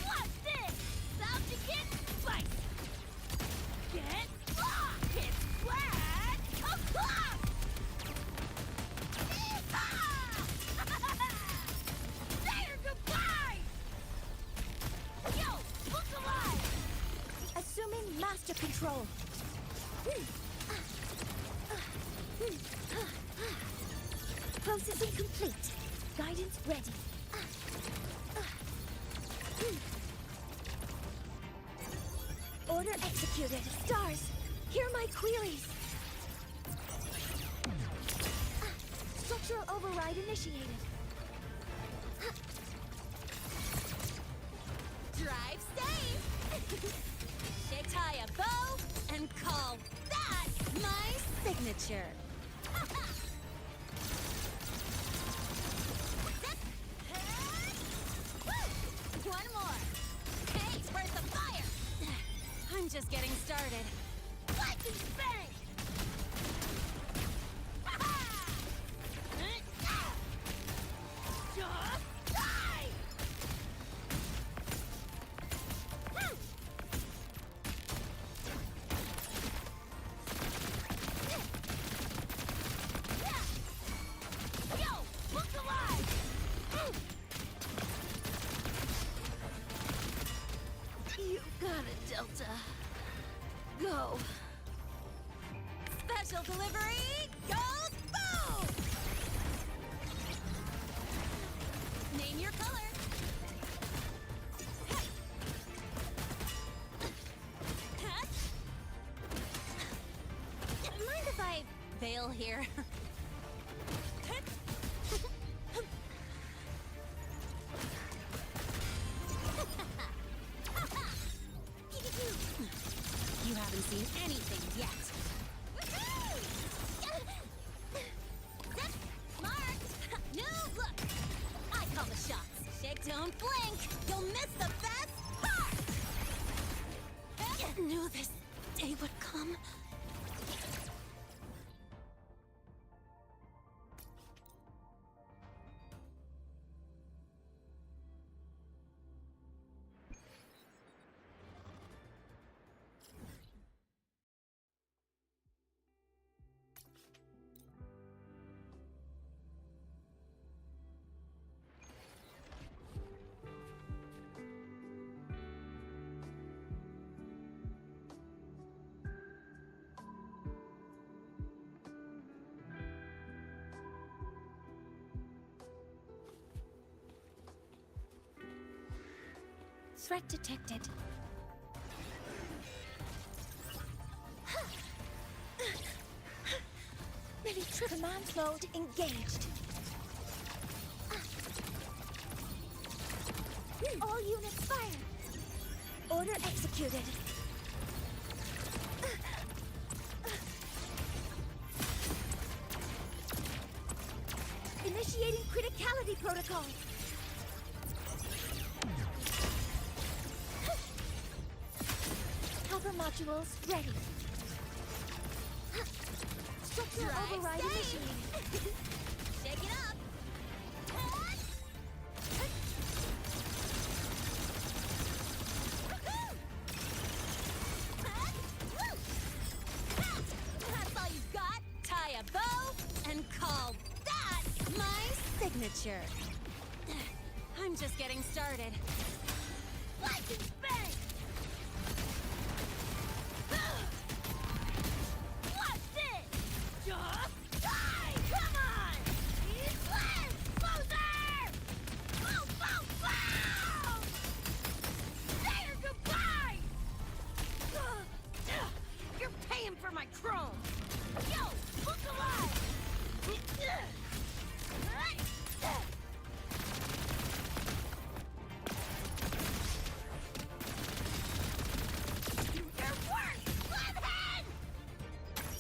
Speaker 3: What's this? About to get spicy! Get locked! It's
Speaker 18: master control. Processing complete. Guidance ready. Order executed. Stars, hear my queries. Structural override initiated.
Speaker 3: Drive safe! Tie a bow and call that my signature. One more. Hey, where's the fire? I'm just getting started. Lightning bang! Just die! Delta. Go. Special delivery goes boom! Name your color. Mind if I bail here? You haven't seen anything yet. Smart! New look! I call the shots. Shake, don't blink! You'll miss the best part! Knew this day would come.
Speaker 18: Threat detected. Command mode engaged. All units fire. Order executed. Initiating criticality protocol. Cover modules ready. Structural override initiated.
Speaker 3: Shake it up. That's all you've got? Tie a bow and call that my signature. I'm just getting started. Lightning bang! What's this? Just die! Come on! Let's loser! Boom, boom, boom! Say your goodbye! You're paying for my chrome! Yo, look alive!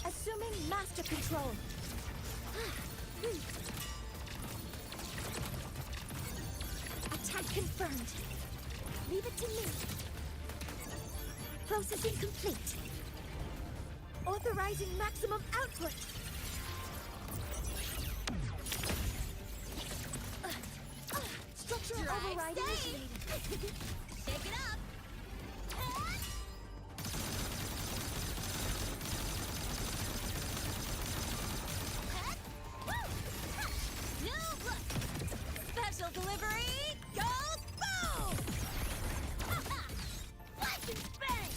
Speaker 18: Assuming master control. Attack confirmed. Leave it to me. Processing complete. Authorizing maximum output. Structural override initiated.
Speaker 3: Shake it up. New look. Special delivery goes boom. Lightning bang.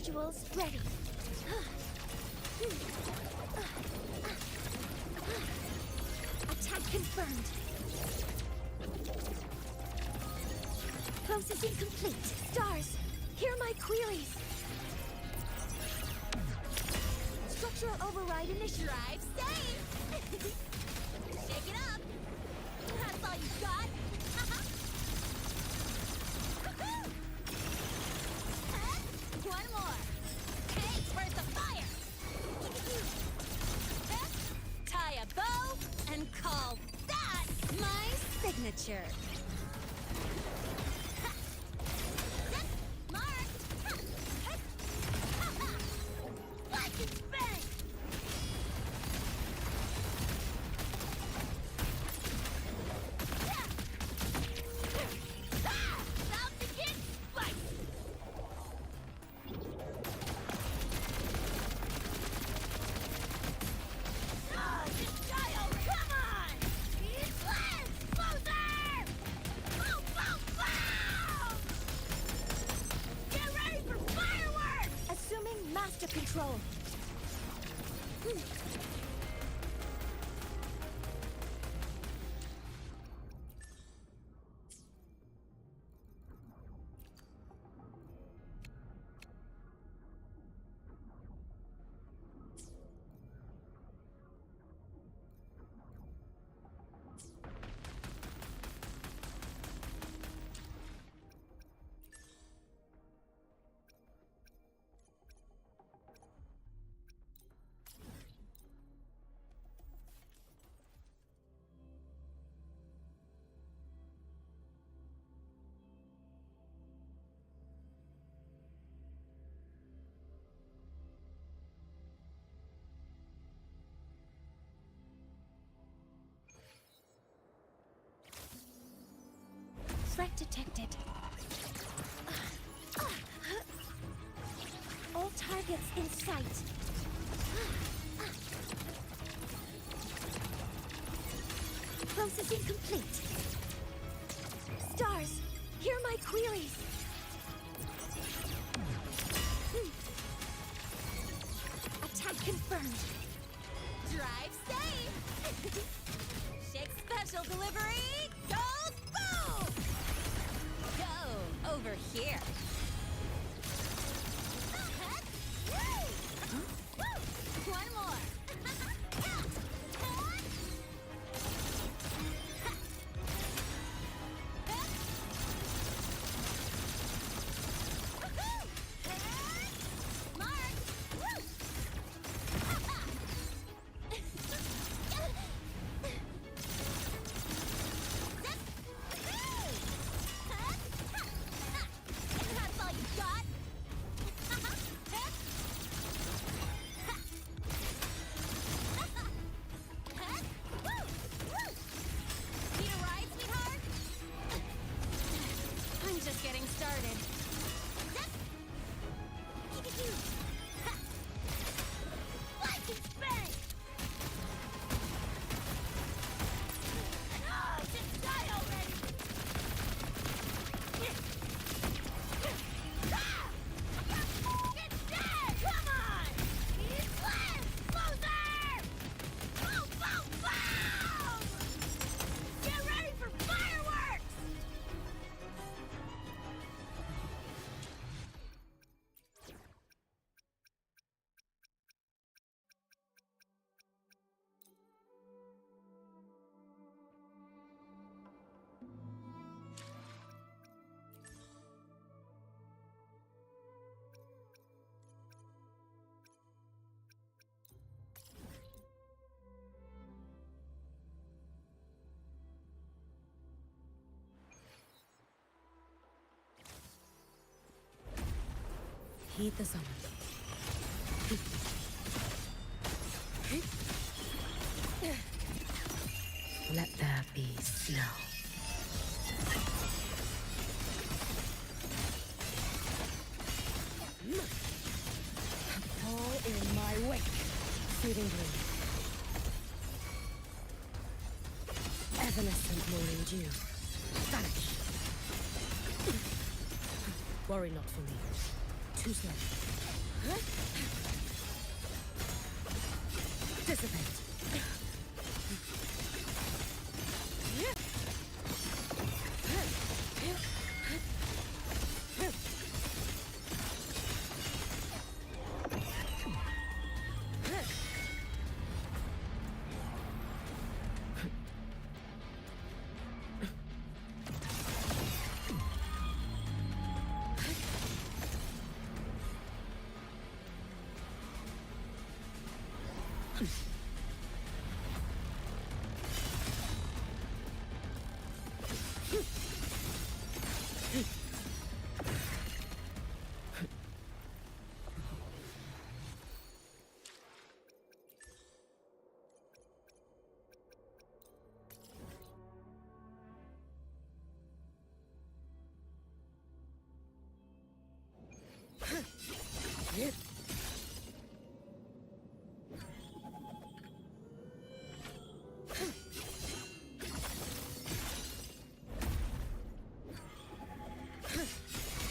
Speaker 3: visuals ready. Attack confirmed. Processing complete. Stars, hear my queries. Structural override initiative. Drive safe. Shake it up. That's all you got. One more. Hey, where's the fire? Tie a bow and call that my signature. Control. Threat detected. All targets in sight. Processing complete. Stars, hear my queries. Attack confirmed. Drive safe. Shake special delivery. Go boom! Go over here. One more.
Speaker 1: Heed the summons. Let there be snow. All in my wake. Feeding green. Evanescent morning dew. Vanish. Worry not for me. Too slow. Dissipate.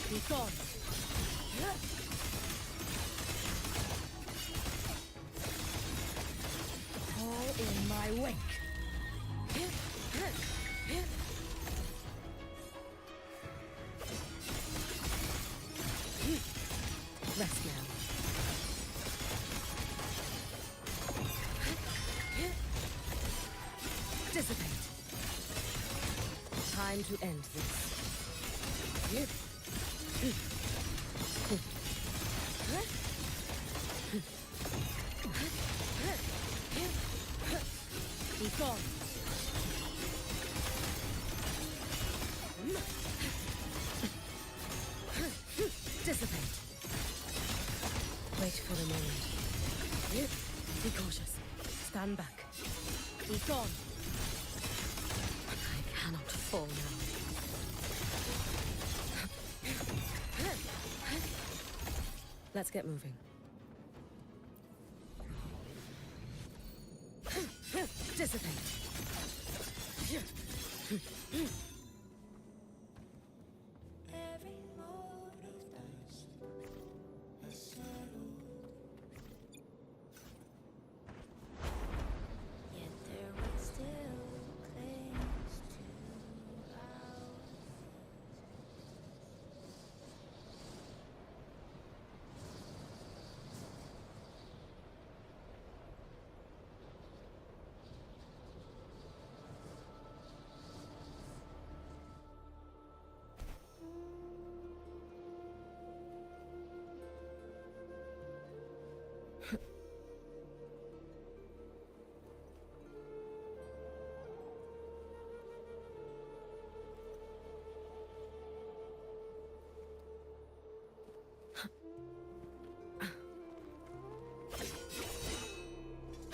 Speaker 1: Be gone. All in my wake. Rest now. Dissipate. Time to end this. Be gone. Dissipate. Wait for the moment. Be cautious. Stand back. Be gone. I cannot fall now. Let's get moving. Dissipate.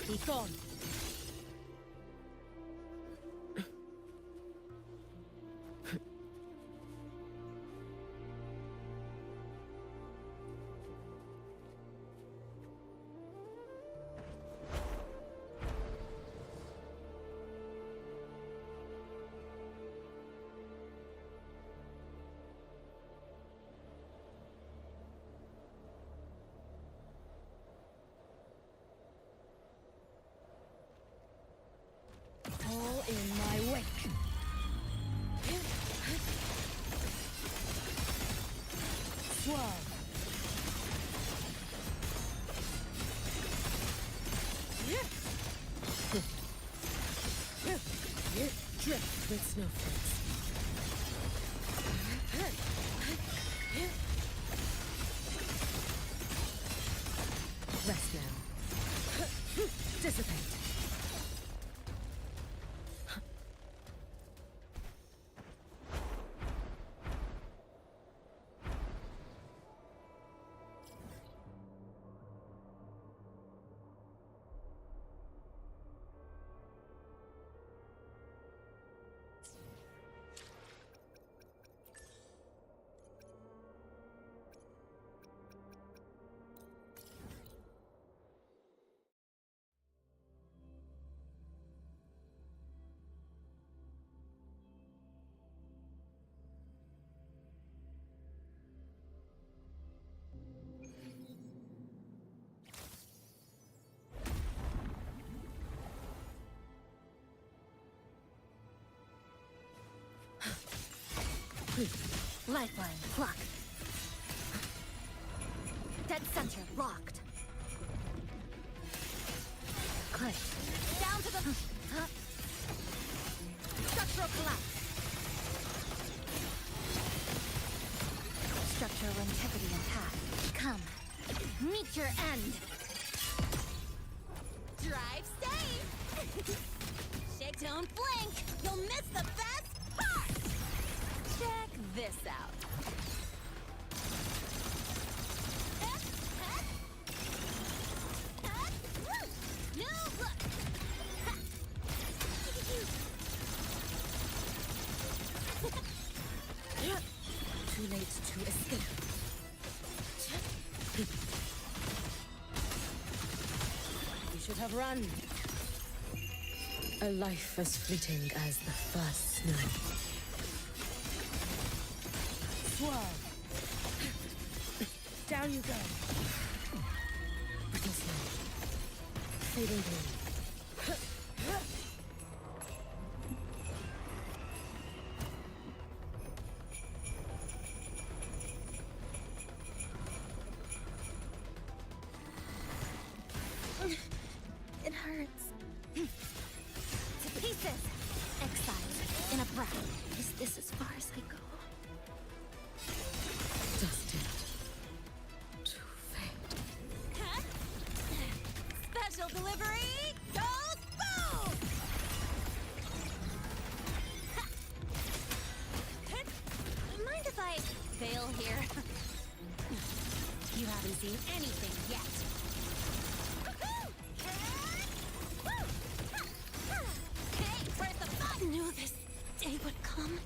Speaker 1: Be gone. All in my wake. Swirl. Drift with snowflakes. Rest now. Dissipate.
Speaker 15: Lifeline block. Dead center locked. Click.
Speaker 3: Down to the...
Speaker 15: Structural collapse. Structural integrity intact. Come. Meet your end.
Speaker 3: Drive safe! Shake, don't blink! You'll miss the best part! Check this out. New look!
Speaker 1: Too late to escape. You should have run. A life as fleeting as the first snow. Swerve. Down you go. Brittle snow. Fading blue.
Speaker 15: It hurts. To pieces! Exiled in a breath. Is this as far as I go?
Speaker 1: Destined to fade.
Speaker 3: Special delivery goes boom! Mind if I fail here? You haven't seen anything yet. Hey, where's the fun?
Speaker 15: I knew this day would come.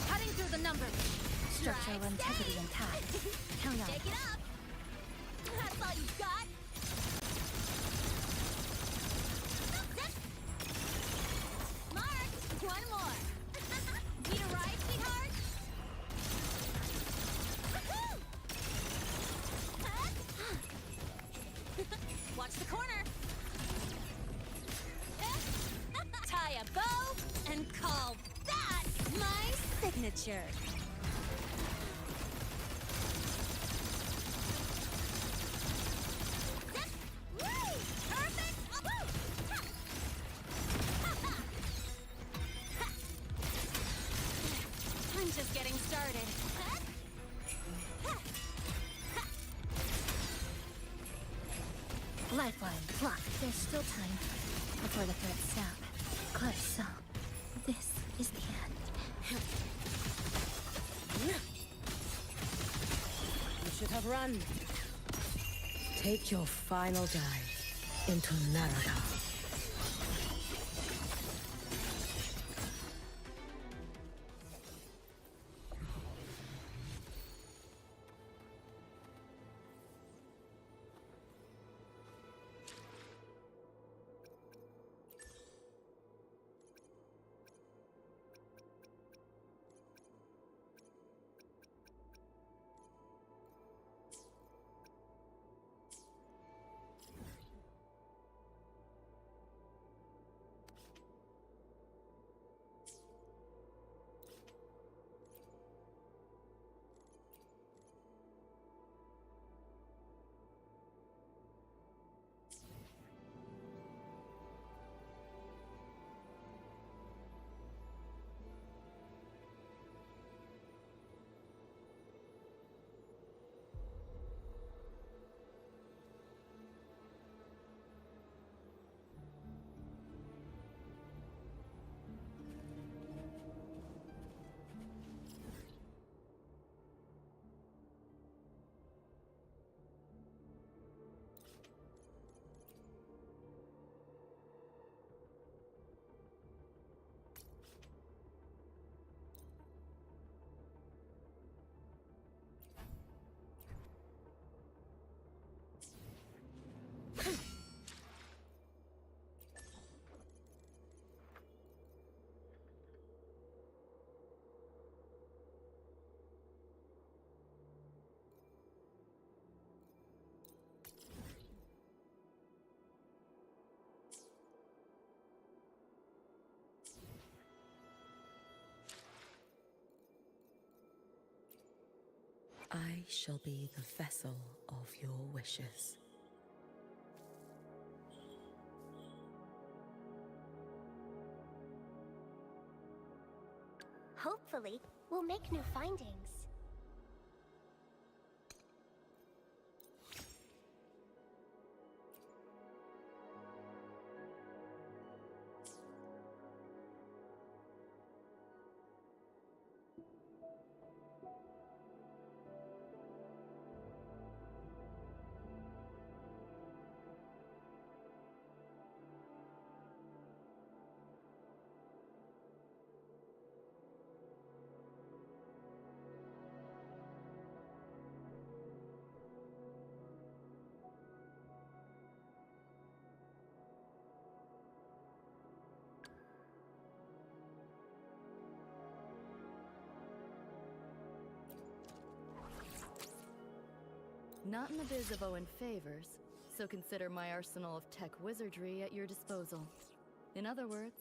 Speaker 3: Cutting through the numbers.
Speaker 15: Structural integrity intact. Count on.
Speaker 3: Take it up. That's all you got. Mark, one more. Need a ride, sweetheart? Watch the corner. Tie a bow and call that my signature. Perfect! I'm just getting started.
Speaker 15: Lifeline block. There's still time before the threat snap. Close, so this is the end.
Speaker 1: You should have run. Take your final dive into Narada. I shall be the vessel of your wishes.
Speaker 11: Hopefully, we'll make new findings.
Speaker 19: Not in the biz of owing favors, so consider my arsenal of tech wizardry at your disposal. In other words,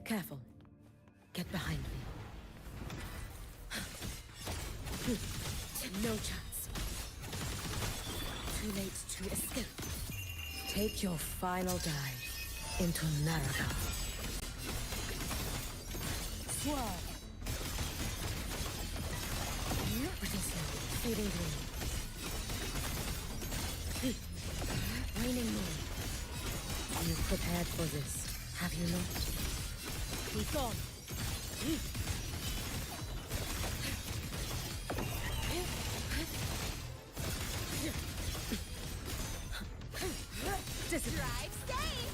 Speaker 1: Careful. Get behind me. No chance. Too late to escape. Take your final dive into Naraka. Swerve. Witnessing fading gleam. Waning moon. You've prepared for this, have you not? Be gone.
Speaker 3: Drive safe!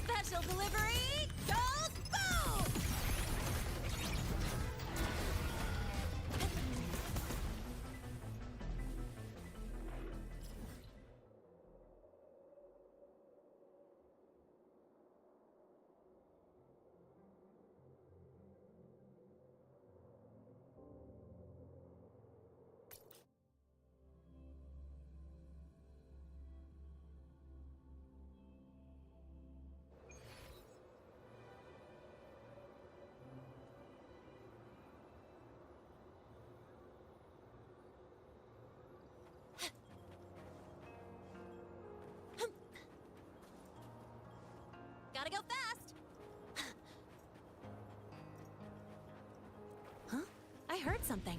Speaker 3: Special delivery goes boom! Gotta go fast!
Speaker 9: Huh? I heard something.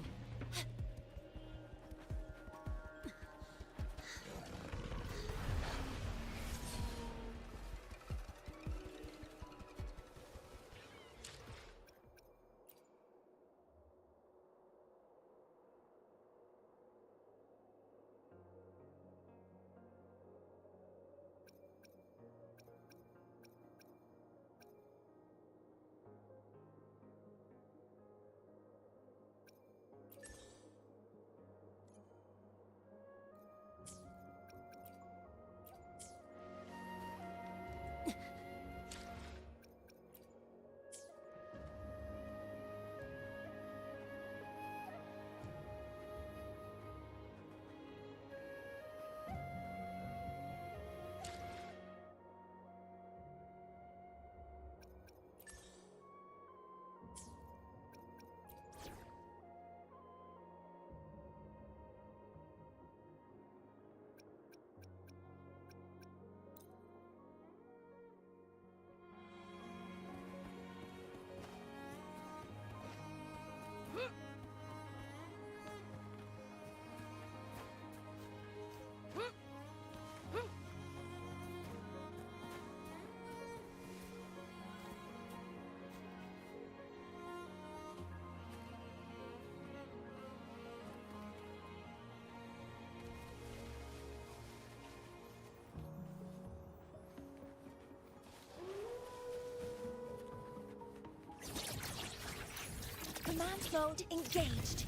Speaker 11: Command mode engaged.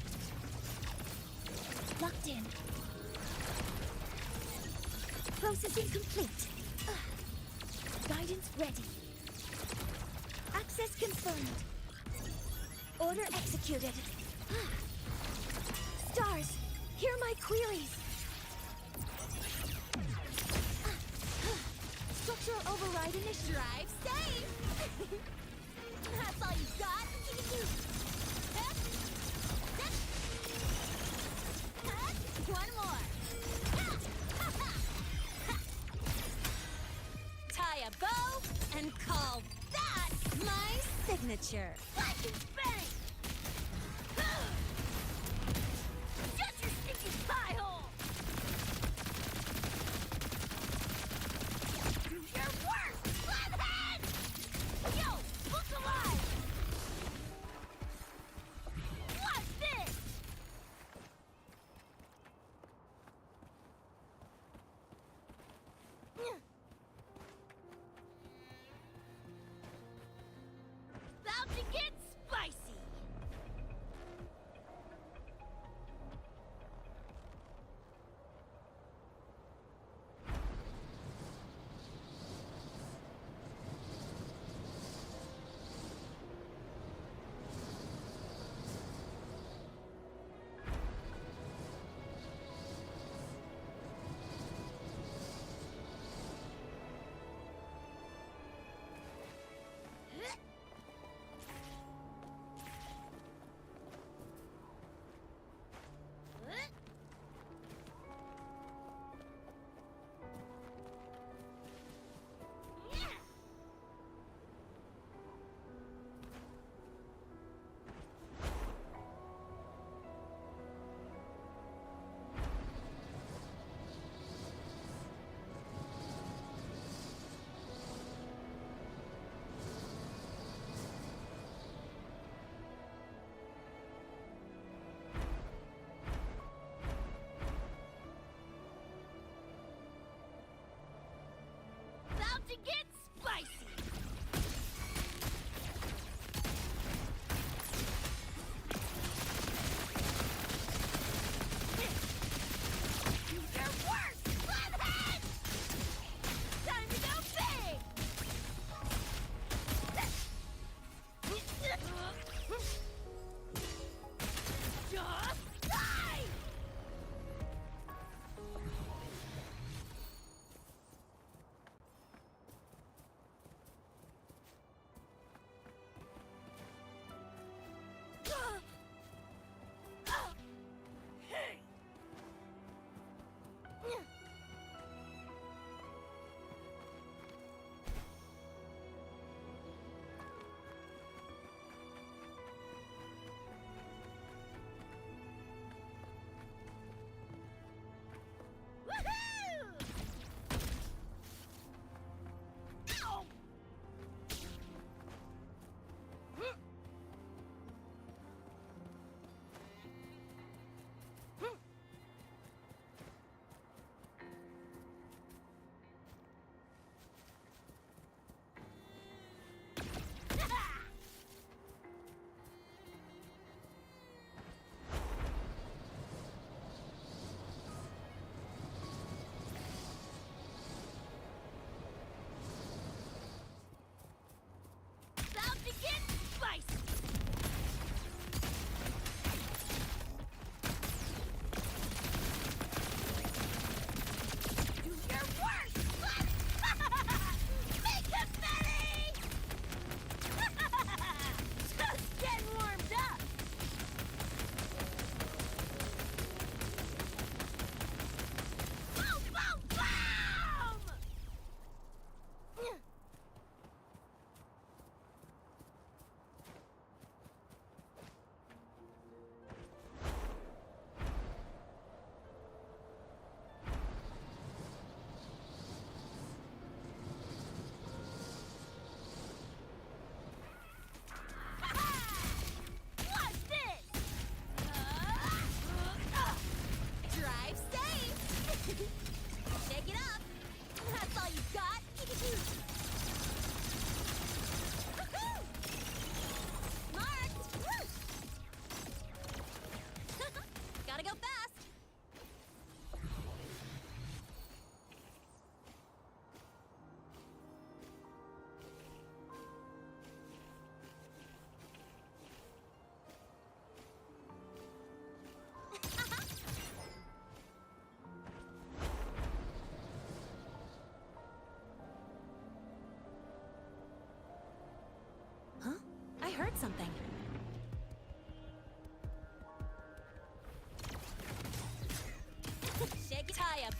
Speaker 11: Locked in. Processing complete. Guidance ready. Access confirmed. Order executed. Stars, hear my queries. Structural override initiative.
Speaker 3: Drive safe! That's all you got? One more. Tie a bow and call that my signature. Flash and bang! Shut your stinking pie hole! Do your work, flathead! Yo, look alive! What's this? About to get spicy!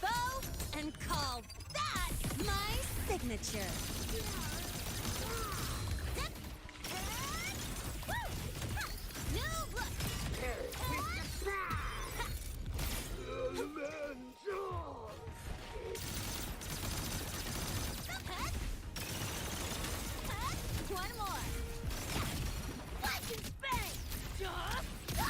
Speaker 3: bow and call that my signature. New look. One more. Watch and bang. Die.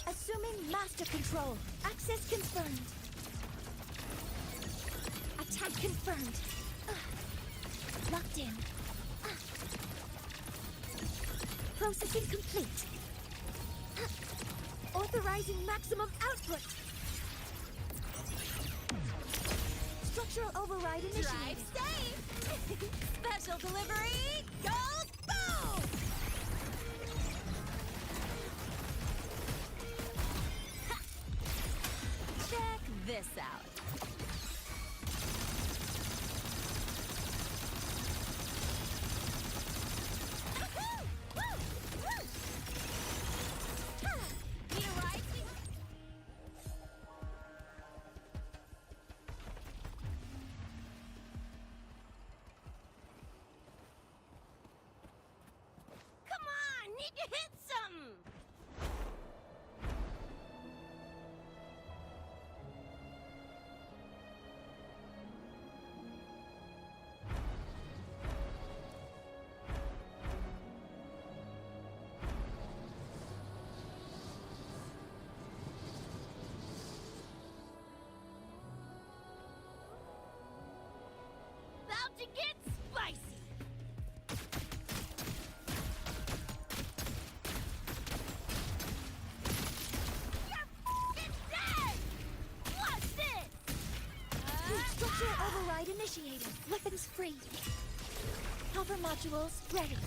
Speaker 11: Assuming master control. Access confirmed. Attack confirmed. Locked in. Processing complete. Authorizing maximum output. Structural override initiated.
Speaker 3: Drive safe. Special delivery. Go boom. Check this out. Need a ride? Come on, need to hit something. About to get spicy. You're f***ing dead! What's this?
Speaker 11: Structural override initiated. Weapons free. Helper modules ready.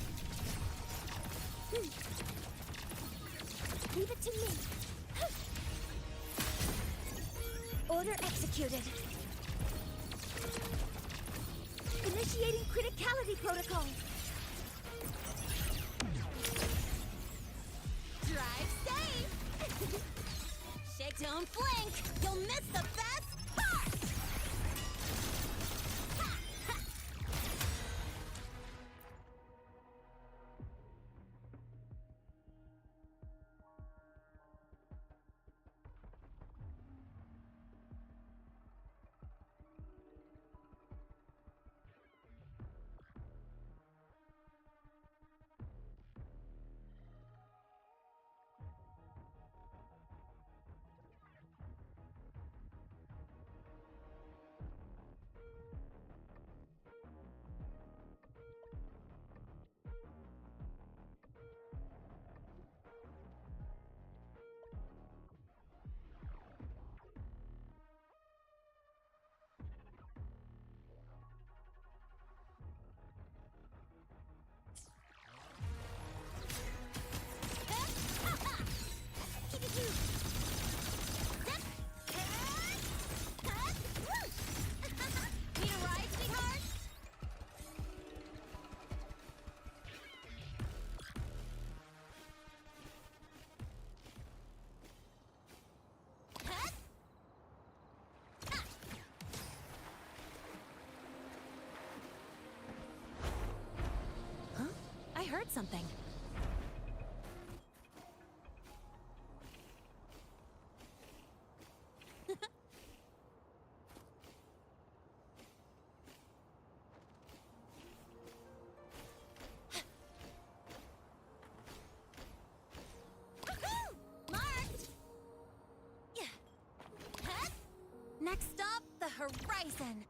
Speaker 11: Leave it to me. Order executed. Initiating criticality protocol.
Speaker 3: Drive safe. Shake, don't blink. You'll miss the best part. Ha, ha. Need a ride, sweetheart?
Speaker 9: Huh? I heard something.
Speaker 3: Marked. Next stop, the horizon.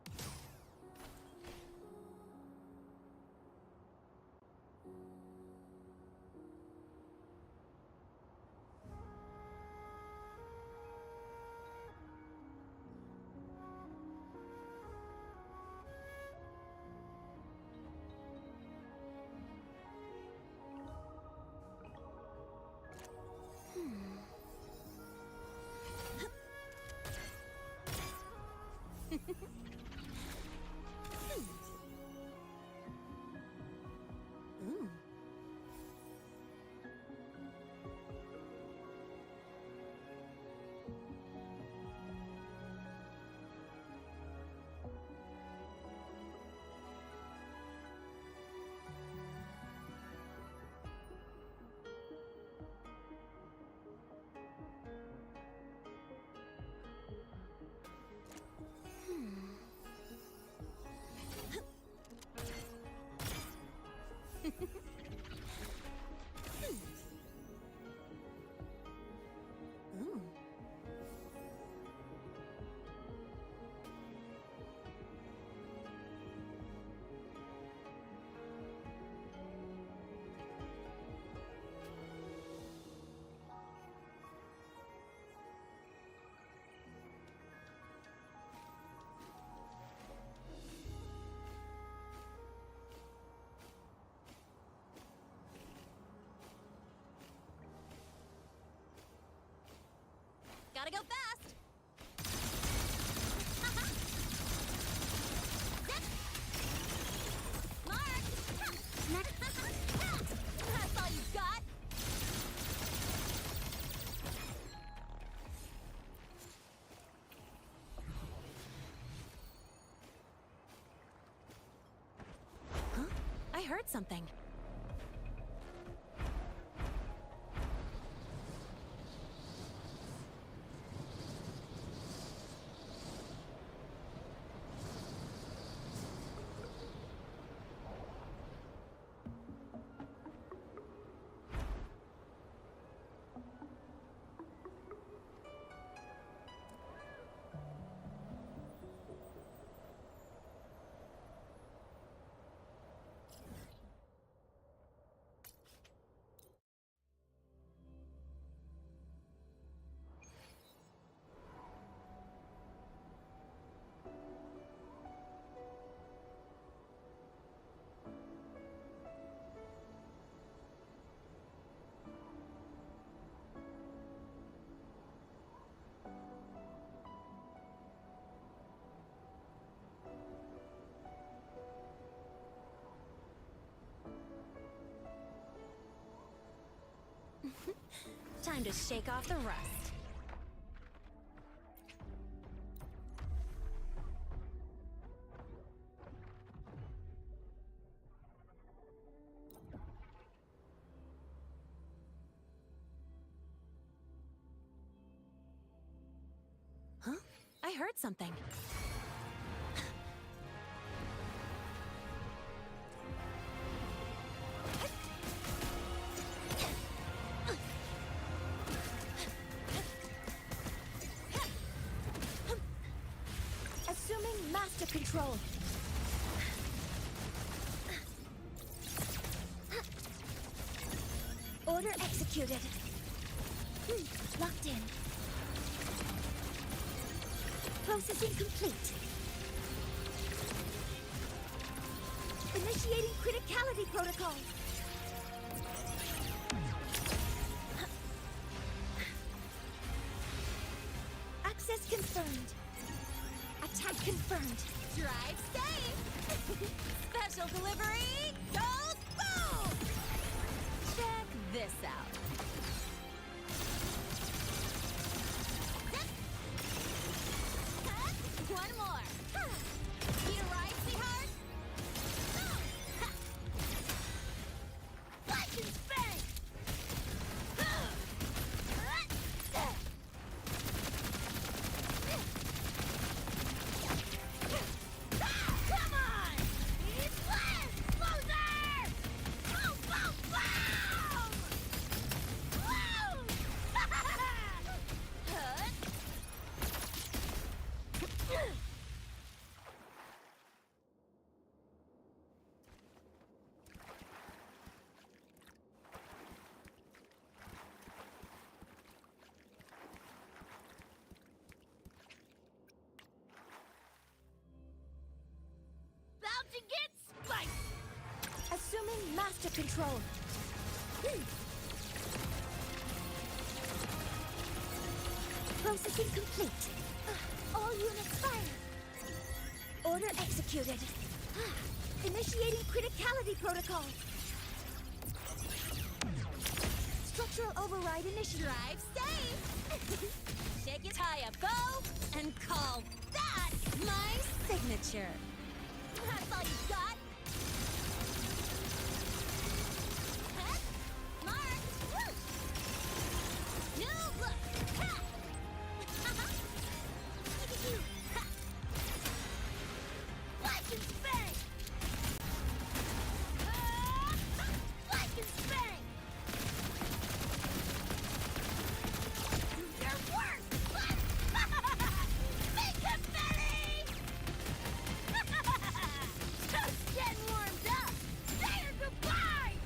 Speaker 3: Gotta go fast! Mark! That's all you got?
Speaker 9: Huh? I heard something. Time to shake off the rust. Huh? I heard something.
Speaker 11: Assuming master control. Order executed. Locked in. Processing complete. Initiating criticality protocol. Access confirmed. Attack confirmed.
Speaker 3: Drive safe! Special delivery, go boom! Check this out. One more. Need a ride, sweetheart? Lightning bang! Come on! He's less! Closer! Boom, boom, boom! Woo! About to get spicy!
Speaker 11: Assuming master control. Processing complete. All units fire. Order executed. Initiating criticality protocol. Structural override initiative.
Speaker 3: Drive safe! Shake it high up, go! And call that my signature. That's all you got? Huh? Mark! Woo! New look! Ha! Look at you! Ha! Like and bang! Like and bang! Do your work! Make him belly! Just getting warmed up! Say your goodbyes!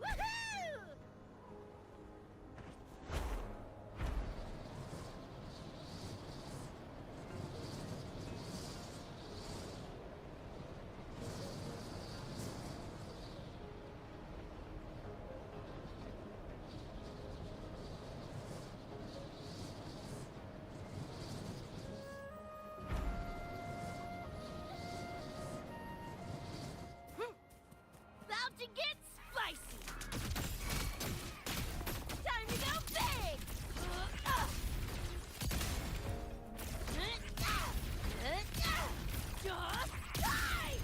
Speaker 3: Woohoo! About to get spicy. Time to go big. Just die.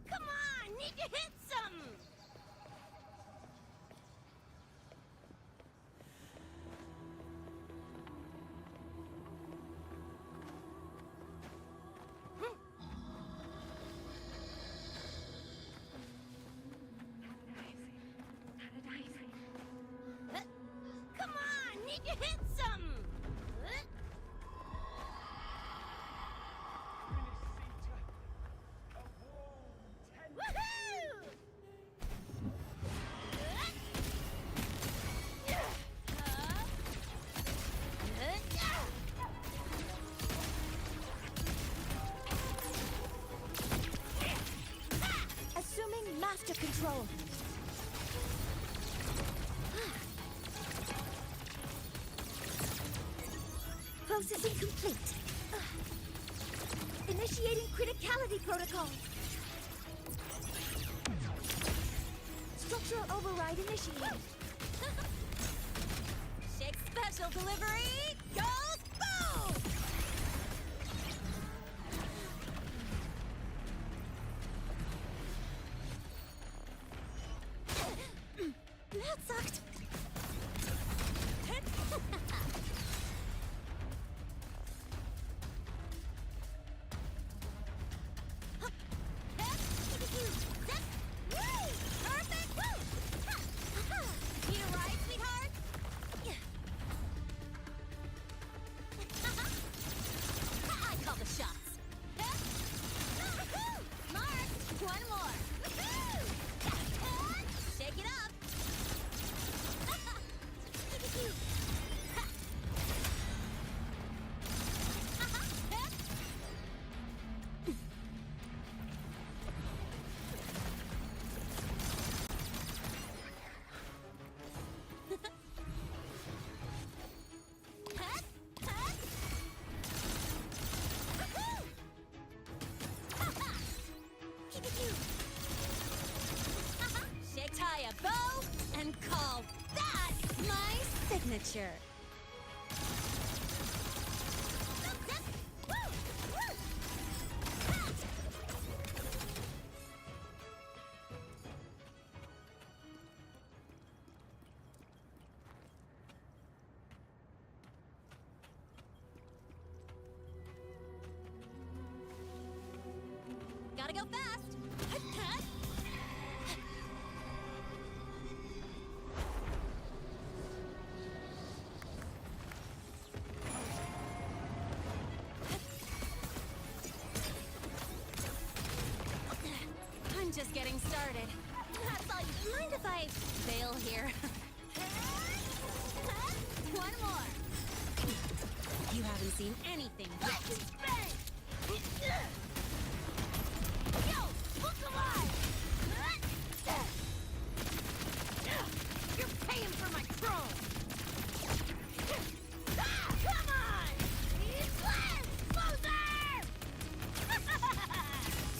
Speaker 3: Come on, need to hit some! Come on, need to hit some!
Speaker 11: protocol. Processing complete. Initiating criticality protocol. Structural override initiated.
Speaker 3: Shake special delivery goes boom!
Speaker 11: That sucked.
Speaker 3: Perfect! Need a ride, sweetheart? I call the shots. Mark, one more. Shake it up. Shake, tie a bow, and call that my signature. Gotta go fast. I'm just getting started. That's all. Mind if I fail here? One more. You haven't seen anything yet. Yo, look alive! You're paying for my chrome! Come on! Sled! Closer!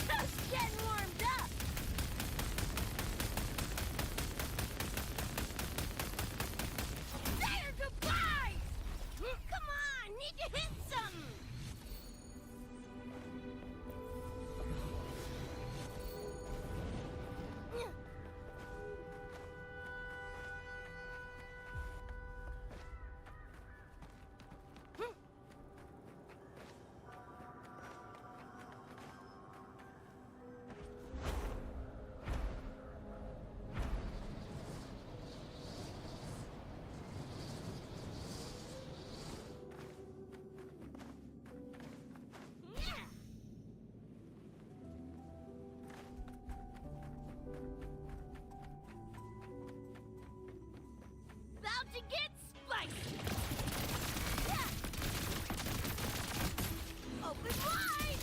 Speaker 3: Just getting warmed up! Say your goodbyes! Come on! Need to hit something! About to get spicy! Yeah. Open wide!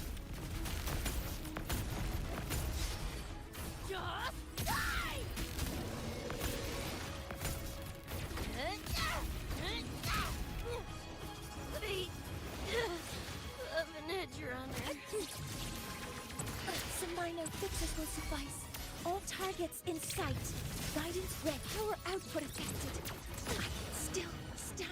Speaker 3: Just die! Of an edge runner.
Speaker 11: Some minor fixes will suffice. All targets in sight. Guidance red. Power output affected. I can still stand.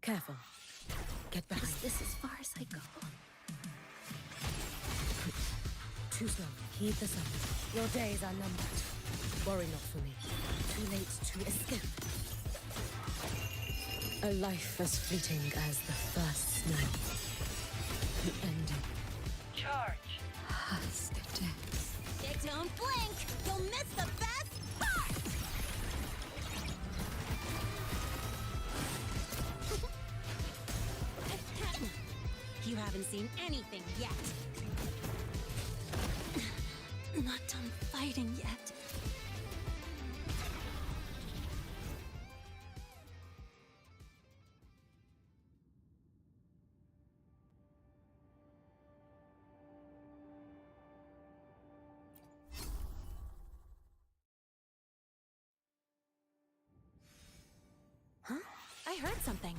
Speaker 1: Careful. Get behind.
Speaker 15: Is this as far as I go?
Speaker 1: Too slow. Heed the sun. Your days are numbered. Worry not for me. Too late to escape. A life as fleeting as the first snow. The ending.
Speaker 17: Charge!
Speaker 1: Husk death.
Speaker 3: Don't blink! You'll miss the best part! You haven't seen anything yet.
Speaker 11: Not done fighting yet.
Speaker 15: Huh? I heard something.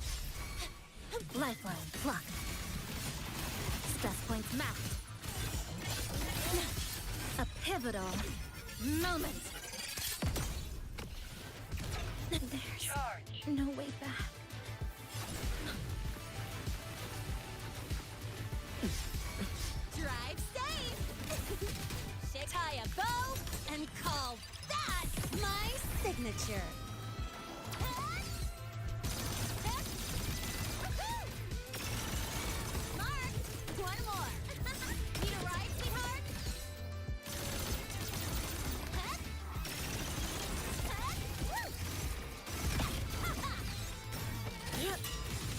Speaker 15: Lifeline plucked. Stress points mapped. A pivotal moment. There's no way back.
Speaker 3: Drive safe! Tie a bow and call that my signature. Mark, one more. Need a ride, sweetheart?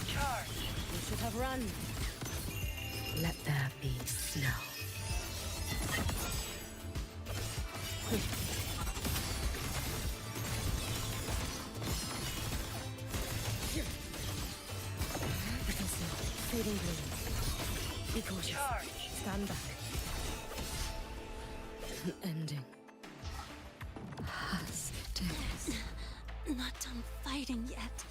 Speaker 1: Charge! You should have run. Let there be snow. Little snow, fading blue. Be cautious. Stand back. An ending. Husk death.
Speaker 11: Not done fighting yet.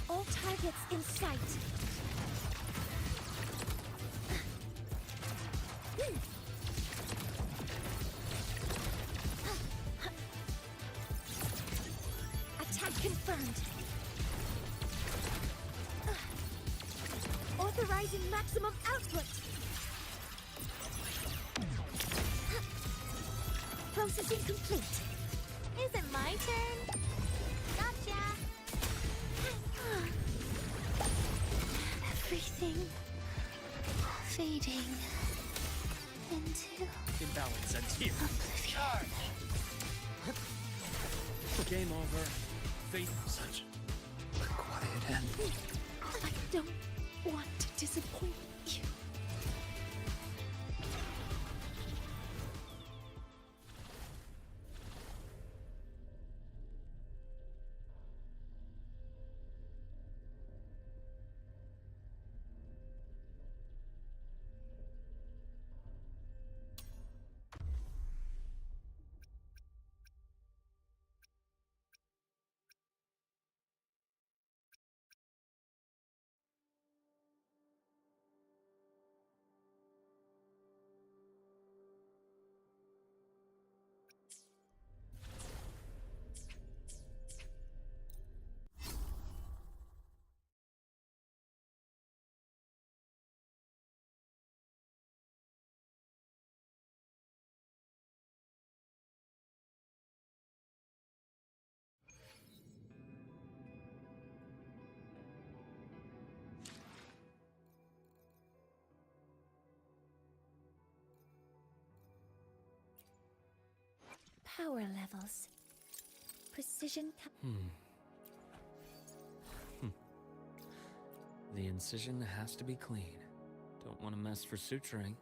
Speaker 11: All targets in sight. Attack confirmed. Authorizing maximum output. Processing complete.
Speaker 3: Is it my turn? Gotcha!
Speaker 11: Everything fading into
Speaker 16: Imbalance ends here.
Speaker 11: oblivion.
Speaker 16: Game over. Fate such a quiet end.
Speaker 11: I don't want to disappoint you. Power levels. Precision
Speaker 16: The incision has to be clean. Don't want to mess for suturing.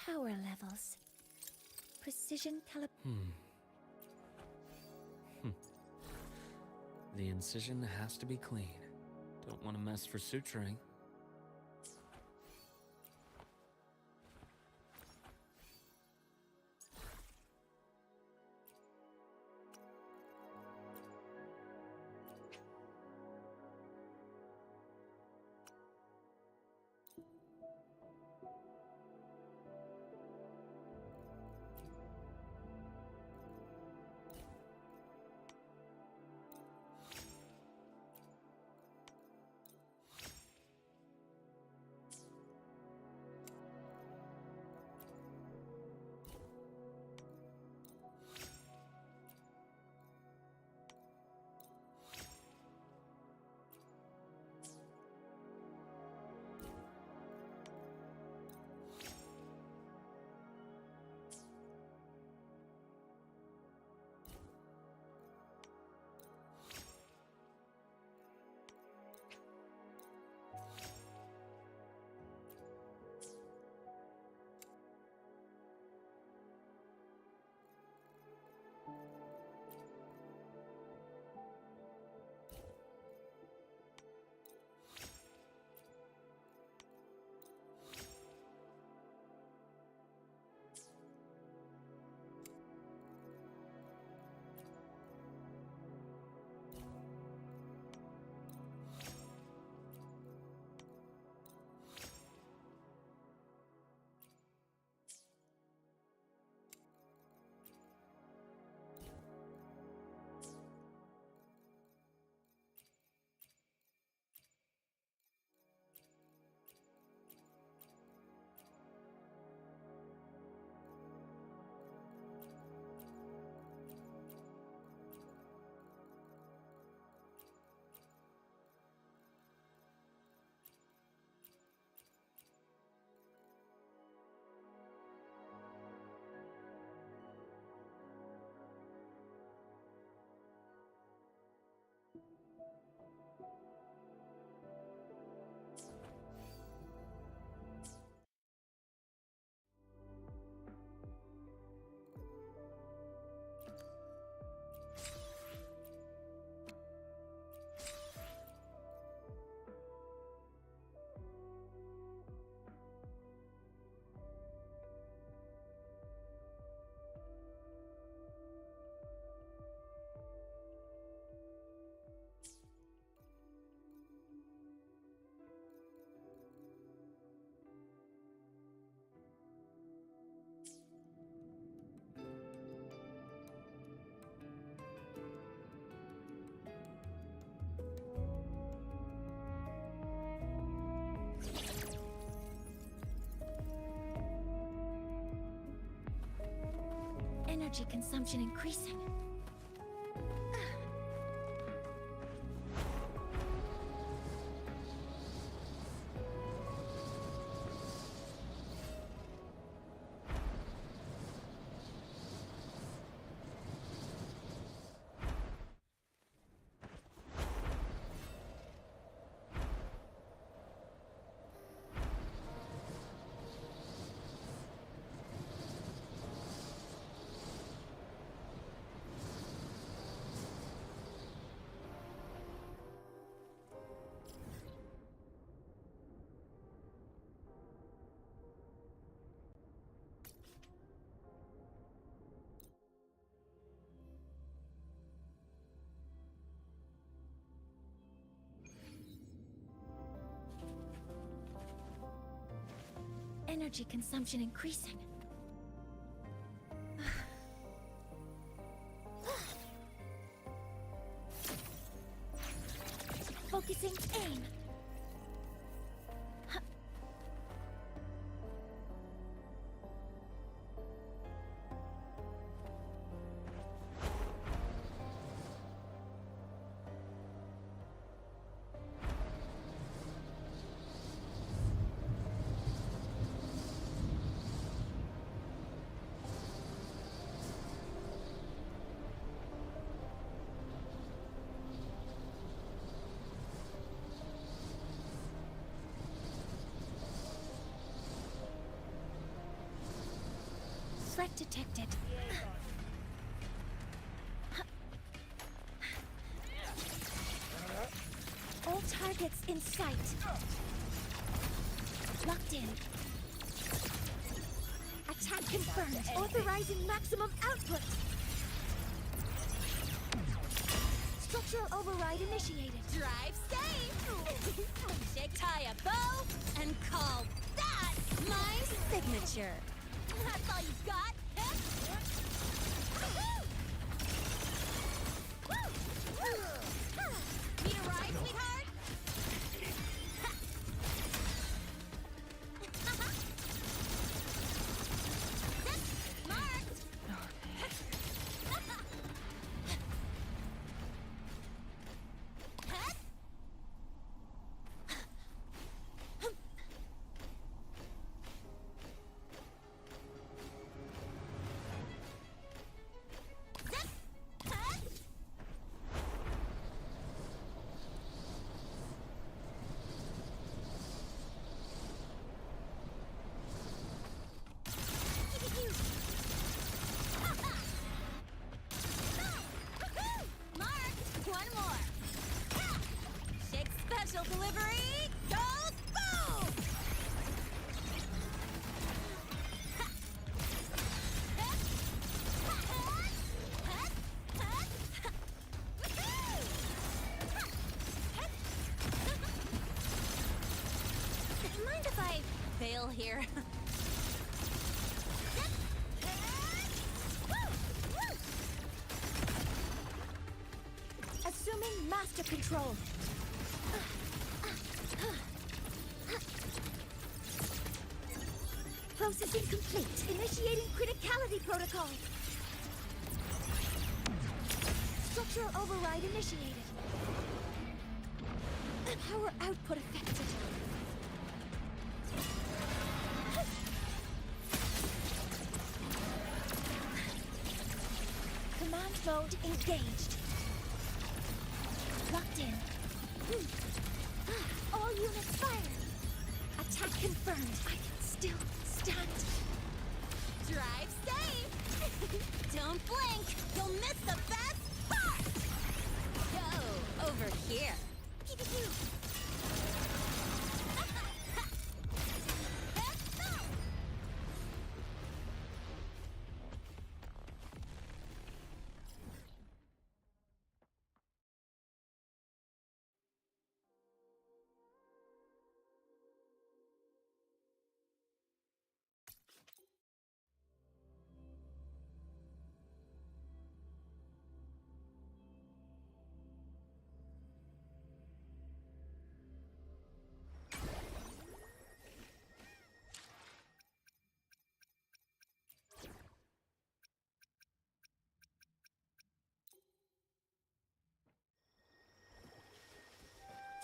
Speaker 11: power levels. Precision
Speaker 16: The incision has to be clean. Don't want to mess for suturing.
Speaker 11: Energy consumption increasing. Energy consumption increasing. Focusing aim. threat detected. All targets in sight. Locked in. Attack confirmed. Authorizing maximum output. Structural override initiated.
Speaker 3: Drive safe! Tie a bow and call that my signature. That's all you've got? Need a ride, sweetheart? Marked! Special delivery goes boom! Mind if I fail here?
Speaker 11: Assuming master control. Processing complete. Initiating criticality protocol. Structural override initiated. Power output affected. Command mode engaged. Locked in. All units fire. Attack confirmed. I can still stand.
Speaker 3: Drive safe! Don't blink! You'll miss the best part! Go over here.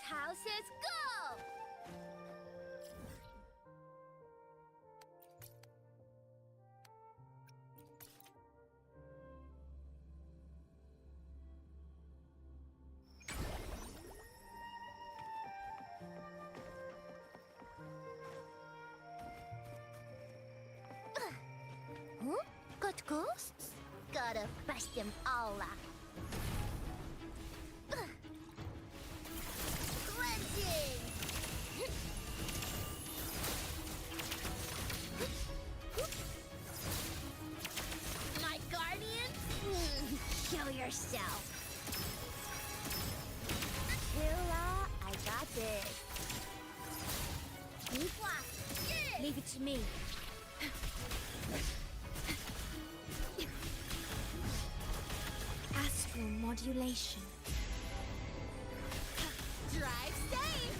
Speaker 3: Houses go!
Speaker 11: Huh? Got ghosts?
Speaker 3: Gotta bust them all up. My guardian? Show yourself. Killa, I got this. Leave it to me.
Speaker 11: Astral modulation.
Speaker 3: Drive safe!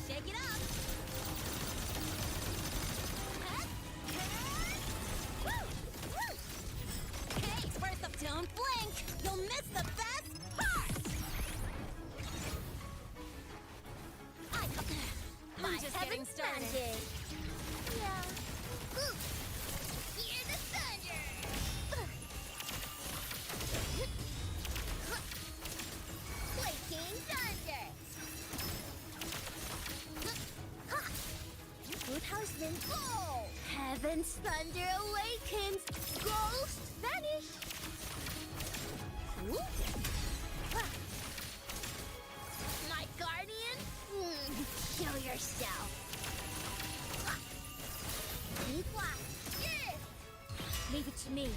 Speaker 3: Shake it up! Hey, first up, don't blink! You'll miss the best part! I'm just getting started. Yeah. Hear the thunder!
Speaker 11: Once thunder awakens, ghosts vanish. Ooh. Ah. My guardian? Show yourself. Ah. Be quiet. Yeah. Leave it to me.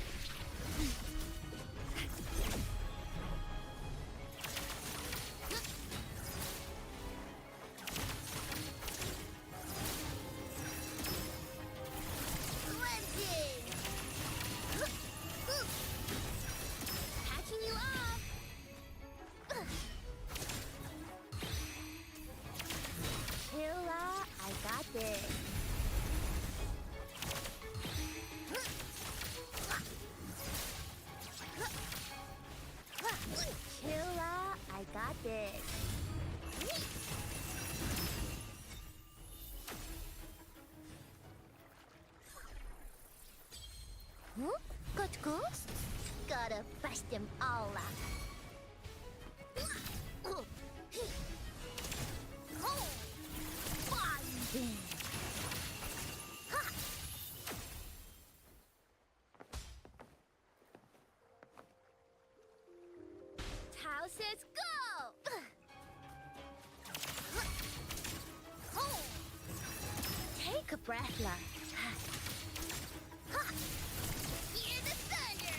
Speaker 11: Patching you up. Chilla, I got this. Chilla, I got this. Huh? Got ghosts? Gotta bust them all up. Find them. Ha! Tao says go! Take a breath, love. Ha! Hear the thunder!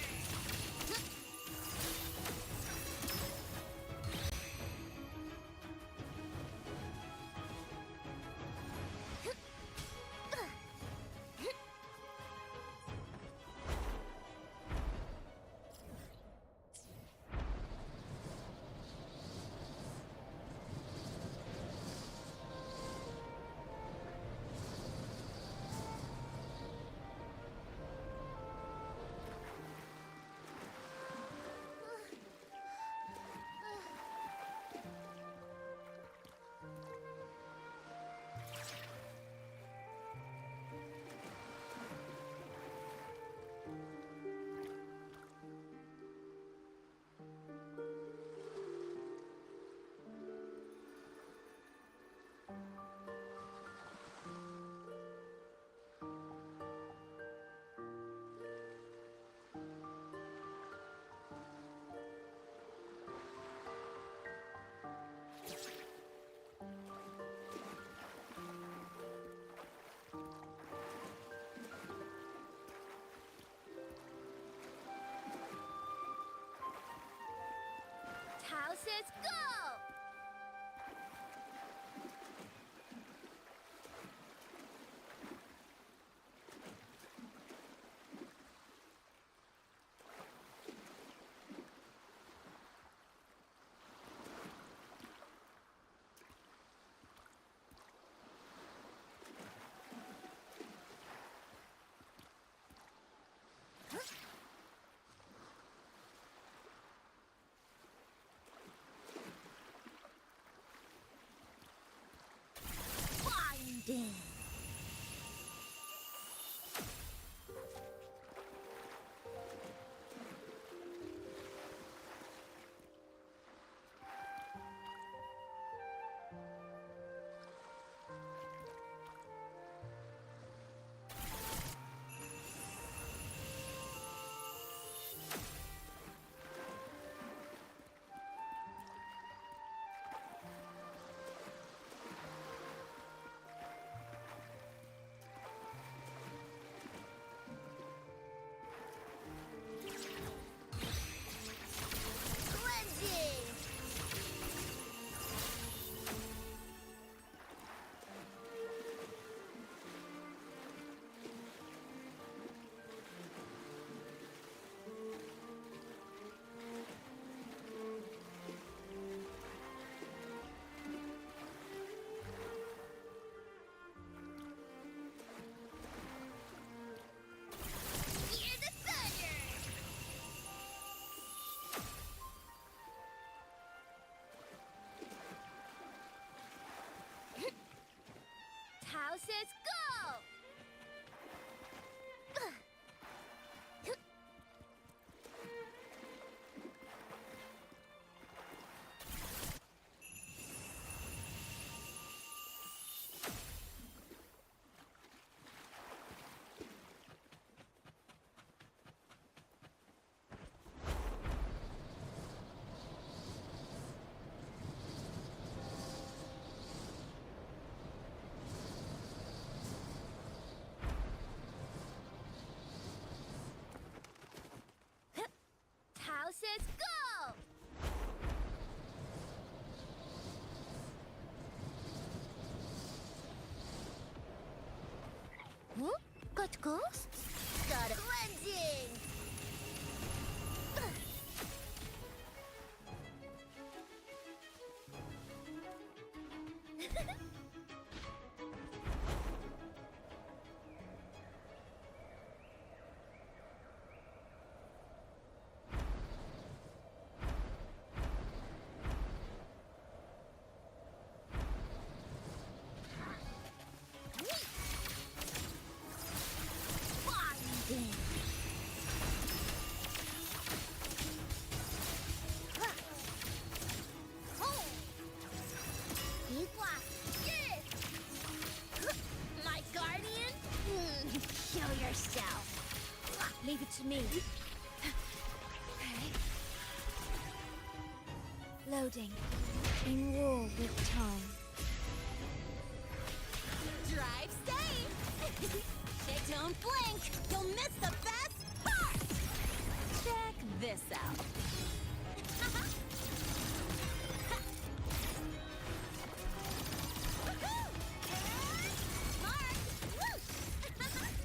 Speaker 11: Tao says go! ghosts? Gotta cleansing!
Speaker 3: My guardian? Show yourself.
Speaker 11: Leave it to me. Loading. In war with time.
Speaker 3: Drive safe! Don't blink! You'll miss the best part! Check this out.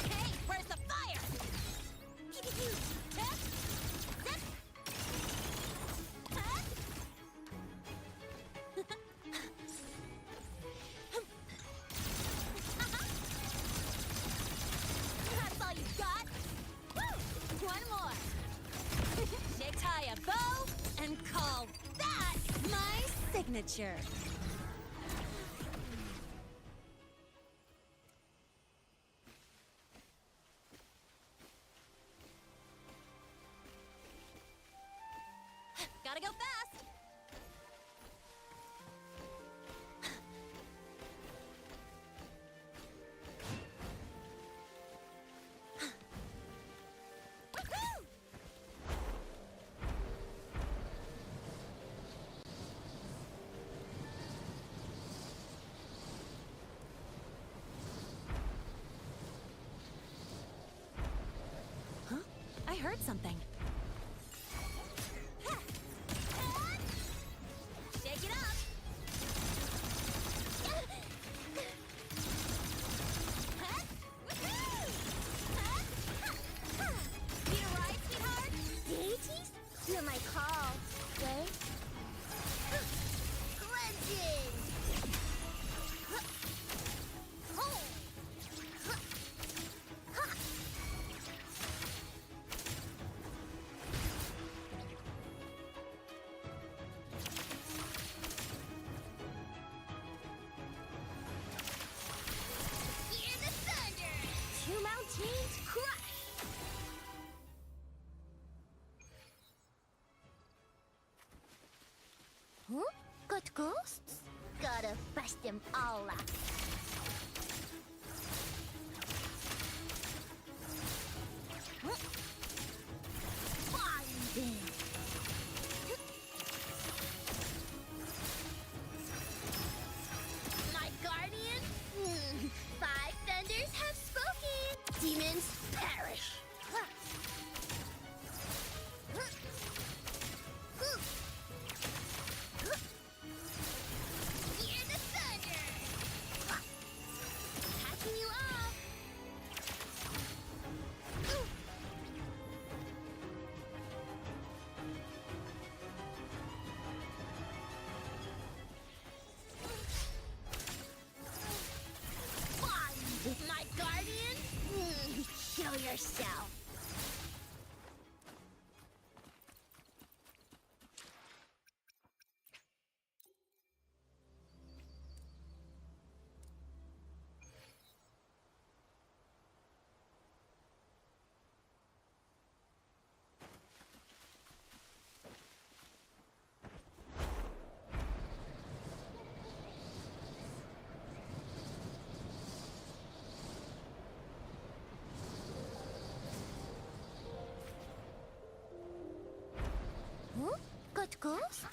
Speaker 3: Hey, where's the fire? That's all you got? Woo! One more. Tie a bow and call that my signature. Gotta go fast. I heard something. Shake it up. Need a ride, sweetheart?
Speaker 11: Deities? Hear my call. Wait. Cleansing! Hear the thunder! Two mountains crush! Huh? Got ghosts? Gotta bust them all up. Find them! My guardian? Five thunders have spoken! Demons perish! Hear the thunder! Catching you off! Find my guardian? Show yourself! Huh? Got ghosts?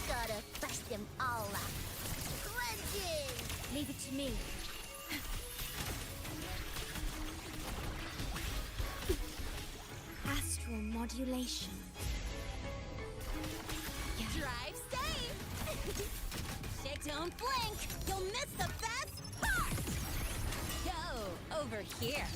Speaker 11: Gotta bust them all up. Cleansing! Leave it to me. Astral modulation. Yeah. Drive safe! Shake, don't blink! You'll miss the best part! Go over here.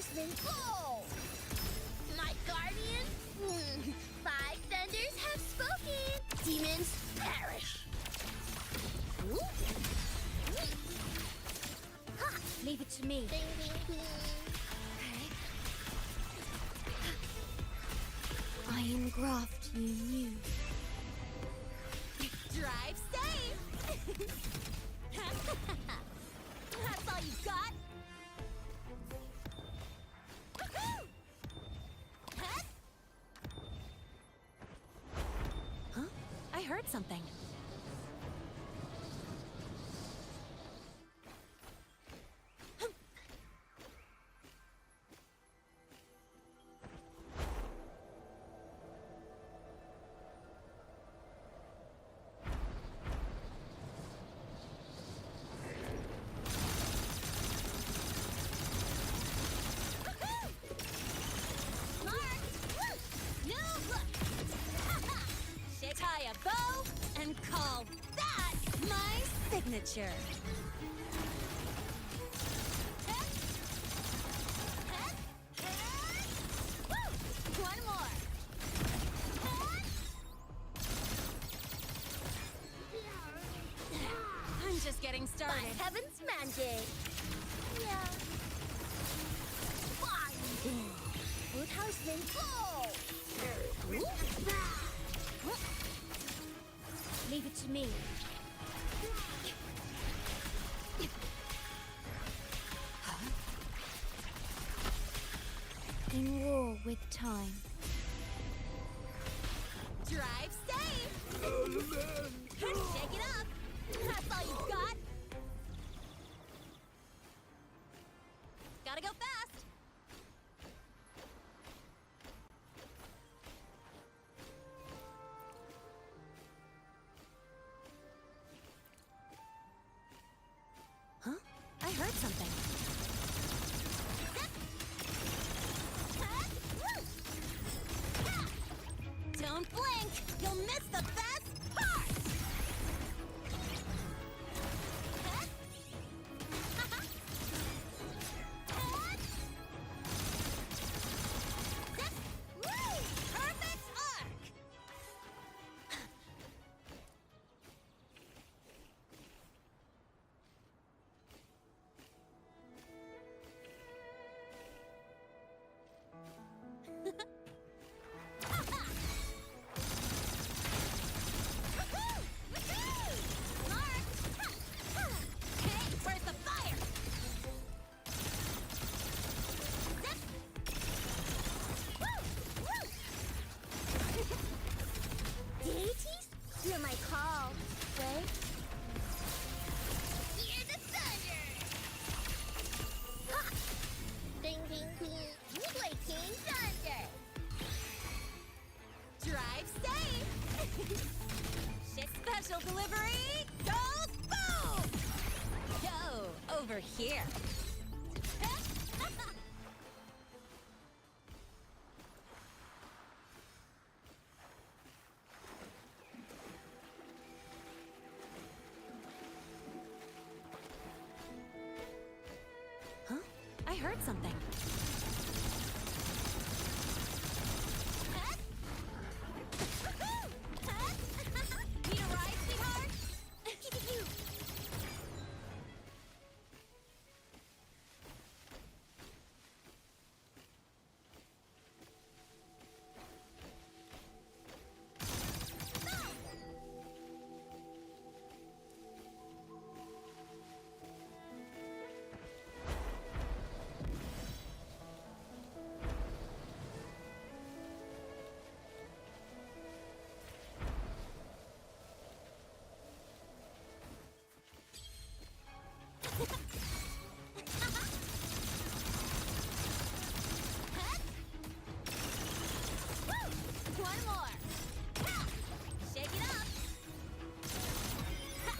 Speaker 11: Roundhouseman, go! My guardian? 5 thunders have spoken! Demons, perish!
Speaker 3: Ha! Leave it to me.
Speaker 11: Ding, ding, ding.
Speaker 3: Iron graft you knew.
Speaker 11: Drive safe! That's all you got? Woohoo!
Speaker 3: Huh? I heard something.
Speaker 11: Tie a bow and call that my signature. One more.
Speaker 3: I'm just getting started.
Speaker 11: By heaven's mandate. Yeah. Fine. Woodhouseman, go!
Speaker 3: Leave it to me. In war with time.
Speaker 11: Drive safe! Shake it up! That's all you got? Gotta go fast!
Speaker 3: Huh? I heard something.
Speaker 11: Don't blink! You'll miss the best part! Perfect arc! Deities? Hear my call, right? Hear the thunder! Ha! Ding, ding, ding. You play King Thunder! Drive safe! Ship special delivery goes boom! Yo, over here.
Speaker 3: Huh? I heard something.
Speaker 11: Need a ride, sweetheart? One more. Ha! Shake it up. Ha!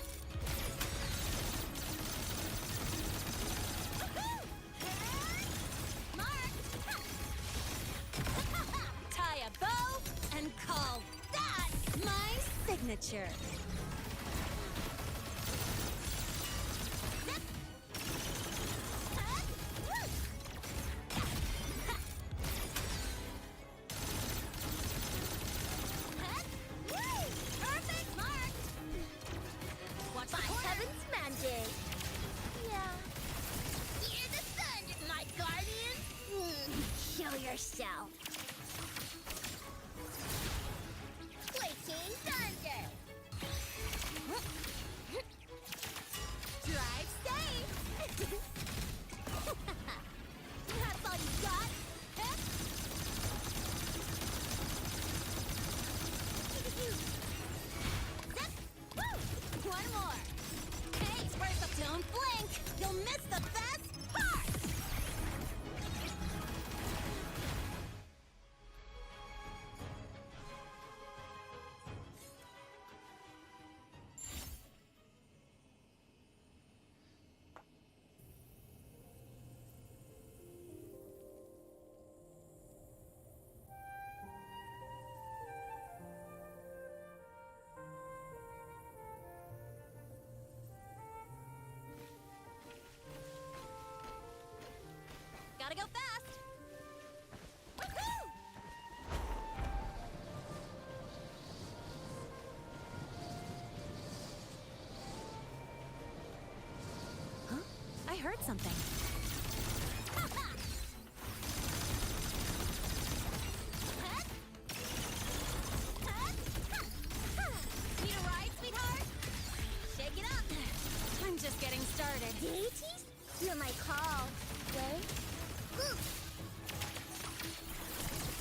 Speaker 11: Woohoo! Mark. Ha! Tie a bow and call that my signature. Zip. Ha! Woo!
Speaker 3: yourself. Flaking thunder. Drive safe. That's all you got? Huh? Zip. Woo! One more. Hey, first up, don't blink. You'll miss the best part. Gotta go fast! Woohoo!
Speaker 9: Huh? I heard something.
Speaker 3: Need a ride, sweetheart? Shake it up!
Speaker 9: I'm just getting started.
Speaker 3: Deities? You're my call. Way?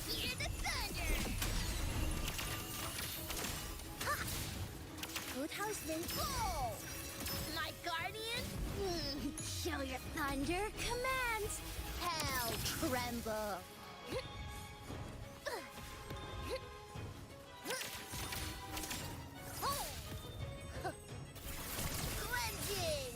Speaker 3: Hear the thunder! Ha! Good houseman. Oh! My guardian? Show your thunder commands. Hell tremble. Cleansing!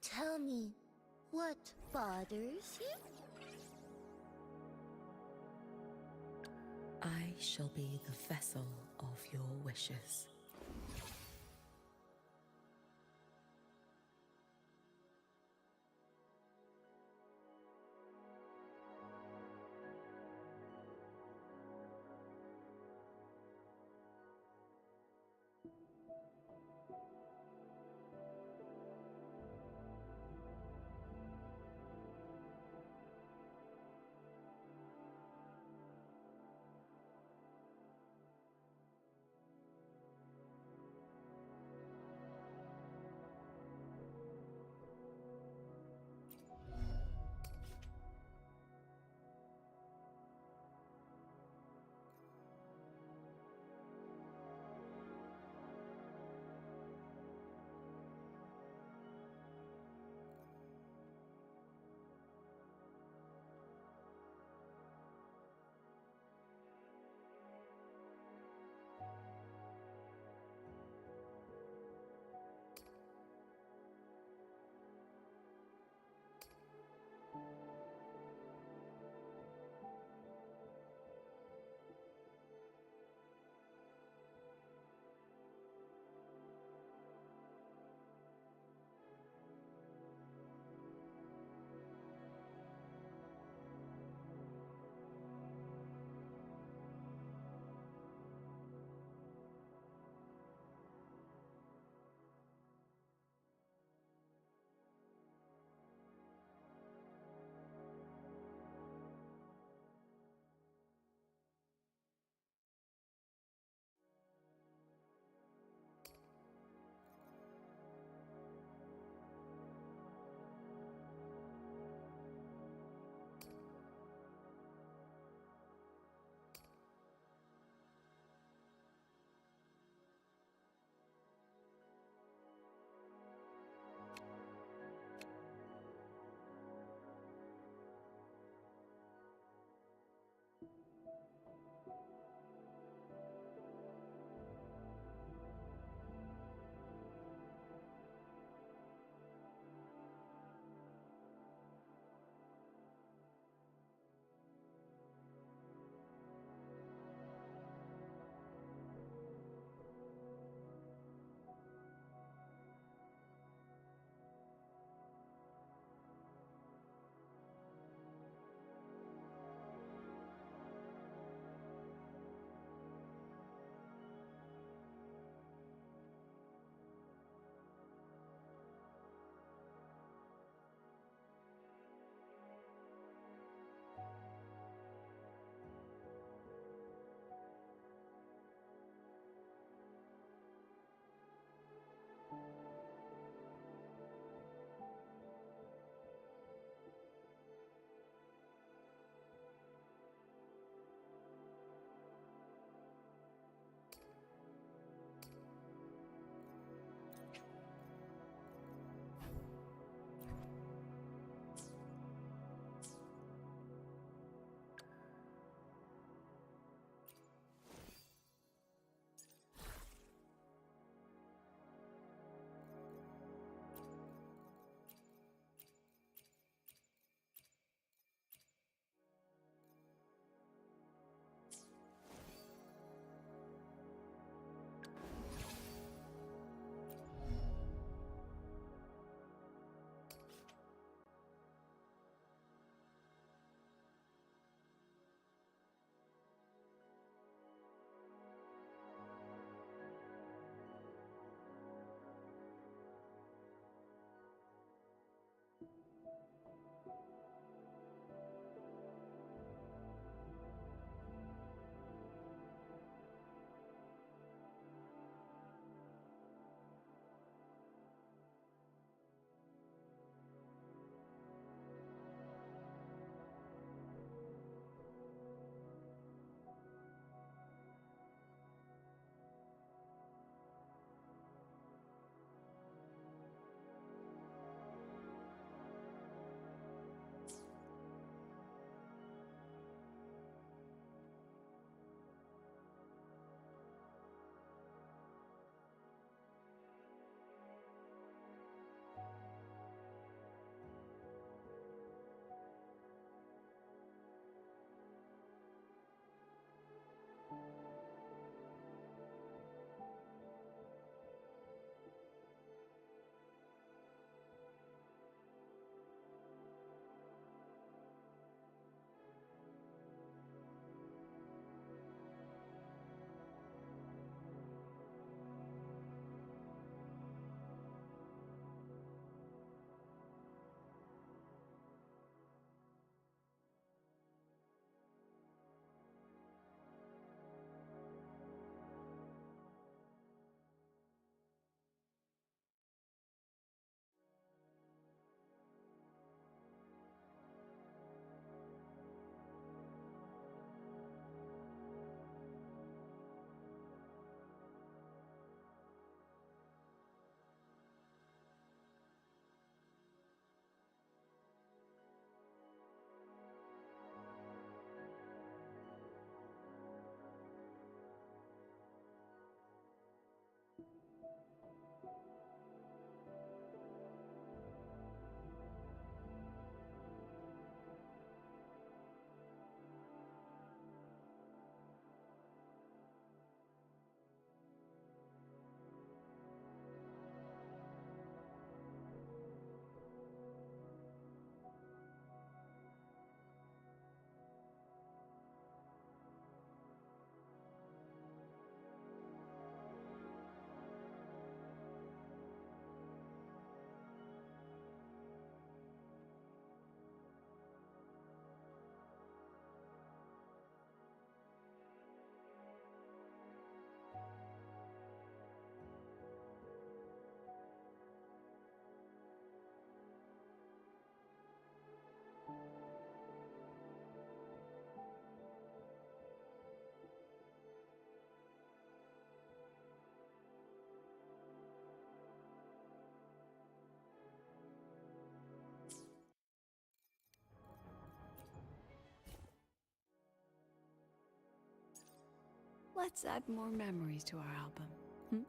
Speaker 11: Tell me, what bothers you?
Speaker 1: I shall be the vessel of your wishes.
Speaker 2: Let's add more memories to our album. Hmm?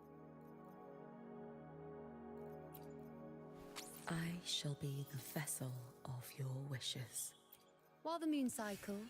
Speaker 1: I shall be the vessel of your wishes.
Speaker 9: While the moon cycles,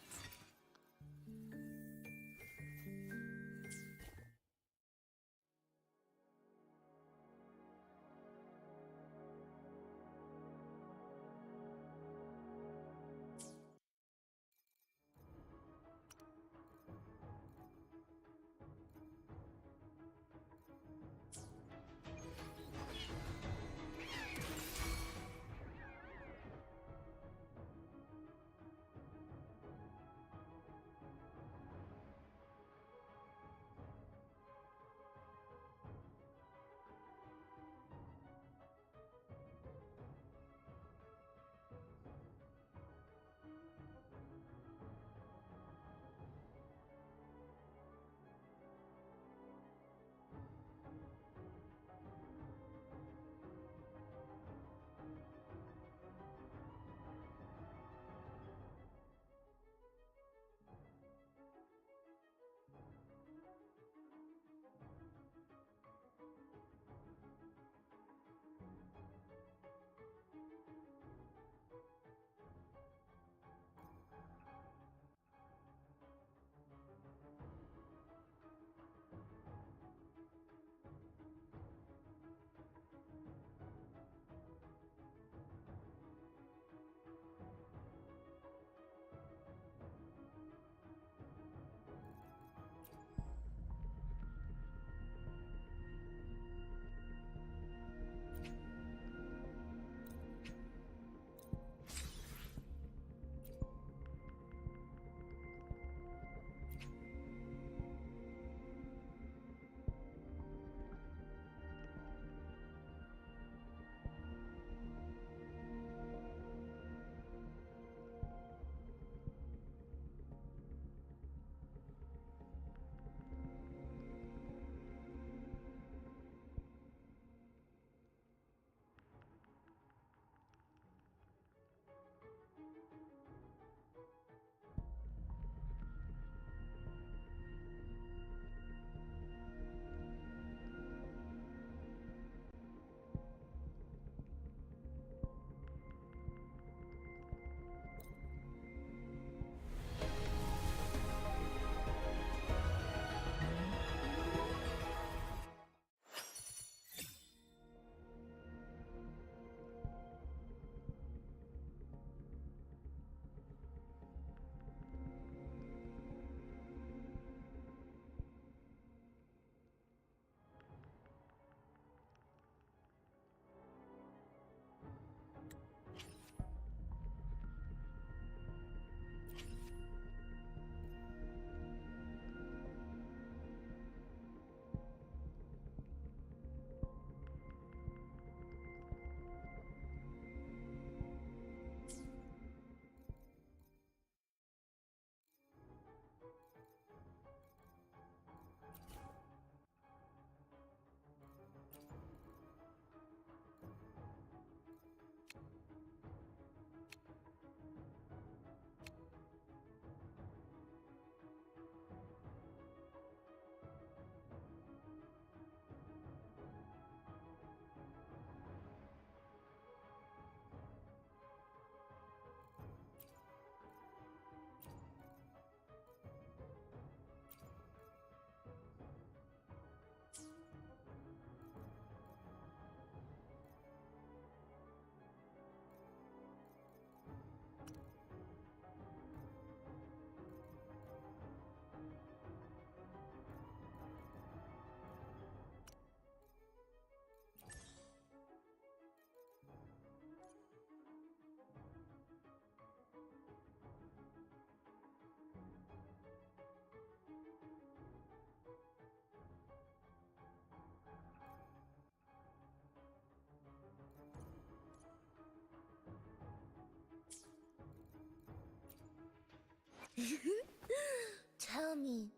Speaker 11: Tell me,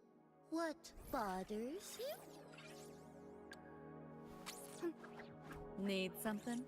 Speaker 11: what bothers you?
Speaker 19: Need something?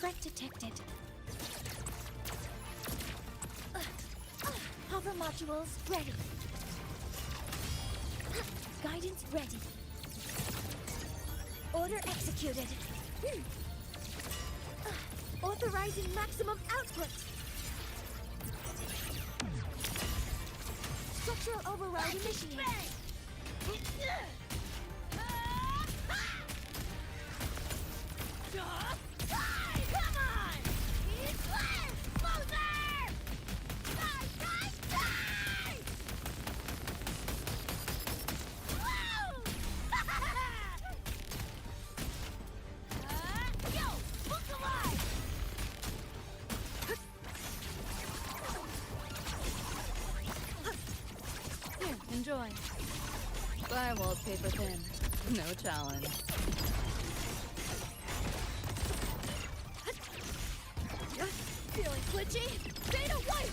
Speaker 11: Threat detected. Hover modules ready. Guidance ready. Order executed. Authorizing maximum output. Structural override initiated.
Speaker 3: Come on! It's less! Closer! Die! Yo! Look alive!
Speaker 19: Here, enjoy. Firewall's paper thin. No challenge.
Speaker 11: Feeling glitchy? Data wipe!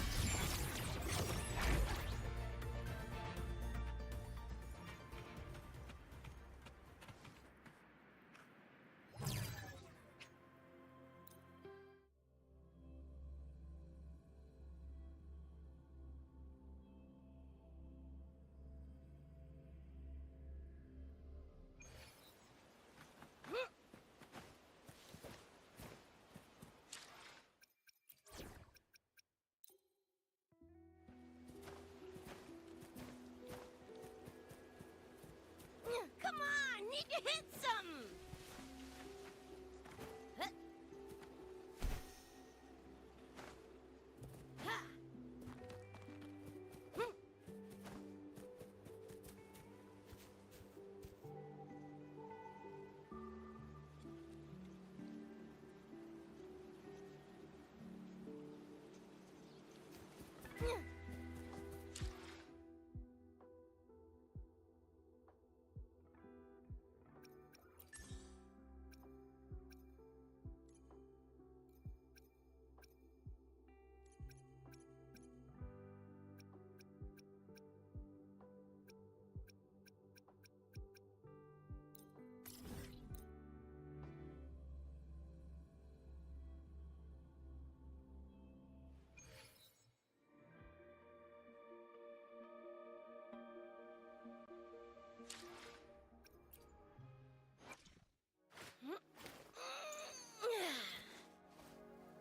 Speaker 3: Come on! Need to hit something!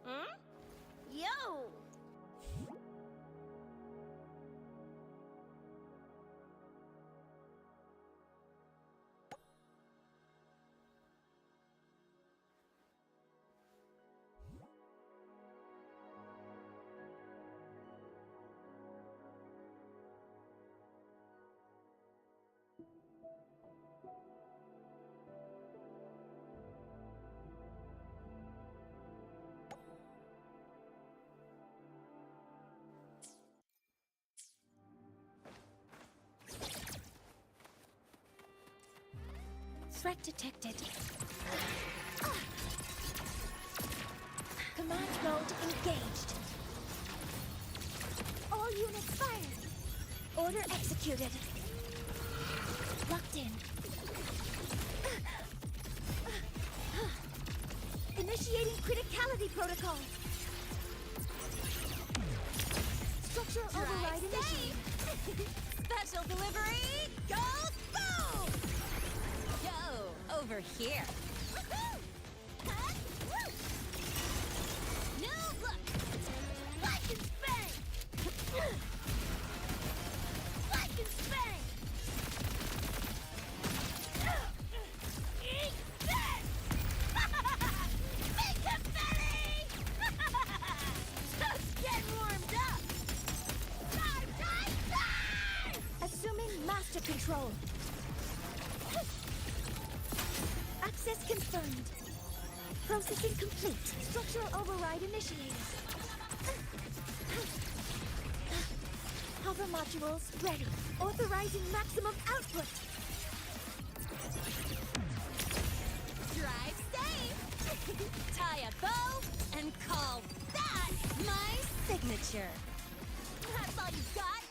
Speaker 3: Huh? Yo!
Speaker 11: Threat detected. Command mode engaged. All units fired. Order executed. Locked in. Initiating criticality protocol. Structural override initiated.
Speaker 3: Special delivery! Go, go! Yo, over here. New look! Like and spang! Like and spang! Eat this! Big confetti! Just getting warmed up! Die!
Speaker 11: Assuming master control. Access confirmed. Processing complete. Structural override initiated. Hover modules ready. Authorizing maximum output.
Speaker 3: Drive safe! Tie a bow and call that my signature. That's all you got?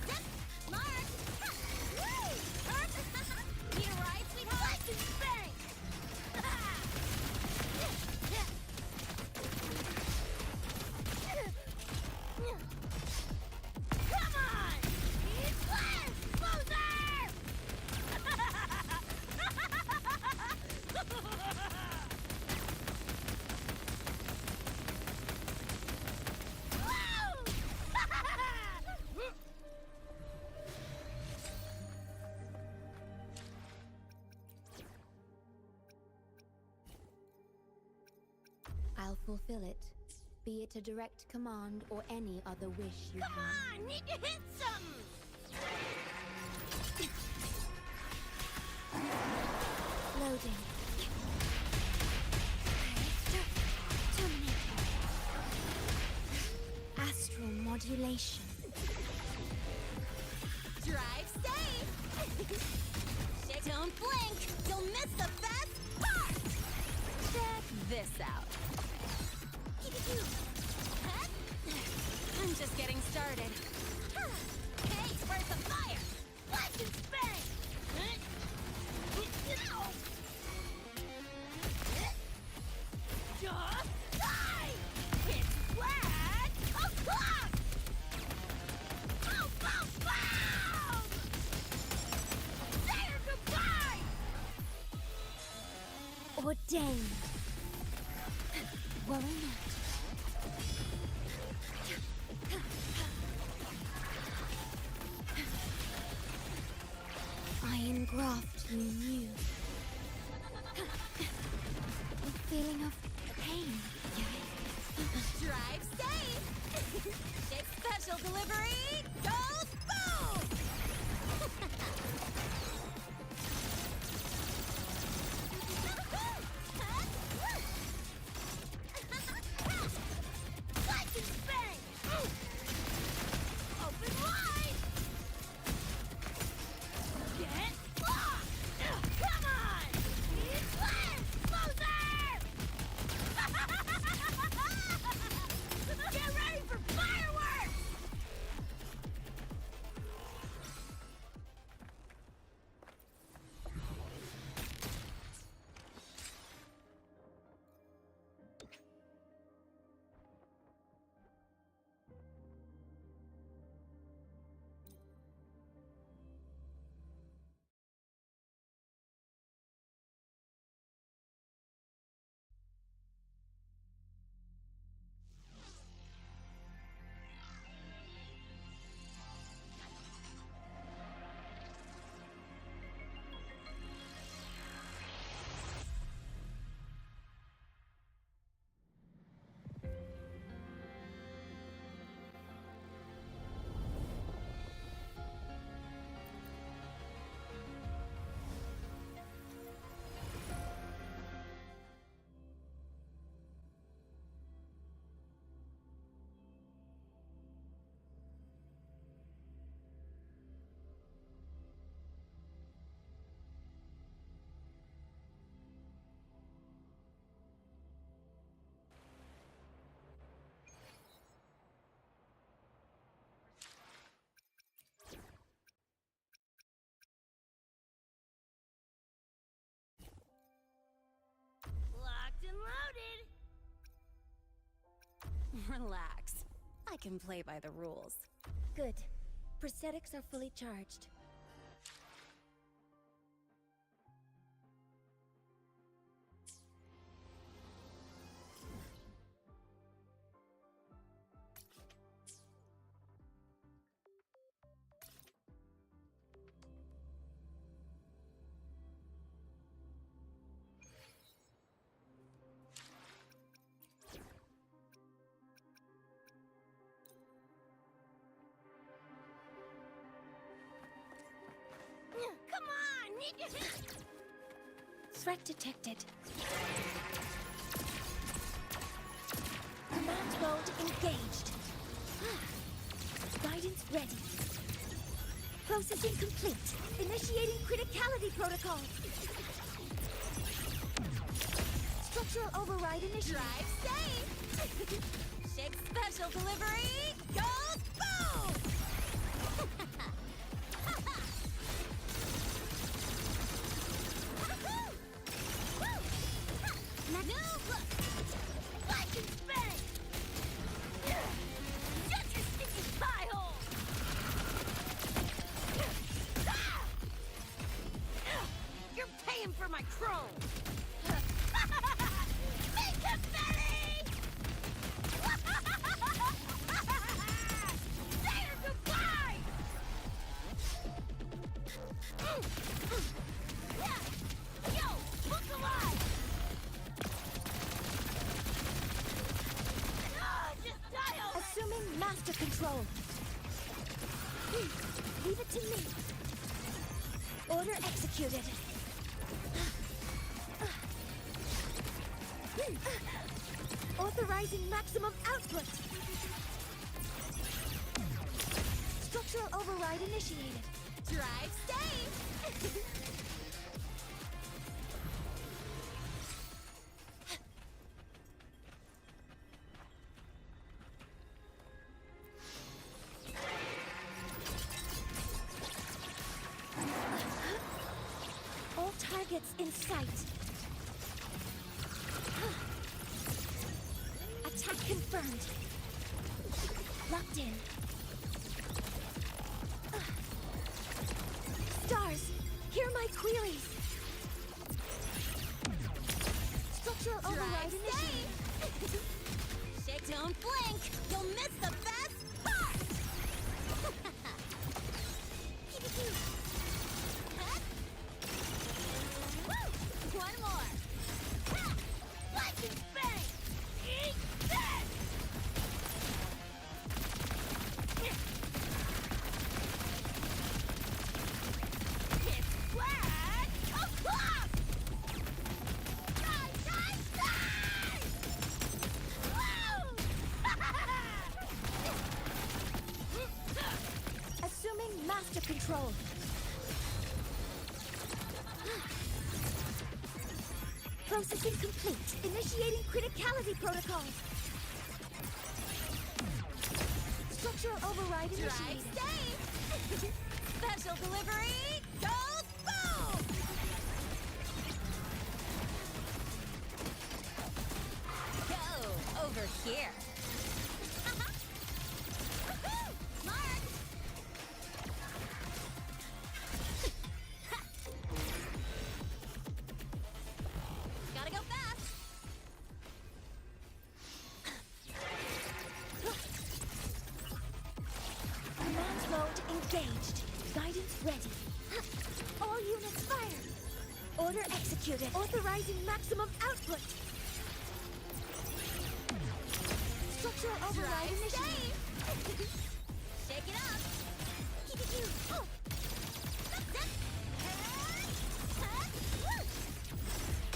Speaker 3: Yep, Mark! Woo! Need a ride, sweetheart? Let's bang!
Speaker 11: fulfill it. Be it a direct command or any other wish you have.
Speaker 17: Come on! Need to hit some!
Speaker 11: Loading. Terminate. Astral modulation.
Speaker 3: Drive safe! Don't blink! You'll miss the best part! Check this out. I'm just getting started. Hey, where's the fire? Blast and spang! Just die! It's flat o'clock! Boom, boom, boom! Say your goodbye!
Speaker 11: Ordained. Worry not. I engraft you new. A feeling of pain.
Speaker 3: Drive safe! It's special delivery! Goes boom! Slice and bang! Open wide! Get locked! Come on! Left! Closer! Get ready for fireworks! Locked and loaded!
Speaker 9: Relax. I can play by the rules.
Speaker 11: Good. Prosthetics are fully charged.
Speaker 17: Come on! Need to hit!
Speaker 11: Threat detected. Command mode engaged. Guidance ready. Processing complete. Initiating criticality protocol. Structural override initiated.
Speaker 3: Drive safe! Shake special delivery! Goes boom! New look! Slice and bang! Shut your sticky pie hole! You're paying for my chrome! Big confetti! Say your goodbye! Yo, look alive!
Speaker 11: control. Leave it to me. Order executed. Authorizing maximum output. Structural override initiated.
Speaker 3: Drive safe!
Speaker 11: All targets in sight. Attack confirmed. Locked in. Stars, hear my queries. Structural override initiated.
Speaker 3: Shake, don't blink! You'll miss the best part! Woo! One more! Ha! Lightning bang! Eat this! It's flat! O'clock! Die, die, die! Woo!
Speaker 11: Assuming master control. Processing complete. Initiating criticality protocol. Structural override initiated.
Speaker 3: Drive safe! Special delivery goes boom! Go over here. Mark! Gotta go fast!
Speaker 11: Command mode engaged. Guidance ready. All units fire. Order executed. Authorizing maximum output. Structural override
Speaker 3: Drive
Speaker 11: initiated.
Speaker 3: Shake it up!
Speaker 11: Oh.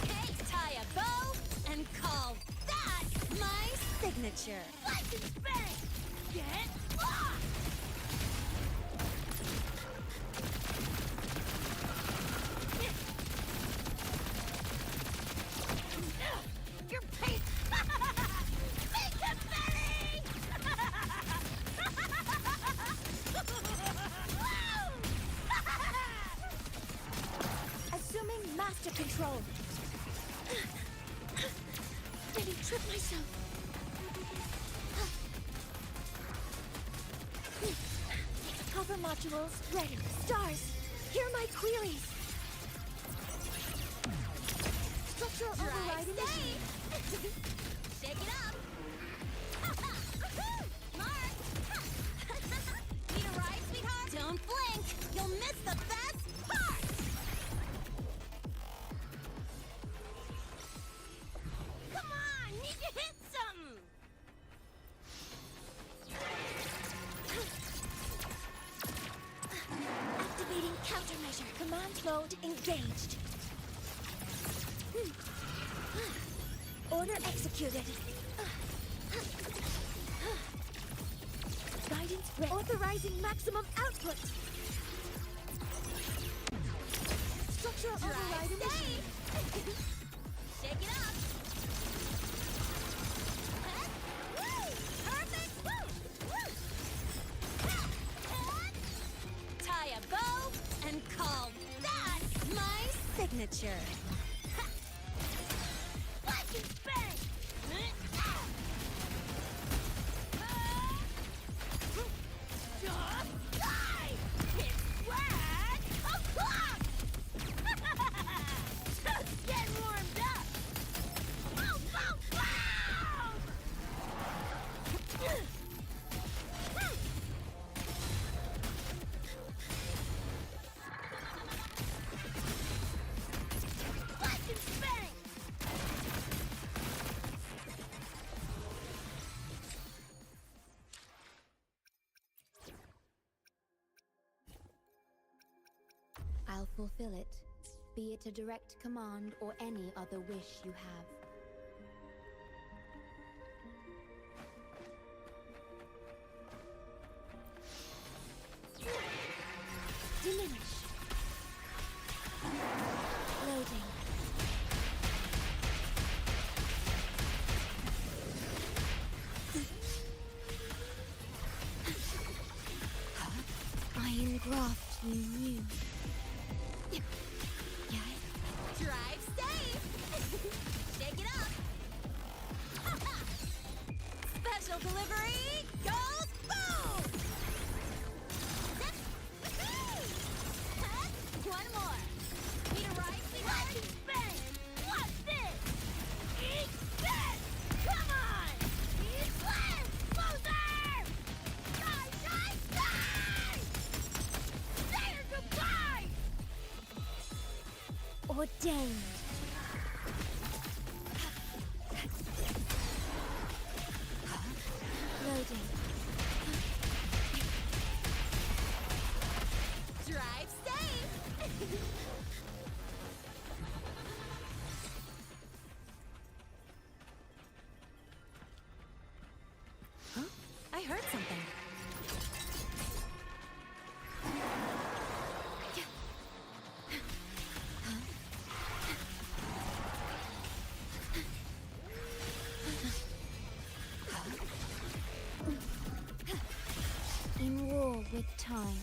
Speaker 3: Hey, tie a bow and call that my signature. Lightning bang! Get lost! Your paint! Make it belly!
Speaker 11: Assuming master control. Nearly tripped myself. Cover modules ready. Stars, hear my queries. Structural override initiated.
Speaker 3: Shake it up! Mark! Need a ride, sweetheart? Don't blink! You'll miss the best part! Come on! Need to hit something!
Speaker 11: Activating countermeasure. Command mode engaged. Order executed. Guidance ready. Authorizing maximum output. Structural override initiated.
Speaker 3: Shake it up! Woo! Perfect! Woo! Tie a bow and call that my signature. Lightning bang! Die! It's flat o'clock! Just getting warmed up! Boom, boom, boom! Lightning bang!
Speaker 11: fulfill it, be it a direct command or any other wish you have. Diminish. Loading. I engraft you new.
Speaker 3: Drive safe! Shake it up! Special delivery goes boom! One more. Need a ride, sweetheart? Bang! What's this? Eat this! Come on! Eat this! Loser! Die, die, die! Say your goodbye!
Speaker 11: Ordained. Loading.
Speaker 3: Drive safe!
Speaker 11: Huh? I heard something. In war with time.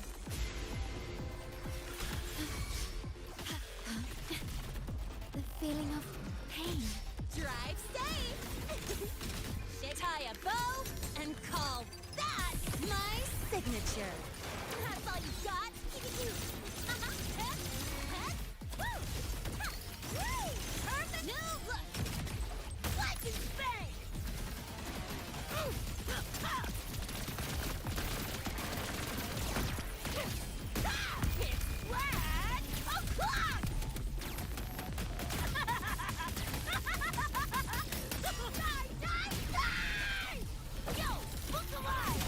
Speaker 11: The feeling of pain.
Speaker 3: Drive safe! Tie a bow and call that my signature. That's all you got? Perfect! New look! Slice and bang! It's flat o'clock! Die, die, die! Yo, look alive!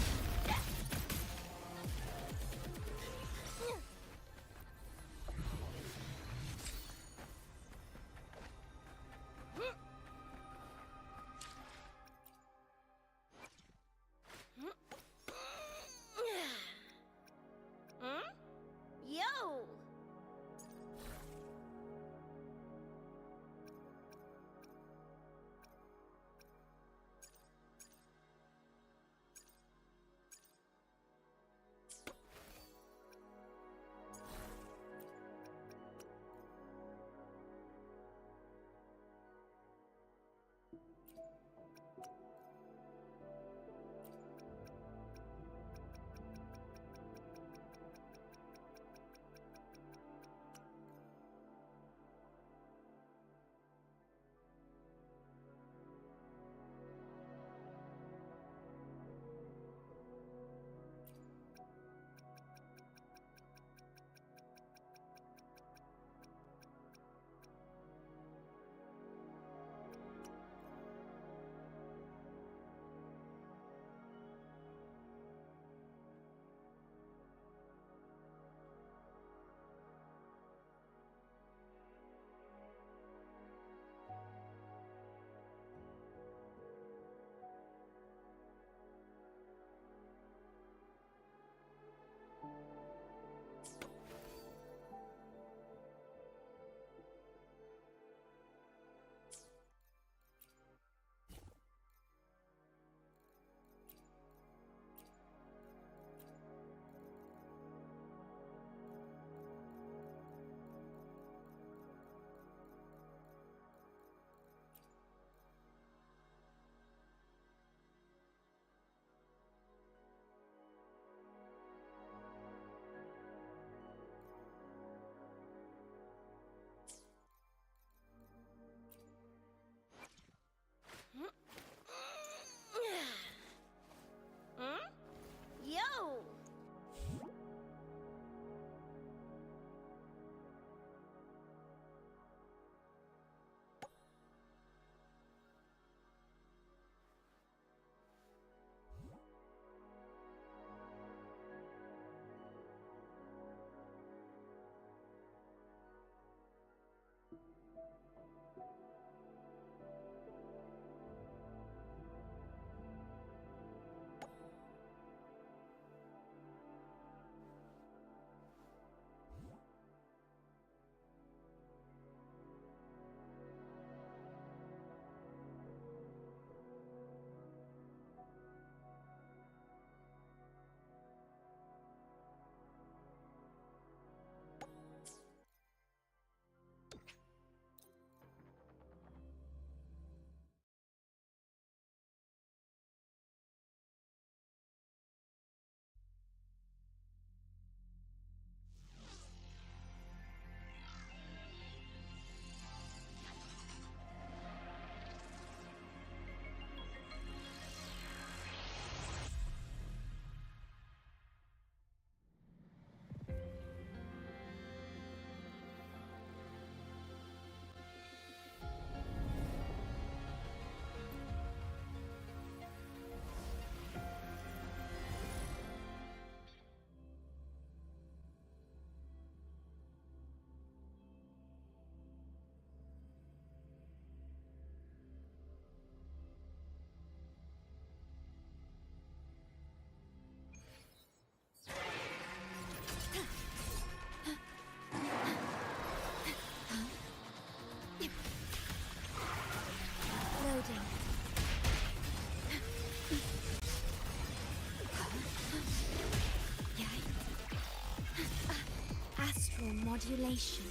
Speaker 11: Adulation.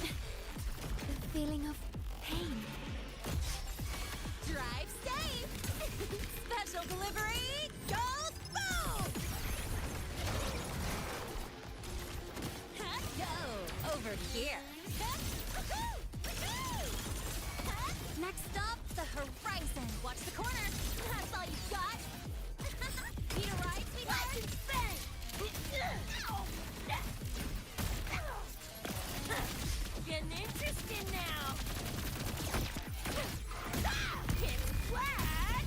Speaker 11: The feeling of pain.
Speaker 3: Drive safe! Special delivery goes boom! Go over here. Next up, the horizon. Watch the corner. That's all you got. Need a ride, sweetheart? Getting interesting now. It's flat.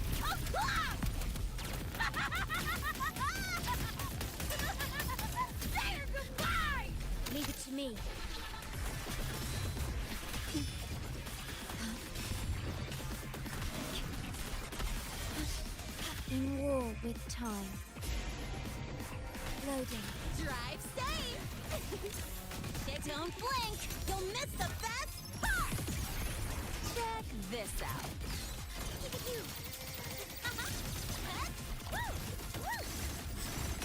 Speaker 3: There, goodbye.
Speaker 11: Leave it to me. In war with time. Loading.
Speaker 3: Drive safe. Don't blink. You'll miss the best part. Check this out.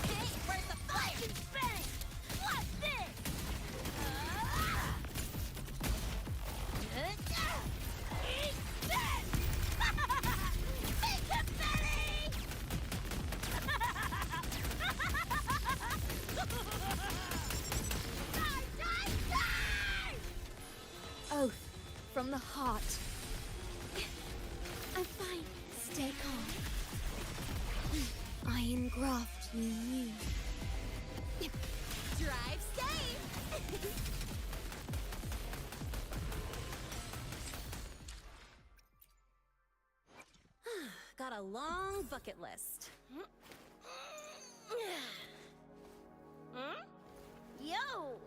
Speaker 3: Hey, where's the fire? Bang! What's this? Eat this! Big confetti!
Speaker 11: Oath from the heart. I'm fine. Stay calm. I engraft you new.
Speaker 3: Drive safe! Got a long bucket list. Yo!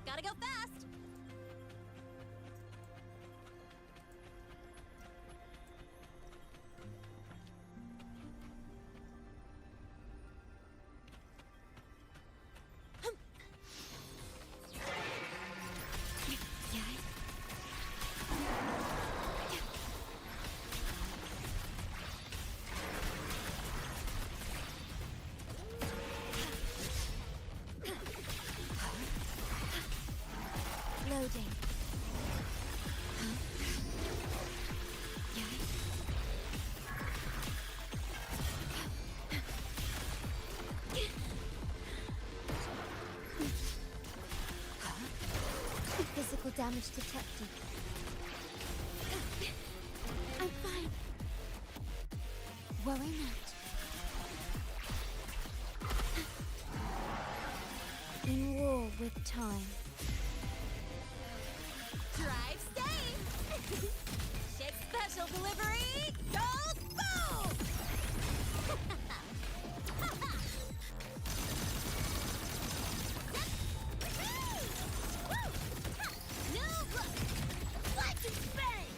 Speaker 3: Gotta go fast!
Speaker 11: Loading. Physical damage detected. I'm fine. Worry not. In war with time.
Speaker 3: Drive safe! Ship special delivery goes boom! New look! Flex and bang!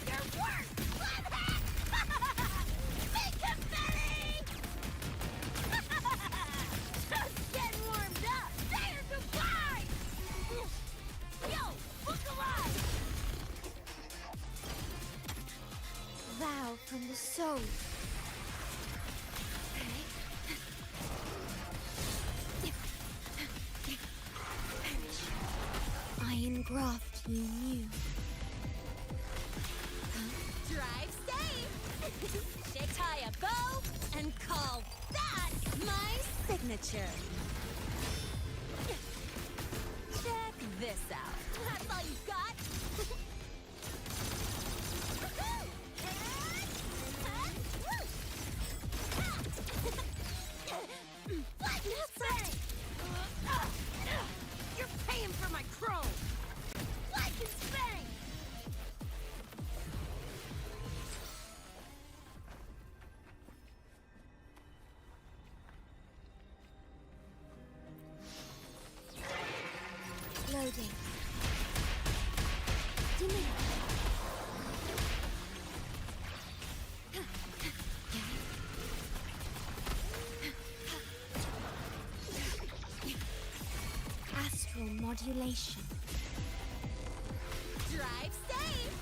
Speaker 3: Your work! One hit!
Speaker 11: I engraft you new.
Speaker 3: Drive safe! Tie a bow and call that my signature. Check this out. That's all you got?
Speaker 18: You're paying for my chrome! Like and spang!
Speaker 11: Loading. Dimming. Astral modulation.
Speaker 3: Drive safe!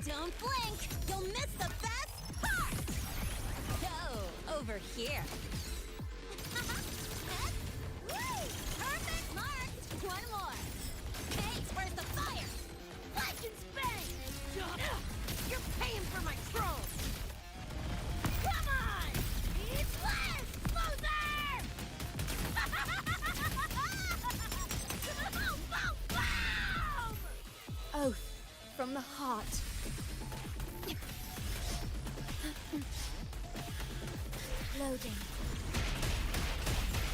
Speaker 3: Don't blink! You'll miss the best part! Go over here. Perfect marked! One more. Hey, where's the fire?
Speaker 18: Like and spang! You're paying for my chrome! Come on! Eat less, loser! Boom, boom, boom!
Speaker 11: Oath from the heart. Loading.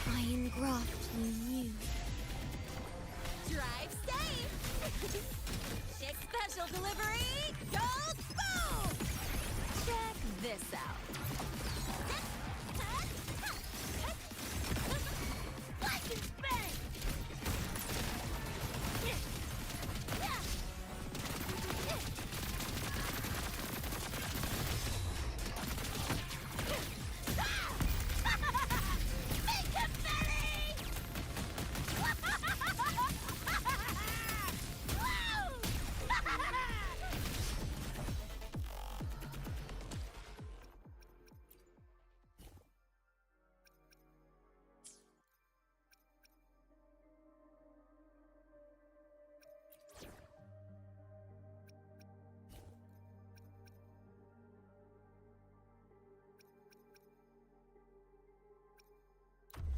Speaker 11: I engraft you new.
Speaker 3: Drive safe! Chick special delivery! Go boom! Check this out.
Speaker 18: Like and spang!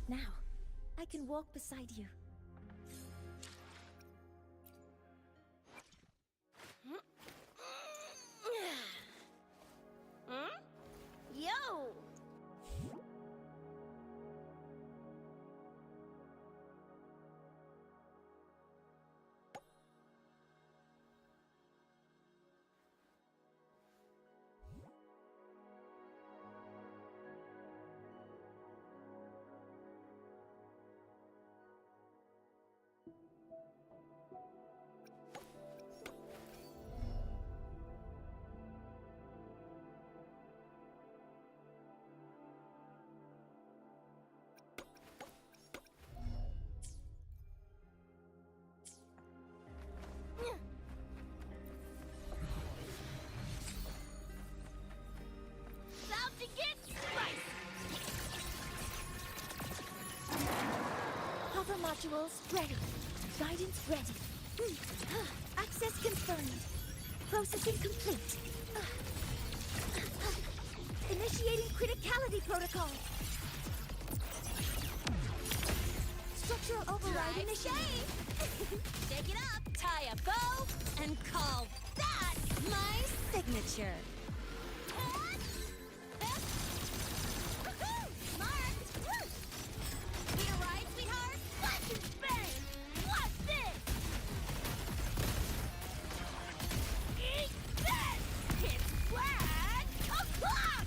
Speaker 11: Now, I can walk beside you.
Speaker 18: Huh? Yo!
Speaker 3: About to get spicy!
Speaker 11: Hover modules ready. Guidance ready. Access confirmed. Processing complete. Initiating criticality protocol. Structural override initiated.
Speaker 3: Shake it up, tie a bow, and call that my signature. Marked! We arrived, sweetheart?
Speaker 18: Like and spang! What's this? Eat this! It's flag o'clock!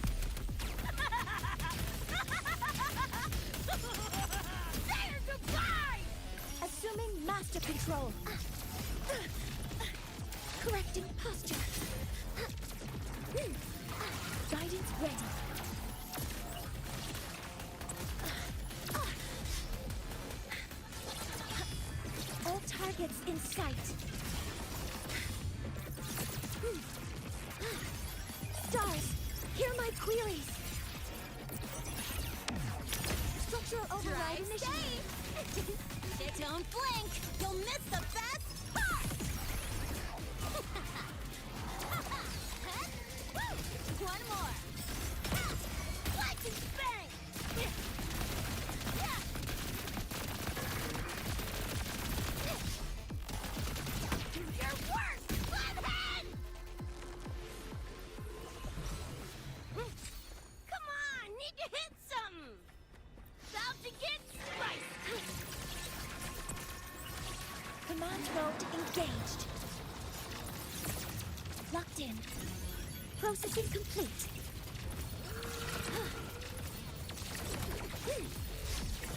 Speaker 18: Say your goodbye!
Speaker 11: Assuming master control. Correcting posture. Guidance ready. All targets in sight. Stars queries. Structural override initiated.
Speaker 3: Don't blink! You'll miss the best part! One more! Lightning bang! Do your worst! Flathead! Come on! Need to hit something! About to get spicy!
Speaker 11: Command mode engaged. Locked in. Processing complete.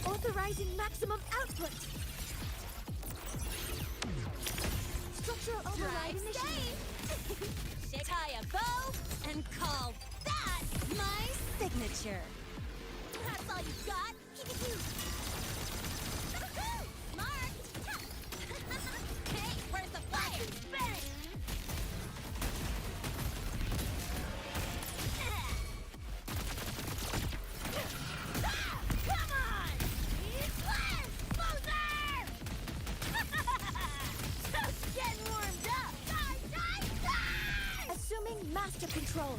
Speaker 11: Authorizing maximum output. Structural override initiated.
Speaker 3: Tie a bow and call that my signature. That's all you got? Marked! Hey, where's the fire? Bang! Come on! It's less! Loser! Just getting warmed up! Die, die, die!
Speaker 11: Assuming master control.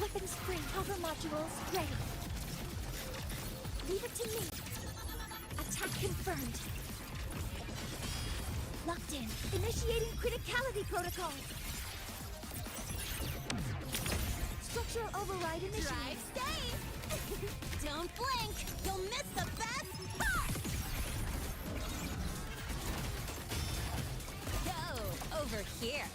Speaker 11: Weapons free hover modules ready. Leave it to me. Attack confirmed. Locked in. Initiating criticality protocol. Structural override initiated.
Speaker 3: Drive stay! Don't blink! You'll miss the best part! Go over here.